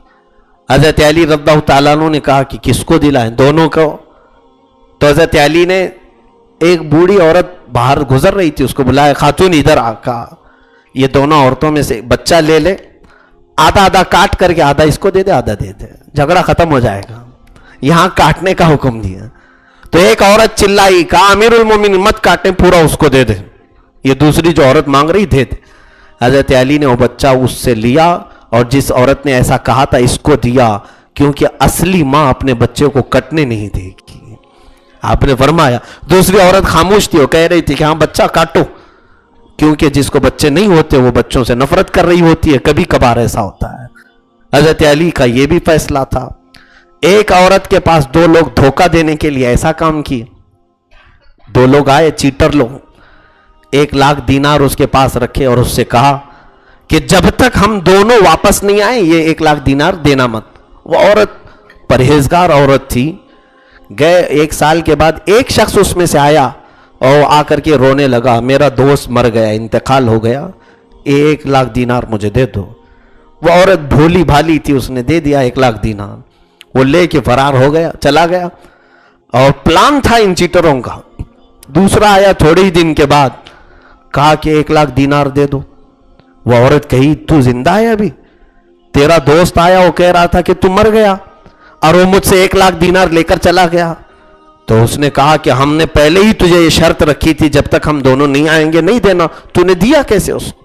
حضرت علی رضی اللہ تعالیٰ عنہ نے کہا کہ کس کو دلائیں؟ دونوں کو. تو حضرت علی نے ایک بوڑھی عورت باہر گزر رہی تھی، اس کو بلایا. خاتون ادھر آ. کہا یہ دونوں عورتوں میں سے بچہ لے لے، آدھا آدھا کاٹ کر کے آدھا اس کو دے دے آدھا دے دے، جھگڑا ختم ہو جائے گا. یہاں کاٹنے کا حکم دیا. تو ایک عورت چلائی، کہا امیر المومنین مت کاٹیں، پورا اس کو دے دے. یہ دوسری جو عورت مانگ رہی دے دے. حضرت علی نے وہ بچہ اس سے لیا اور جس عورت نے ایسا کہا تھا اس کو دیا، کیونکہ اصلی ماں اپنے بچے کو کٹنے نہیں دے گی. آپ نے فرمایا. دوسری عورت خاموش تھی، وہ کہہ رہی تھی کہ ہاں بچہ کاٹو، کیونکہ جس کو بچے نہیں ہوتے وہ بچوں سے نفرت کر رہی ہوتی ہے. کبھی کبھار ایسا ہوتا ہے. حضرت علی کا یہ بھی فیصلہ تھا. ایک عورت کے پاس دو لوگ دھوکہ دینے کے لیے ایسا کام کیے. دو لوگ آئے، چیٹر لوگ. 1,00,000 دینار اس کے پاس رکھے اور اس سے کہا کہ جب تک ہم دونوں واپس نہیں آئے یہ 1,00,000 دینار دینا مت. وہ عورت پرہیزگار عورت تھی. گئے 1 سال کے بعد ایک شخص اس میں سے آیا اور آ کر کے رونے لگا، میرا دوست مر گیا، انتقال ہو گیا، 1,00,000 دینار مجھے دے دو. وہ عورت بھولی بھالی تھی، اس نے دے دیا 1,00,000 دینار. وہ لے کے فرار ہو گیا، چلا گیا. اور پلان تھا ان چیٹروں کا. دوسرا آیا تھوڑے ہی دن کے بعد، کہا کہ 1,00,000 دینار دے دو. وہ عورت کہی تو زندہ ہے ابھی؟ تیرا دوست آیا وہ کہہ رہا تھا کہ تو مر گیا اور وہ مجھ سے 1,00,000 دینار لے کر چلا گیا. تو اس نے کہا کہ ہم نے پہلے ہی تجھے یہ شرط رکھی تھی جب تک ہم دونوں نہیں آئیں گے نہیں دینا. تو نے دیا کیسے اس کو؟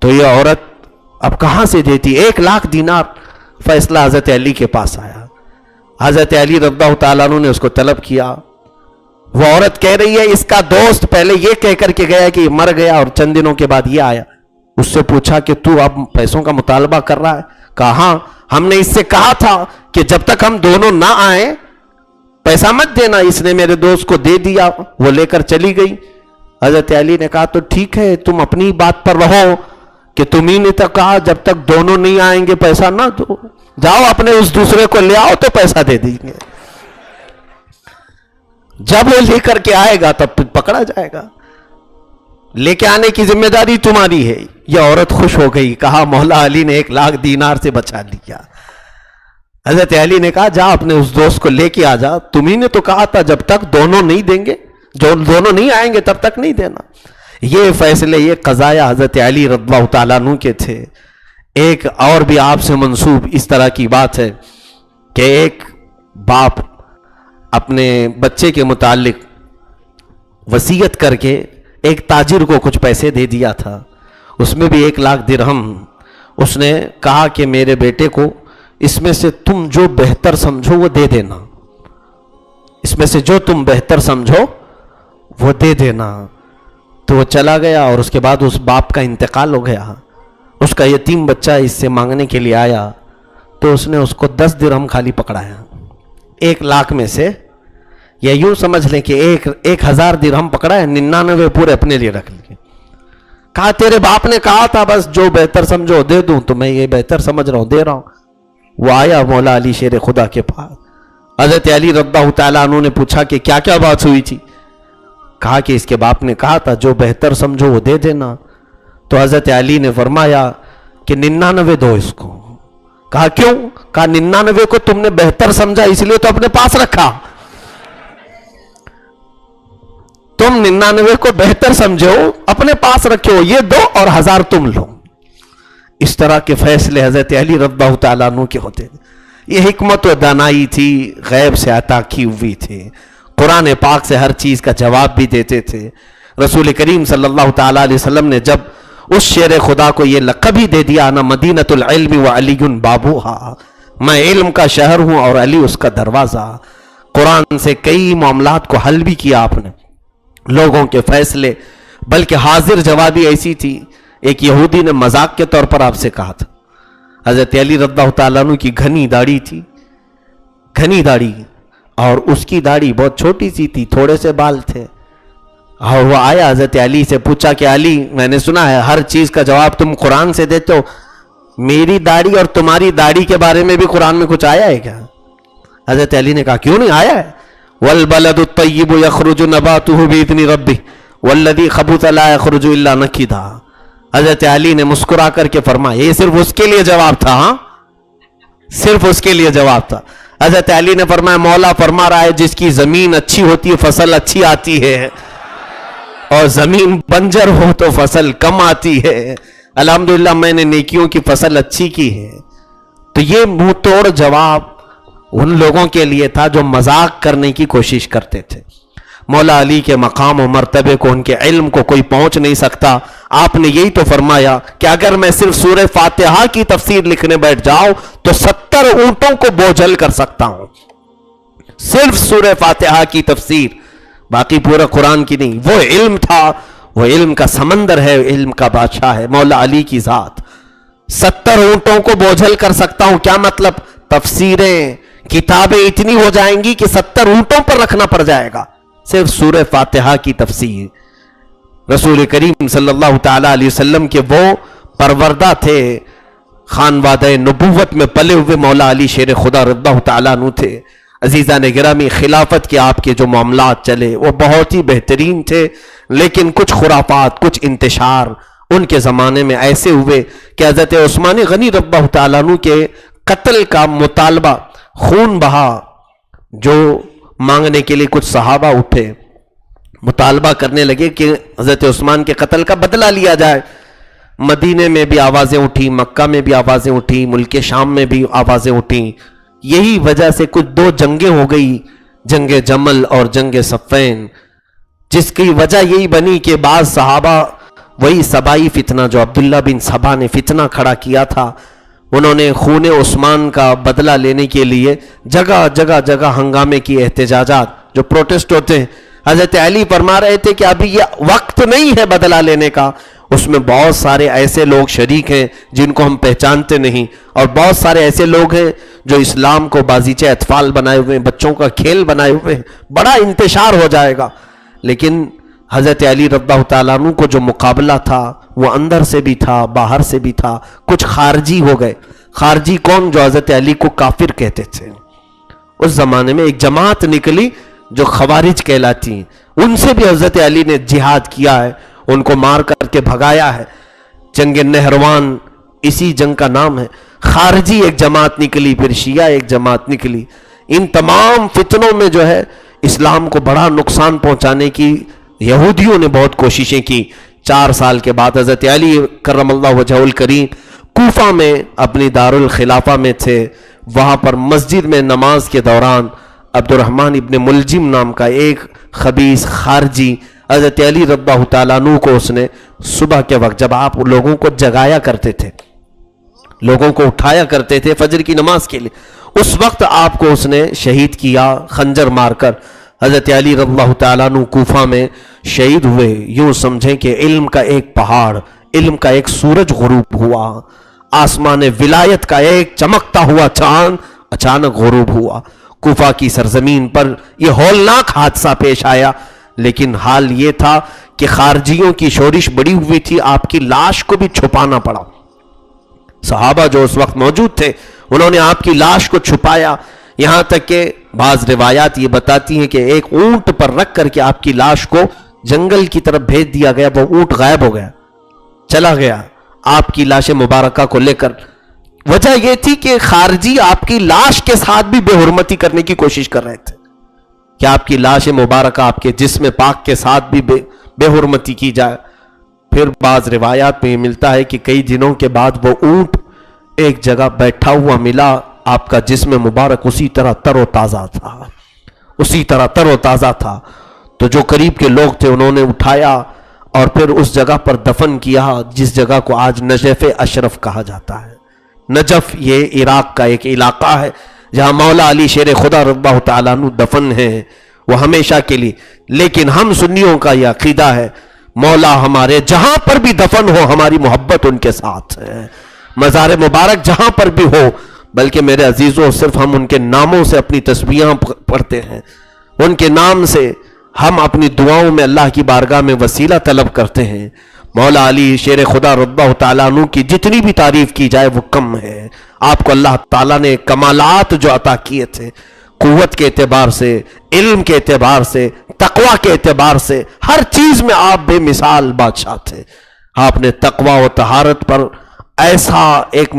تو یہ عورت اب کہاں سے دیتی؟ 1,00,000 دینار. فیصلہ حضرت علی کے پاس آیا. حضرت علی رضی اللہ تعالیٰ عنہ نے اس کو طلب کیا. وہ عورت کہہ رہی ہے اس کا دوست پہلے یہ کہہ کر کے گیا کہ یہ مر گیا اور چند دنوں کے بعد یہ آیا. اس سے پوچھا کہ تو اب پیسوں کا مطالبہ کر رہا ہے؟ کہا ہاں، ہم نے اس سے کہا تھا کہ جب تک ہم دونوں نہ آئیں پیسہ مت دینا. اس نے میرے دوست کو دے دیا، وہ لے کر چلی گئی. حضرت علی نے کہا تو ٹھیک ہے، تم اپنی بات پر رہو کہ تمہیں نے تو کہا جب تک دونوں نہیں آئیں گے پیسہ نہ دو. جاؤ اپنے اس دوسرے کو لے آؤ تو پیسہ دے دیں گے. جب وہ لے کر کے آئے گا تب پکڑا جائے گا. لے کے آنے کی ذمہ داری تمہاری ہے. یہ عورت خوش ہو گئی، کہا مولا علی نے 1,00,000 دینار سے بچا لیا. حضرت علی نے کہا جا اپنے اس دوست کو لے کے آ جا، تمہیں نے تو کہا تھا جب تک دونوں نہیں دیں گے، جو دونوں نہیں آئیں گے تب تک نہیں دینا. یہ فیصلے، یہ قضایا حضرت علی رضی اللہ تعالیٰ عنہ کے تھے. ایک اور بھی آپ سے منسوب اس طرح کی بات ہے کہ ایک باپ اپنے بچے کے متعلق وصیت کر کے ایک تاجر کو کچھ پیسے دے دیا تھا. اس میں بھی 1,00,000 درہم. اس نے کہا کہ میرے بیٹے کو اس میں سے تم جو بہتر سمجھو وہ دے دینا، اس میں سے جو تم بہتر سمجھو وہ دے دینا. تو وہ چلا گیا اور اس کے بعد اس باپ کا انتقال ہو گیا. اس کا یتیم بچہ اس سے مانگنے کے لیے آیا تو اس نے اس کو 10 درہم خالی پکڑایا 1,00,000 میں سے. یا یوں سمجھ لیں کہ 1,000 درہم پکڑایا، 99 پورے اپنے لیے رکھ لیے. کہا تیرے باپ نے کہا تھا بس جو بہتر سمجھو دے دوں، تو میں یہ بہتر سمجھ رہا ہوں دے رہا ہوں. وہ آیا مولا علی شیر خدا کے پاس. حضرت علی رضی اللہ تعالیٰ عنہ نے پوچھا کہ کیا کیا بات ہوئی تھی؟ کہا کہ اس کے باپ نے کہا تھا جو بہتر سمجھو وہ دے دینا. تو حضرت علی نے فرمایا کہ 99 دو اس کو. کہا کیوں؟ کہا 99 کو تم نے بہتر سمجھا اس لیے تو اپنے پاس رکھا. تم 99 کو بہتر سمجھو اپنے پاس رکھو، یہ دو اور 1000 تم لو. اس طرح کے فیصلے حضرت علی رضی اللہ تعالیٰ عنہ کے ہوتے تھے. یہ حکمت و دانائی تھی، غیب سے عطا کی ہوئی تھی. قرآن پاک سے ہر چیز کا جواب بھی دیتے تھے. رسول کریم صلی اللہ تعالیٰ علیہ وسلم نے جب اس شیر خدا کو یہ لقب ہی دے دیا، انا مدینۃ العلم وعلی بابوہا، میں علم کا شہر ہوں اور علی اس کا دروازہ۔ قرآن سے کئی معاملات کو حل بھی کیا آپ نے، لوگوں کے فیصلے، بلکہ حاضر جوابی ایسی تھی۔ ایک یہودی نے مذاق کے طور پر آپ سے کہا تھا، حضرت علی رضی اللہ تعالیٰ عنہ کی گھنی داڑھی تھی، گھنی داڑھی، اور اس کی داڑھی بہت چھوٹی سی تھی، تھوڑے سے بال تھے، اور وہ آیا حضرت علی سے پوچھا کہ علی، میں نے سنا ہے ہر چیز کا جواب تم قرآن سے دیتے ہو، میری داڑھی اور تمہاری داڑھی کے بارے میں بھی قرآن میں کچھ آیا ہے کیا؟ حضرت علی نے کہا کیوں نہیں آیا ہے، وَالْبَلَدُ الطَّيِّبُ يَخْرُجُ نَبَاتُهُ بِإِذْنِ رَبِّهِ وَالَّذِي خَبُثَ لَا يَخْرُجُ إِلَّا نَكِدًا۔ حضرت علی نے مسکرا کر کے فرمایا، یہ صرف اس کے لیے جواب تھا، ہاں صرف اس کے لیے جواب تھا۔ حضرت علی نے فرمایا مولا فرما رہا ہے جس کی زمین اچھی ہوتی ہے فصل اچھی آتی ہے، اور زمین بنجر ہو تو فصل کم آتی ہے۔ الحمدللہ میں نے نیکیوں کی فصل اچھی کی ہے۔ تو یہ منہ توڑ جواب ان لوگوں کے لیے تھا جو مذاق کرنے کی کوشش کرتے تھے۔ مولا علی کے مقام و مرتبے کو، ان کے علم کو کوئی پہنچ نہیں سکتا۔ آپ نے یہی تو فرمایا کہ اگر میں صرف سورہ فاتحہ کی تفسیر لکھنے بیٹھ جاؤں تو 70 اونٹوں کو بوجھل کر سکتا ہوں، صرف سورہ فاتحہ کی تفسیر، باقی پورا قرآن کی نہیں۔ وہ علم تھا، وہ علم کا سمندر ہے، علم کا بادشاہ ہے مولا علی کی ذات۔ 70 اونٹوں کو بوجھل کر سکتا ہوں، کیا مطلب؟ تفسیریں، کتابیں اتنی ہو جائیں گی کہ 70 اونٹوں پر رکھنا پڑ جائے گا صرف سورہ فاتحہ کی تفسیر۔ رسول کریم صلی اللہ تعالیٰ علیہ وسلم کے وہ پروردہ تھے، خانوادہ نبوت میں پلے ہوئے مولا علی شیر خدا رضی اللہ تعالیٰ عنہ تھے۔ عزیزان گرامی، خلافت کے آپ کے جو معاملات چلے وہ بہت ہی بہترین تھے، لیکن کچھ خرافات، کچھ انتشار ان کے زمانے میں ایسے ہوئے کہ حضرت عثمان غنی رضی اللہ تعالیٰ عنہ کے قتل کا مطالبہ، خون بہا، جو مانگنے کے لیے کچھ صحابہ اٹھے، مطالبہ کرنے لگے کہ حضرت عثمان کے قتل کا بدلہ لیا جائے۔ مدینے میں بھی آوازیں اٹھی، مکہ میں بھی آوازیں اٹھی، ملک شام میں بھی آوازیں اٹھیں۔ یہی وجہ سے کچھ 2 جنگیں ہو گئی، جنگ جمل اور جنگ صفین، جس کی وجہ یہی بنی کہ بعض صحابہ، وہی سبائی فتنہ جو عبداللہ بن سبا نے فتنہ کھڑا کیا تھا، انہوں نے خون عثمان کا بدلہ لینے کے لیے جگہ جگہ ہنگامے کی، احتجاجات جو پروٹیسٹ ہوتے ہیں۔ حضرت علی فرما رہے تھے کہ ابھی یہ وقت نہیں ہے بدلہ لینے کا، اس میں بہت سارے ایسے لوگ شریک ہیں جن کو ہم پہچانتے نہیں، اور بہت سارے ایسے لوگ ہیں جو اسلام کو بازیچے اطفال بنائے ہوئے ہیں، بچوں کا کھیل بنائے ہوئے ہیں، بڑا انتشار ہو جائے گا۔ لیکن حضرت علی رضی اللہ تعالیٰ عنہ کو جو مقابلہ تھا وہ اندر سے بھی تھا، باہر سے بھی تھا۔ کچھ خارجی ہو گئے۔ خارجی کون؟ جو حضرت علی کو کافر کہتے تھے۔ اس زمانے میں ایک جماعت نکلی جو خوارج کہلاتی ہیں، ان سے بھی حضرت علی نے جہاد کیا ہے، ان کو مار کر کے بھگایا ہے۔ جنگ نہروان اسی جنگ کا نام ہے۔ خارجی ایک جماعت نکلی، پھر شیعہ ایک جماعت نکلی۔ ان تمام فتنوں میں جو ہے اسلام کو بڑا نقصان پہنچانے کی یہودیوں نے بہت کوششیں کی۔ 4 سال کے بعد حضرت علی کرم اللہ وجہہ الکریم کوفہ میں اپنی دارالخلافہ میں تھے، وہاں پر مسجد میں نماز کے دوران عبد الرحمن ابن ملجم نام کا ایک خبیث خارجی حضرت علی رضی اللہ تعالیٰ عنہ کو، اس نے صبح کے وقت جب آپ لوگوں کو جگایا کرتے تھے، لوگوں کو اٹھایا کرتے تھے فجر کی نماز کے لیے، اس وقت آپ کو اس نے شہید کیا خنجر مار کر۔ حضرت علی رضی اللہ تعالیٰ عنہ کوفہ میں شہید ہوئے۔ یوں سمجھیں کہ علم کا ایک پہاڑ، علم کا ایک سورج غروب ہوا، آسمان ولایت کا ایک چمکتا ہوا چاند اچانک غروب ہوا۔ کوفہ کی سرزمین پر یہ ہولناک حادثہ پیش آیا، لیکن حال یہ تھا کہ خارجیوں کی شورش بڑی ہوئی تھی، آپ کی لاش کو بھی چھپانا پڑا۔ صحابہ جو اس وقت موجود تھے انہوں نے آپ کی لاش کو چھپایا، یہاں تک کہ بعض روایات یہ بتاتی ہیں کہ ایک اونٹ پر رکھ کر کے آپ کی لاش کو جنگل کی طرف بھیج دیا گیا، وہ اونٹ غائب ہو گیا، چلا گیا آپ کی لاش مبارکہ کو لے کر۔ وجہ یہ تھی کہ خارجی آپ کی لاش کے ساتھ بھی بے حرمتی کرنے کی کوشش کر رہے تھے کہ آپ کی لاش مبارکہ، آپ کے جسم پاک کے ساتھ بھی بے حرمتی کی جائے۔ پھر بعض روایات میں یہ ملتا ہے کہ کئی دنوں کے بعد وہ اونٹ ایک جگہ بیٹھا ہوا ملا، آپ کا جسم مبارک اسی طرح تر و تازہ تھا، اسی طرح تر و تازہ تھا۔ تو جو قریب کے لوگ تھے انہوں نے اٹھایا اور پھر اس جگہ پر دفن کیا جس جگہ کو آج نجف اشرف کہا جاتا ہے. نجف یہ عراق کا ایک علاقہ ہے جہاں مولا علی شیر خدا رضی اللہ تعالیٰ عنہ دفن ہیں وہ ہمیشہ کے لیے. لیکن ہم سنیوں کا یہ عقیدہ ہے مولا ہمارے جہاں پر بھی دفن ہو ہماری محبت ان کے ساتھ ہے. مزار مبارک جہاں پر بھی ہو، بلکہ میرے عزیزوں صرف ہم ان کے ناموں سے اپنی تسبیحاں پڑھتے ہیں، ان کے نام سے ہم اپنی دعاؤں میں اللہ کی بارگاہ میں وسیلہ طلب کرتے ہیں. مولا علی شیر خدا رضی اللہ تعالیٰ عنہ کی جتنی بھی تعریف کی جائے وہ کم ہے. آپ کو اللہ تعالیٰ نے کمالات جو عطا کیے تھے، قوت کے اعتبار سے، علم کے اعتبار سے، تقوی کے اعتبار سے، ہر چیز میں آپ بے مثال بادشاہ تھے. آپ نے تقوی و طہارت پر ایسی ایک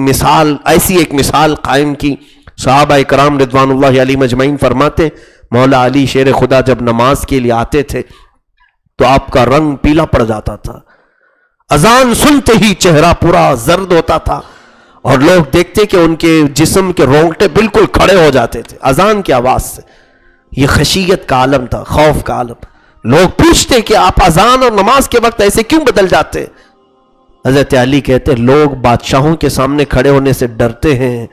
مثال قائم کی. صحابہ اکرام رضوان اللہ علیہم اجمعین فرماتے مولا علی شیر خدا جب نماز کے لیے آتے تھے تو آپ کا رنگ پیلا پڑ جاتا تھا، اذان سنتے ہی چہرہ پورا زرد ہوتا تھا اور لوگ دیکھتے کہ ان کے جسم کے رونگٹے بالکل کھڑے ہو جاتے تھے اذان کی آواز سے. یہ خشیت کا عالم تھا، خوف کا عالم. لوگ پوچھتے کہ آپ اذان اور نماز کے وقت ایسے کیوں بدل جاتے؟ حضرت علی کہتے لوگ بادشاہوں کے سامنے کھڑے ہونے سے ڈرتے ہیں،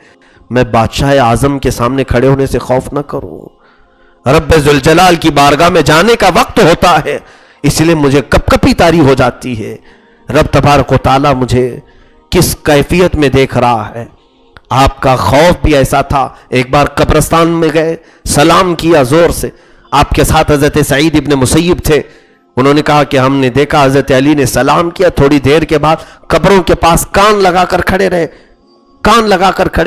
میں بادشاہ اعظم کے سامنے کھڑے ہونے سے خوف نہ کروں. رب ذوالجلال کی بارگاہ میں جانے کا وقت ہوتا ہے، اس لیے مجھے کپ کپی طاری ہو جاتی ہے. رب تبارک و تعالیٰ مجھے کس کیفیت میں دیکھ رہا ہے. آپ کا خوف بھی ایسا تھا. ایک بار قبرستان میں گئے، سلام کیا زور سے. آپ کے ساتھ حضرت سعید ابن مسیب تھے. انہوں نے کہا کہ ہم نے دیکھا حضرت علی نے سلام کیا، تھوڑی دیر کے بعد قبروں کے پاس کان لگا کر کھڑے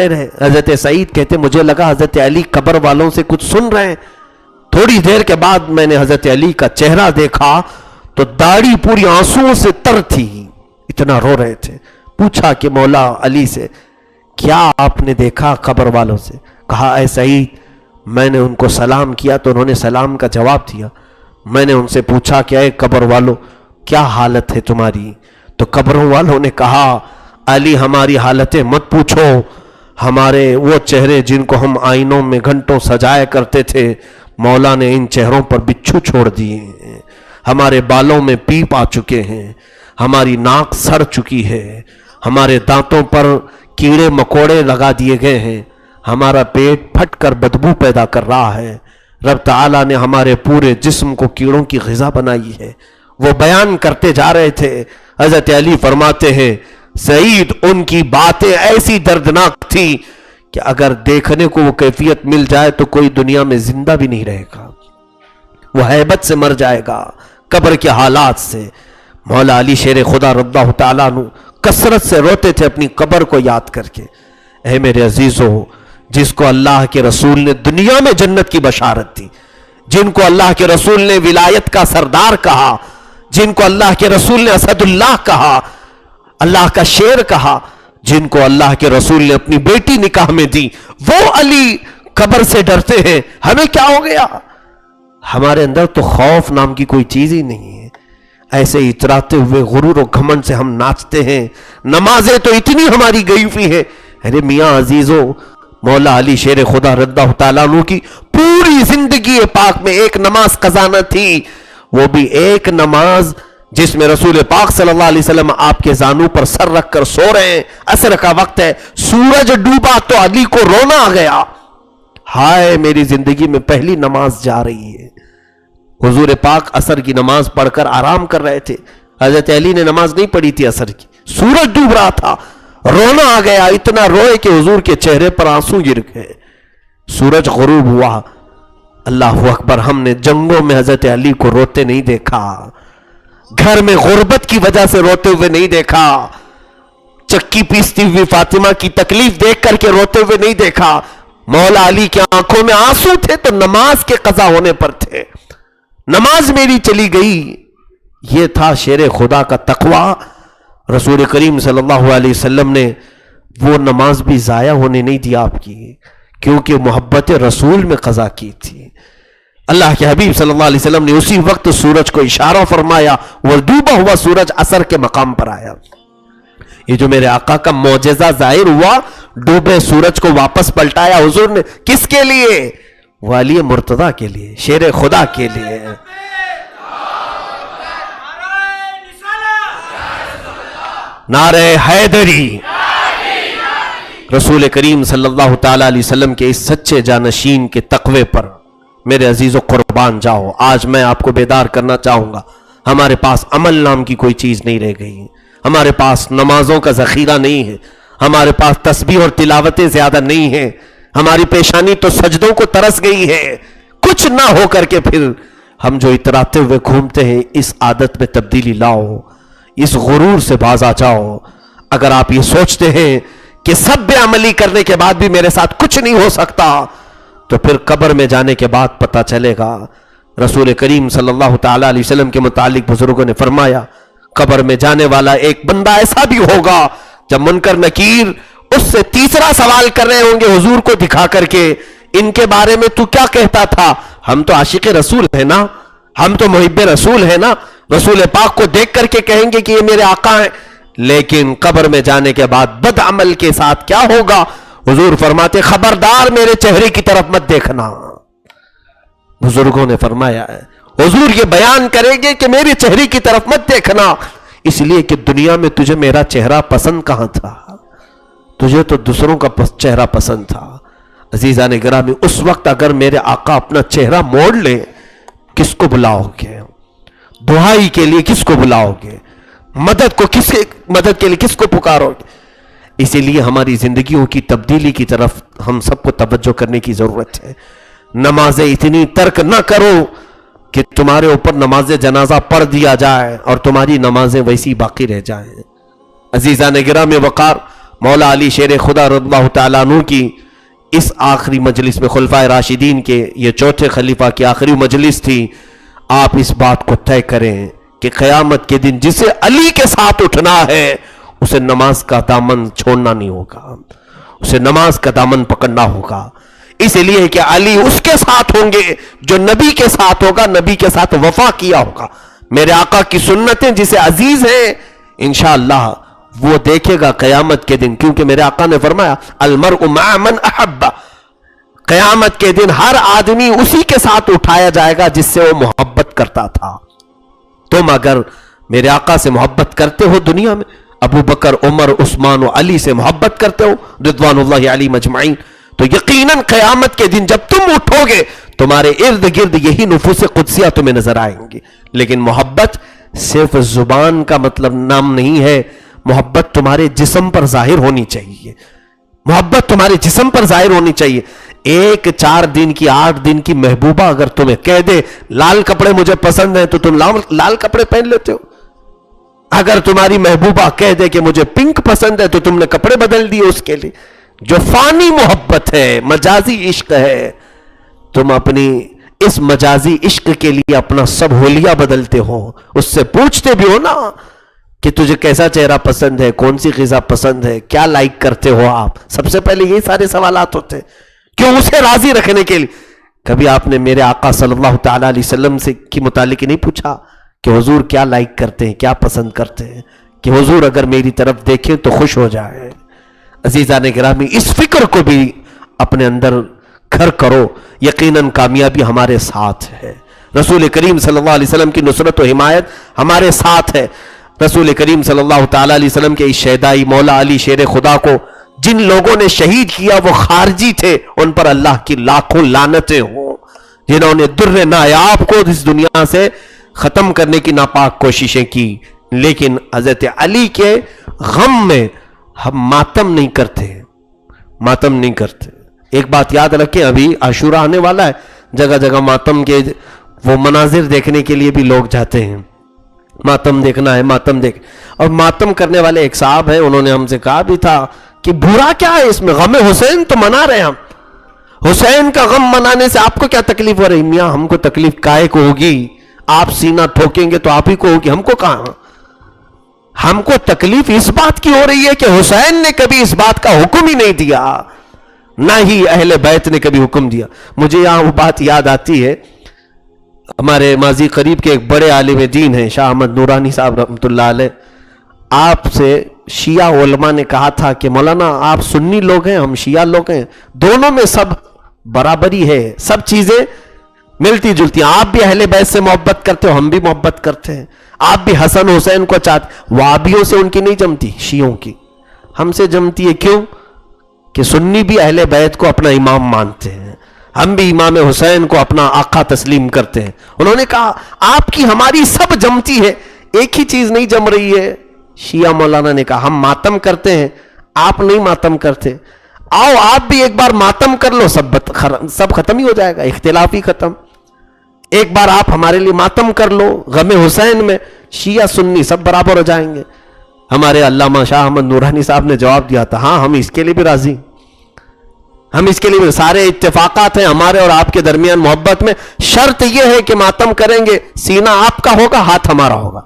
رہے. حضرت سعید کہتے مجھے لگا حضرت علی قبر والوں سے کچھ سن رہے ہیں. تھوڑی دیر کے بعد میں نے حضرت علی کا چہرہ دیکھا تو داڑھی پوری آنسوؤں سے تر تھی، اتنا رو رہے تھے. پوچھا کہ مولا علی سے کیا آپ نے دیکھا قبر والوں سے؟ کہا اے سعید میں نے ان کو سلام کیا تو انہوں نے سلام کا جواب دیا. میں نے ان سے پوچھا کہ اے قبر والوں کیا حالت ہے تمہاری؟ تو قبروں والوں نے کہا علی ہماری حالتیں مت پوچھو، ہمارے وہ چہرے جن کو ہم آئینوں میں گھنٹوں سجایا کرتے تھے مولا نے ان چہروں پر بچھو چھوڑ دیے ہیں. ہمارے بالوں میں پیپ آ چکے ہیں، ہماری ناک سڑ چکی ہے، ہمارے دانتوں پر کیڑے مکوڑے لگا دیے گئے ہیں، ہمارا پیٹ پھٹ کر بدبو پیدا کر رہا ہے. رب تعالیٰ نے ہمارے پورے جسم کو کیڑوں کی غذا بنائی ہے. وہ بیان کرتے جا رہے تھے. حضرت علی فرماتے ہیں سعید ان کی باتیں ایسی دردناک تھی کہ اگر دیکھنے کو وہ کیفیت مل جائے تو کوئی دنیا میں زندہ بھی نہیں رہے گا، وہ ہیبت سے مر جائے گا قبر کے حالات سے. مولا علی شیر خدا رضی اللہ تعالیٰ عنہ کثرت سے روتے تھے اپنی قبر کو یاد کر کے. اے میرے عزیزو، جس کو اللہ کے رسول نے دنیا میں جنت کی بشارت دی، جن کو اللہ کے رسول نے ولایت کا سردار کہا، جن کو اللہ کے رسول نے اسد اللہ کہا، اللہ کا شیر کہا، جن کو اللہ کے رسول نے اپنی بیٹی نکاح میں دی، وہ علی قبر سے ڈرتے ہیں. ہمیں کیا ہو گیا؟ ہمارے اندر تو خوف نام کی کوئی چیز ہی نہیں ہے. ایسے اتراتے ہوئے غرور و گھمنڈ سے ہم ناچتے ہیں. نمازیں تو اتنی ہماری گئی ہوئی ہے. ارے میاں عزیزو، مولا علی شیر خدا رضی اللہ تعالیٰ عنہ کی پوری زندگی پاک میں ایک نماز قضا نہ تھی، وہ بھی ایک نماز جس میں رسول پاک صلی اللہ علیہ وسلم آپ کے زانوں پر سر رکھ کر سو رہے ہیں. عصر کا وقت ہے، سورج ڈوبا تو علی کو رونا آ گیا. ہائے میری زندگی میں پہلی نماز جا رہی ہے. حضور پاک عصر کی نماز پڑھ کر آرام کر رہے تھے. حضرت علی نے نماز نہیں پڑھی تھی عصر کی. سورج ڈوب رہا تھا، رونا آ گیا. اتنا روئے کہ حضور کے چہرے پر آنسو گر گئے. سورج غروب ہوا. اللہ اکبر، ہم نے جنگوں میں حضرت علی کو روتے نہیں دیکھا، گھر میں غربت کی وجہ سے روتے ہوئے نہیں دیکھا، چکی پیستی ہوئی فاطمہ کی تکلیف دیکھ کر کے روتے ہوئے نہیں دیکھا. مولا علی کی آنکھوں میں آنسو تھے تو نماز کے قضا ہونے پر تھے. نماز میری چلی گئی. یہ تھا شیر خدا کا تقوی. رسول کریم صلی اللہ علیہ وسلم نے وہ نماز بھی ضائع ہونے نہیں دیا آپ کی، کیونکہ محبت رسول میں قضا کی تھی. اللہ کے حبیب صلی اللہ علیہ وسلم نے اسی وقت سورج کو اشارہ فرمایا، وہ ڈوبا ہوا سورج عصر کے مقام پر آیا. یہ جو میرے آقا کا معجزہ ظاہر ہوا، ڈوبے سورج کو واپس پلٹایا حضور نے. کس کے لیے؟ وہ علی مرتضیٰ کے لیے، شیر خدا کے لیے. نعرہ حیدری. رسول کریم صلی اللہ تعالی علیہ وسلم کے اس سچے جانشین کے تقوی پر میرے عزیز و قربان جاؤ. آج میں آپ کو بیدار کرنا چاہوں گا، ہمارے پاس عمل نام کی کوئی چیز نہیں رہ گئی، ہمارے پاس نمازوں کا ذخیرہ نہیں ہے، ہمارے پاس تسبیح اور تلاوتیں زیادہ نہیں ہیں، ہماری پیشانی تو سجدوں کو ترس گئی ہے. کچھ نہ ہو کر کے پھر ہم جو اتراتے ہوئے گھومتے ہیں، اس عادت میں تبدیلی لاؤ، اس غرور سے باز آ جاؤ. اگر آپ یہ سوچتے ہیں کہ سب بے عملی کرنے کے بعد بھی میرے ساتھ کچھ نہیں ہو سکتا، تو پھر قبر میں جانے کے بعد پتہ چلے گا. رسول کریم صلی اللہ تعالی علیہ وسلم کے متعلق بزرگوں نے فرمایا، قبر میں جانے والا ایک بندہ ایسا بھی ہوگا جب منکر نکیر اس سے تیسرا سوال کر رہے ہوں گے حضور کو دکھا کر کے، ان کے بارے میں تو کیا کہتا تھا؟ ہم تو عاشق رسول ہیں نا، ہم تو محب رسول ہیں نا، رسول پاک کو دیکھ کر کے کہیں گے کہ یہ میرے آقا ہیں. لیکن قبر میں جانے کے بعد بد عمل کے ساتھ کیا ہوگا؟ حضور فرماتے خبردار میرے چہرے کی طرف مت دیکھنا. بزرگوں نے فرمایا ہے حضور یہ بیان کریں گے کہ میرے چہرے کی طرف مت دیکھنا، اس لیے کہ دنیا میں تجھے میرا چہرہ پسند کہاں تھا، تجھے تو دوسروں کا چہرہ پسند تھا. عزیزان گرامی، اس وقت اگر میرے آقا اپنا چہرہ موڑ لے، کس کو بلاؤ گے؟ دعائی کے لیے کس کو بلاؤ گے؟ مدد کے لیے کس کو پکارو گے؟ اسی لیے ہماری زندگیوں کی تبدیلی کی طرف ہم سب کو توجہ کرنے کی ضرورت ہے. نمازیں اتنی ترک نہ کرو کہ تمہارے اوپر نماز جنازہ پڑھ دیا جائے اور تمہاری نمازیں ویسی باقی رہ جائیں. عزیزان گرامی وقار، مولا علی شیر خدا رضی اللہ تعالیٰ عنہ کی اس آخری مجلس میں، خلفائے راشدین کے یہ چوتھے خلیفہ کی آخری مجلس تھی. آپ اس بات کو طے کریں کہ قیامت کے دن جسے علی کے ساتھ اٹھنا ہے اسے نماز کا دامن چھوڑنا نہیں ہوگا، اسے نماز کا دامن پکڑنا ہوگا. اس لیے کہ علی اس کے ساتھ ہوں گے جو نبی کے ساتھ ہوگا، نبی کے ساتھ وفا کیا ہوگا. میرے آقا کی سنتیں جسے عزیز ہیں انشاءاللہ وہ دیکھے گا قیامت کے دن، کیونکہ میرے آقا نے فرمایا المرء مع من احب. قیامت کے دن ہر آدمی اسی کے ساتھ اٹھایا جائے گا جس سے وہ محبت کرتا تھا. تم اگر میرے آقا سے محبت کرتے ہو، دنیا میں ابو بکر، عمر، عثمان و علی سے محبت کرتے ہو رضوان اللہ علیہم اجمعین، تو یقیناً قیامت کے دن جب تم اٹھو گے تمہارے ارد گرد یہی نفوس قدسیہ تمہیں نظر آئیں گی. لیکن محبت صرف زبان کا مطلب نام نہیں ہے، محبت تمہارے جسم پر ظاہر ہونی چاہیے، محبت تمہارے جسم پر ظاہر ہونی چاہیے. ایک 4 دن کی 8 دن کی محبوبہ اگر تمہیں کہہ دے لال کپڑے مجھے پسند ہیں تو تم لال کپڑے پہن لیتے ہو. اگر تمہاری محبوبہ کہہ دے کہ مجھے پنک پسند ہے تو تم نے کپڑے بدل دیے اس کے لیے. جو فانی محبت ہے، مجازی عشق ہے، تم اپنی اس مجازی عشق کے لیے اپنا سب حلیہ بدلتے ہو. اس سے پوچھتے بھی ہو نا کہ تجھے کیسا چہرہ پسند ہے، کون سی غذا پسند ہے، کیا لائک کرتے ہو آپ. سب سے پہلے یہی سارے سوالات ہوتے ہیں، کیوں اسے راضی رکھنے کے لیے. کبھی آپ نے میرے آقا صلی اللہ تعالی علیہ وسلم سے کی متعلق نہیں پوچھا کہ حضور کیا لائک کرتے ہیں، کیا پسند کرتے ہیں، کہ حضور اگر میری طرف دیکھیں تو خوش ہو جائے. عزیزان گرامی، اس فکر کو بھی اپنے اندر گھر کرو، یقیناً کامیابی ہمارے ساتھ ہے. رسول کریم صلی اللہ علیہ وسلم کی نصرت و حمایت ہمارے ساتھ ہے. رسول کریم صلی اللہ تعالی علیہ وسلم کے اس شہدائی مولا علی شیر خدا کو جن لوگوں نے شہید کیا وہ خارجی تھے، ان پر اللہ کی لاکھوں لعنتیں ہوں. جنہوں نے در نایاب کو اس دنیا سے ختم کرنے کی ناپاک کوششیں کی، لیکن حضرت علی کے غم میں ہم ماتم نہیں کرتے، ماتم نہیں کرتے. ایک بات یاد رکھیں، ابھی عاشورہ آنے والا ہے، جگہ جگہ ماتم کے وہ مناظر دیکھنے کے لیے بھی لوگ جاتے ہیں. ماتم دیکھنا ہے، ماتم دیکھ. اور ماتم کرنے والے ایک صاحب ہیں، انہوں نے ہم سے کہا بھی تھا کہ برا کیا ہے اس میں، غم حسین تو منا رہے ہیں ہم، حسین کا غم منانے سے آپ کو کیا تکلیف ہو رہی؟ میاں ہم کو تکلیف کائے کو ہوگی، آپ سینہ ٹھوکیں گے تو آپ ہی کو ہوگی، ہم کو کہاں. ہم کو تکلیف اس بات کی ہو رہی ہے کہ حسین نے کبھی اس بات کا حکم ہی نہیں دیا، نہ ہی اہل بیت نے کبھی حکم دیا. مجھے یہاں وہ بات یاد آتی ہے، ہمارے ماضی قریب کے ایک بڑے عالم دین ہیں شاہ احمد نورانی صاحب رحمۃ اللہ علیہ، آپ سے شیعہ علماء نے کہا تھا کہ مولانا آپ سنی لوگ ہیں، ہم شیعہ لوگ ہیں، دونوں میں سب برابری ہے، سب چیزیں ملتی جلتی. آپ بھی اہل بیت سے محبت کرتے ہو, ہم بھی محبت کرتے ہیں. آپ بھی حسن حسین کو چاہتے. وہابیوں سے ان کی نہیں جمتی, شیعوں کی ہم سے جمتی ہے. کیوں؟ کہ سنی بھی اہل بیت کو اپنا امام مانتے ہیں, ہم بھی امام حسین کو اپنا آقا تسلیم کرتے ہیں. انہوں نے کہا آپ کی ہماری سب جمتی ہے, ایک ہی چیز نہیں جم رہی ہے. شیعہ مولانا نے کہا ہم ماتم کرتے ہیں, آپ نہیں ماتم کرتے. آؤ آپ بھی ایک بار ماتم کر لو, سب ختم ہی ہو جائے گا, اختلاف ہی ختم. ایک بار آپ ہمارے لیے ماتم کر لو غم حسین میں, شیعہ سنی سب برابر ہو جائیں گے. ہمارے علامہ شاہ احمد نورانی صاحب نے جواب دیا تھا, ہاں ہم اس کے لیے بھی راضی, ہم اس کے لیے بھی. سارے اتفاقات ہیں ہمارے اور آپ کے درمیان محبت میں. شرط یہ ہے کہ ماتم کریں گے سینہ آپ کا ہوگا, ہاتھ ہمارا ہوگا.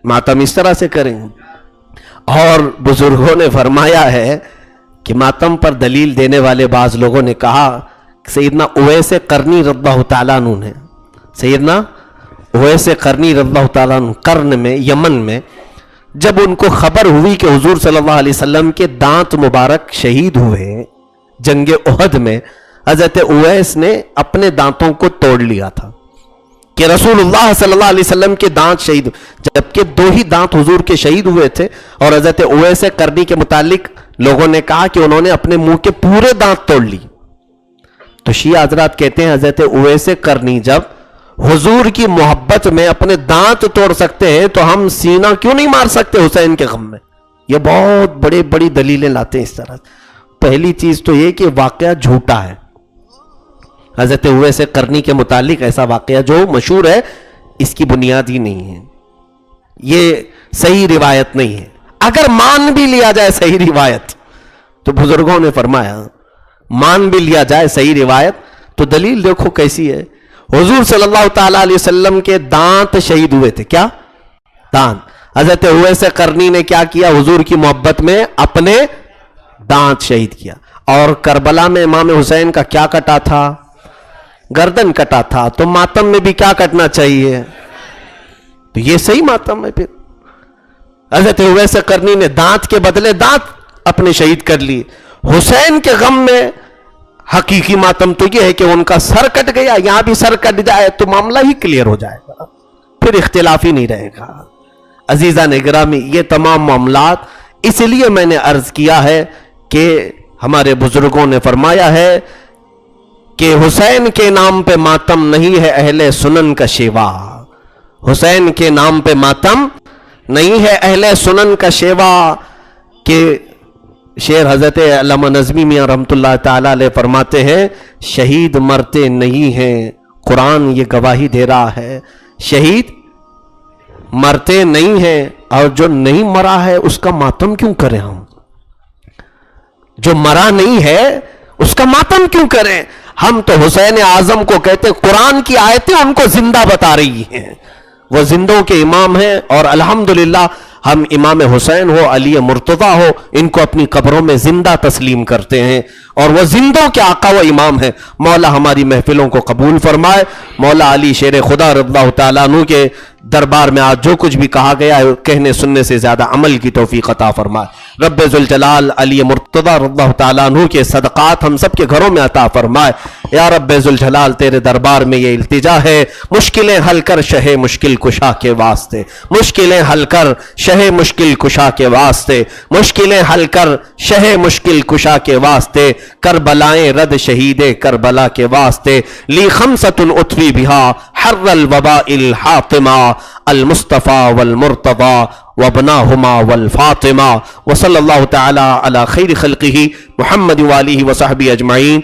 ماتم اس طرح سے کریں گے. اور بزرگوں نے فرمایا ہے کہ ماتم پر دلیل دینے والے بعض لوگوں نے کہا, سیدنا اویس قرنی رضی اللہ تعالیٰ عنہ نے, سیدنا اویس قرنی رضی اللہ تعالیٰ عنہ قرن میں یمن میں جب ان کو خبر ہوئی کہ حضور صلی اللہ علیہ وسلم کے دانت مبارک شہید ہوئے جنگ احد میں, حضرت اویس نے اپنے دانتوں کو توڑ لیا تھا کہ رسول اللہ صلی اللہ علیہ وسلم کے دانت شہید, جبکہ 2 ہی دانت حضور کے شہید ہوئے تھے. اور حضرت اویس قرنی کے متعلق لوگوں نے کہا کہ انہوں نے اپنے منہ کے پورے دانت توڑ لی. تو شیعہ حضرات کہتے ہیں حضرت اویس قرنی جب حضور کی محبت میں اپنے دانت توڑ سکتے ہیں تو ہم سینہ کیوں نہیں مار سکتے حسین کے غم میں. یہ بہت بڑی دلیلیں لاتے ہیں اس طرح. پہلی چیز تو یہ کہ واقعہ جھوٹا ہے. حضرت اویس قرنی کے متعلق ایسا واقعہ جو مشہور ہے اس کی بنیاد ہی نہیں ہے, یہ صحیح روایت نہیں ہے. اگر مان بھی لیا جائے صحیح روایت, تو بزرگوں نے فرمایا مان بھی لیا جائے صحیح روایت تو دلیل دیکھو کیسی ہے. حضور صلی اللہ تعالیٰ علیہ وسلم کے دانت شہید ہوئے تھے. کیا دانت؟ حضرت اویس قرنی نے کیا کیا, حضور کی محبت میں اپنے دانت شہید کیا. اور کربلا میں امام حسین کا کیا کٹا تھا؟ گردن کٹا تھا. تو ماتم میں بھی کیا کٹنا چاہیے؟ تو یہ صحیح ماتم ہے. پھر حضرت اویس قرنی نے دانت کے بدلے دانت اپنے شہید کر لیے. حسین کے غم میں حقیقی ماتم تو یہ ہے کہ ان کا سر کٹ گیا, یہاں بھی سر کٹ جائے تو معاملہ ہی کلیئر ہو جائے گا, پھر اختلاف ہی نہیں رہے گا. عزیزان گرامی, یہ تمام معاملات اس لیے میں نے عرض کیا ہے کہ ہمارے بزرگوں نے فرمایا ہے کہ حسین کے نام پہ ماتم نہیں ہے اہل سنن کا شیوا. حسین کے نام پہ ماتم نہیں ہے اہل سنن کا شیوا. کہ شعر حضرت علامہ نظمی میاں رحمت اللہ تعالیٰ علیہ فرماتے ہیں, شہید مرتے نہیں ہیں, قرآن یہ گواہی دے رہا ہے. شہید مرتے نہیں ہیں, اور جو نہیں مرا ہے اس کا ماتم کیوں کریں ہم؟ جو مرا نہیں ہے اس کا ماتم کیوں کریں ہم؟ تو حسین اعظم کو کہتے ہیں, قرآن کی آیتیں ان کو زندہ بتا رہی ہیں, وہ زندوں کے امام ہیں. اور الحمدللہ ہم امام حسین ہو, علی مرتضیٰ ہو, ان کو اپنی قبروں میں زندہ تسلیم کرتے ہیں, اور وہ زندوں کے آقا و امام ہیں. مولا ہماری محفلوں کو قبول فرمائے. مولا علی شیر خدا رضی اللہ تعالیٰ عنہ کے دربار میں آج جو کچھ بھی کہا گیا ہے کہنے سننے سے زیادہ عمل کی توفیق عطا فرمائے. رب ذوالجلال علی مرتضیٰ رضی اللہ تعالیٰ عنہ کے صدقات ہم سب کے گھروں میں عطا فرمائے. یا رب ذوالجلال تیرے دربار میں یہ التجا ہے, مشکلیں حل کر شہ مشکل کشا کے واسطے, مشکلیں حل کر شہ مشکل کشا کے واسطے, مشکلیں حل کر شہ مشکل کشا کے واسطے, کربلائیں رد شہید کربلا کے واسطے. لی خمسۃ اطفی بہا حر الوباء الحاطمہ, المصطفیٰ والمرتضیٰ وابناہما والفاطمہ. وصلی اللہ تعالی علی خیر خلقہ محمد وآلہ وصحبہ اجمعین.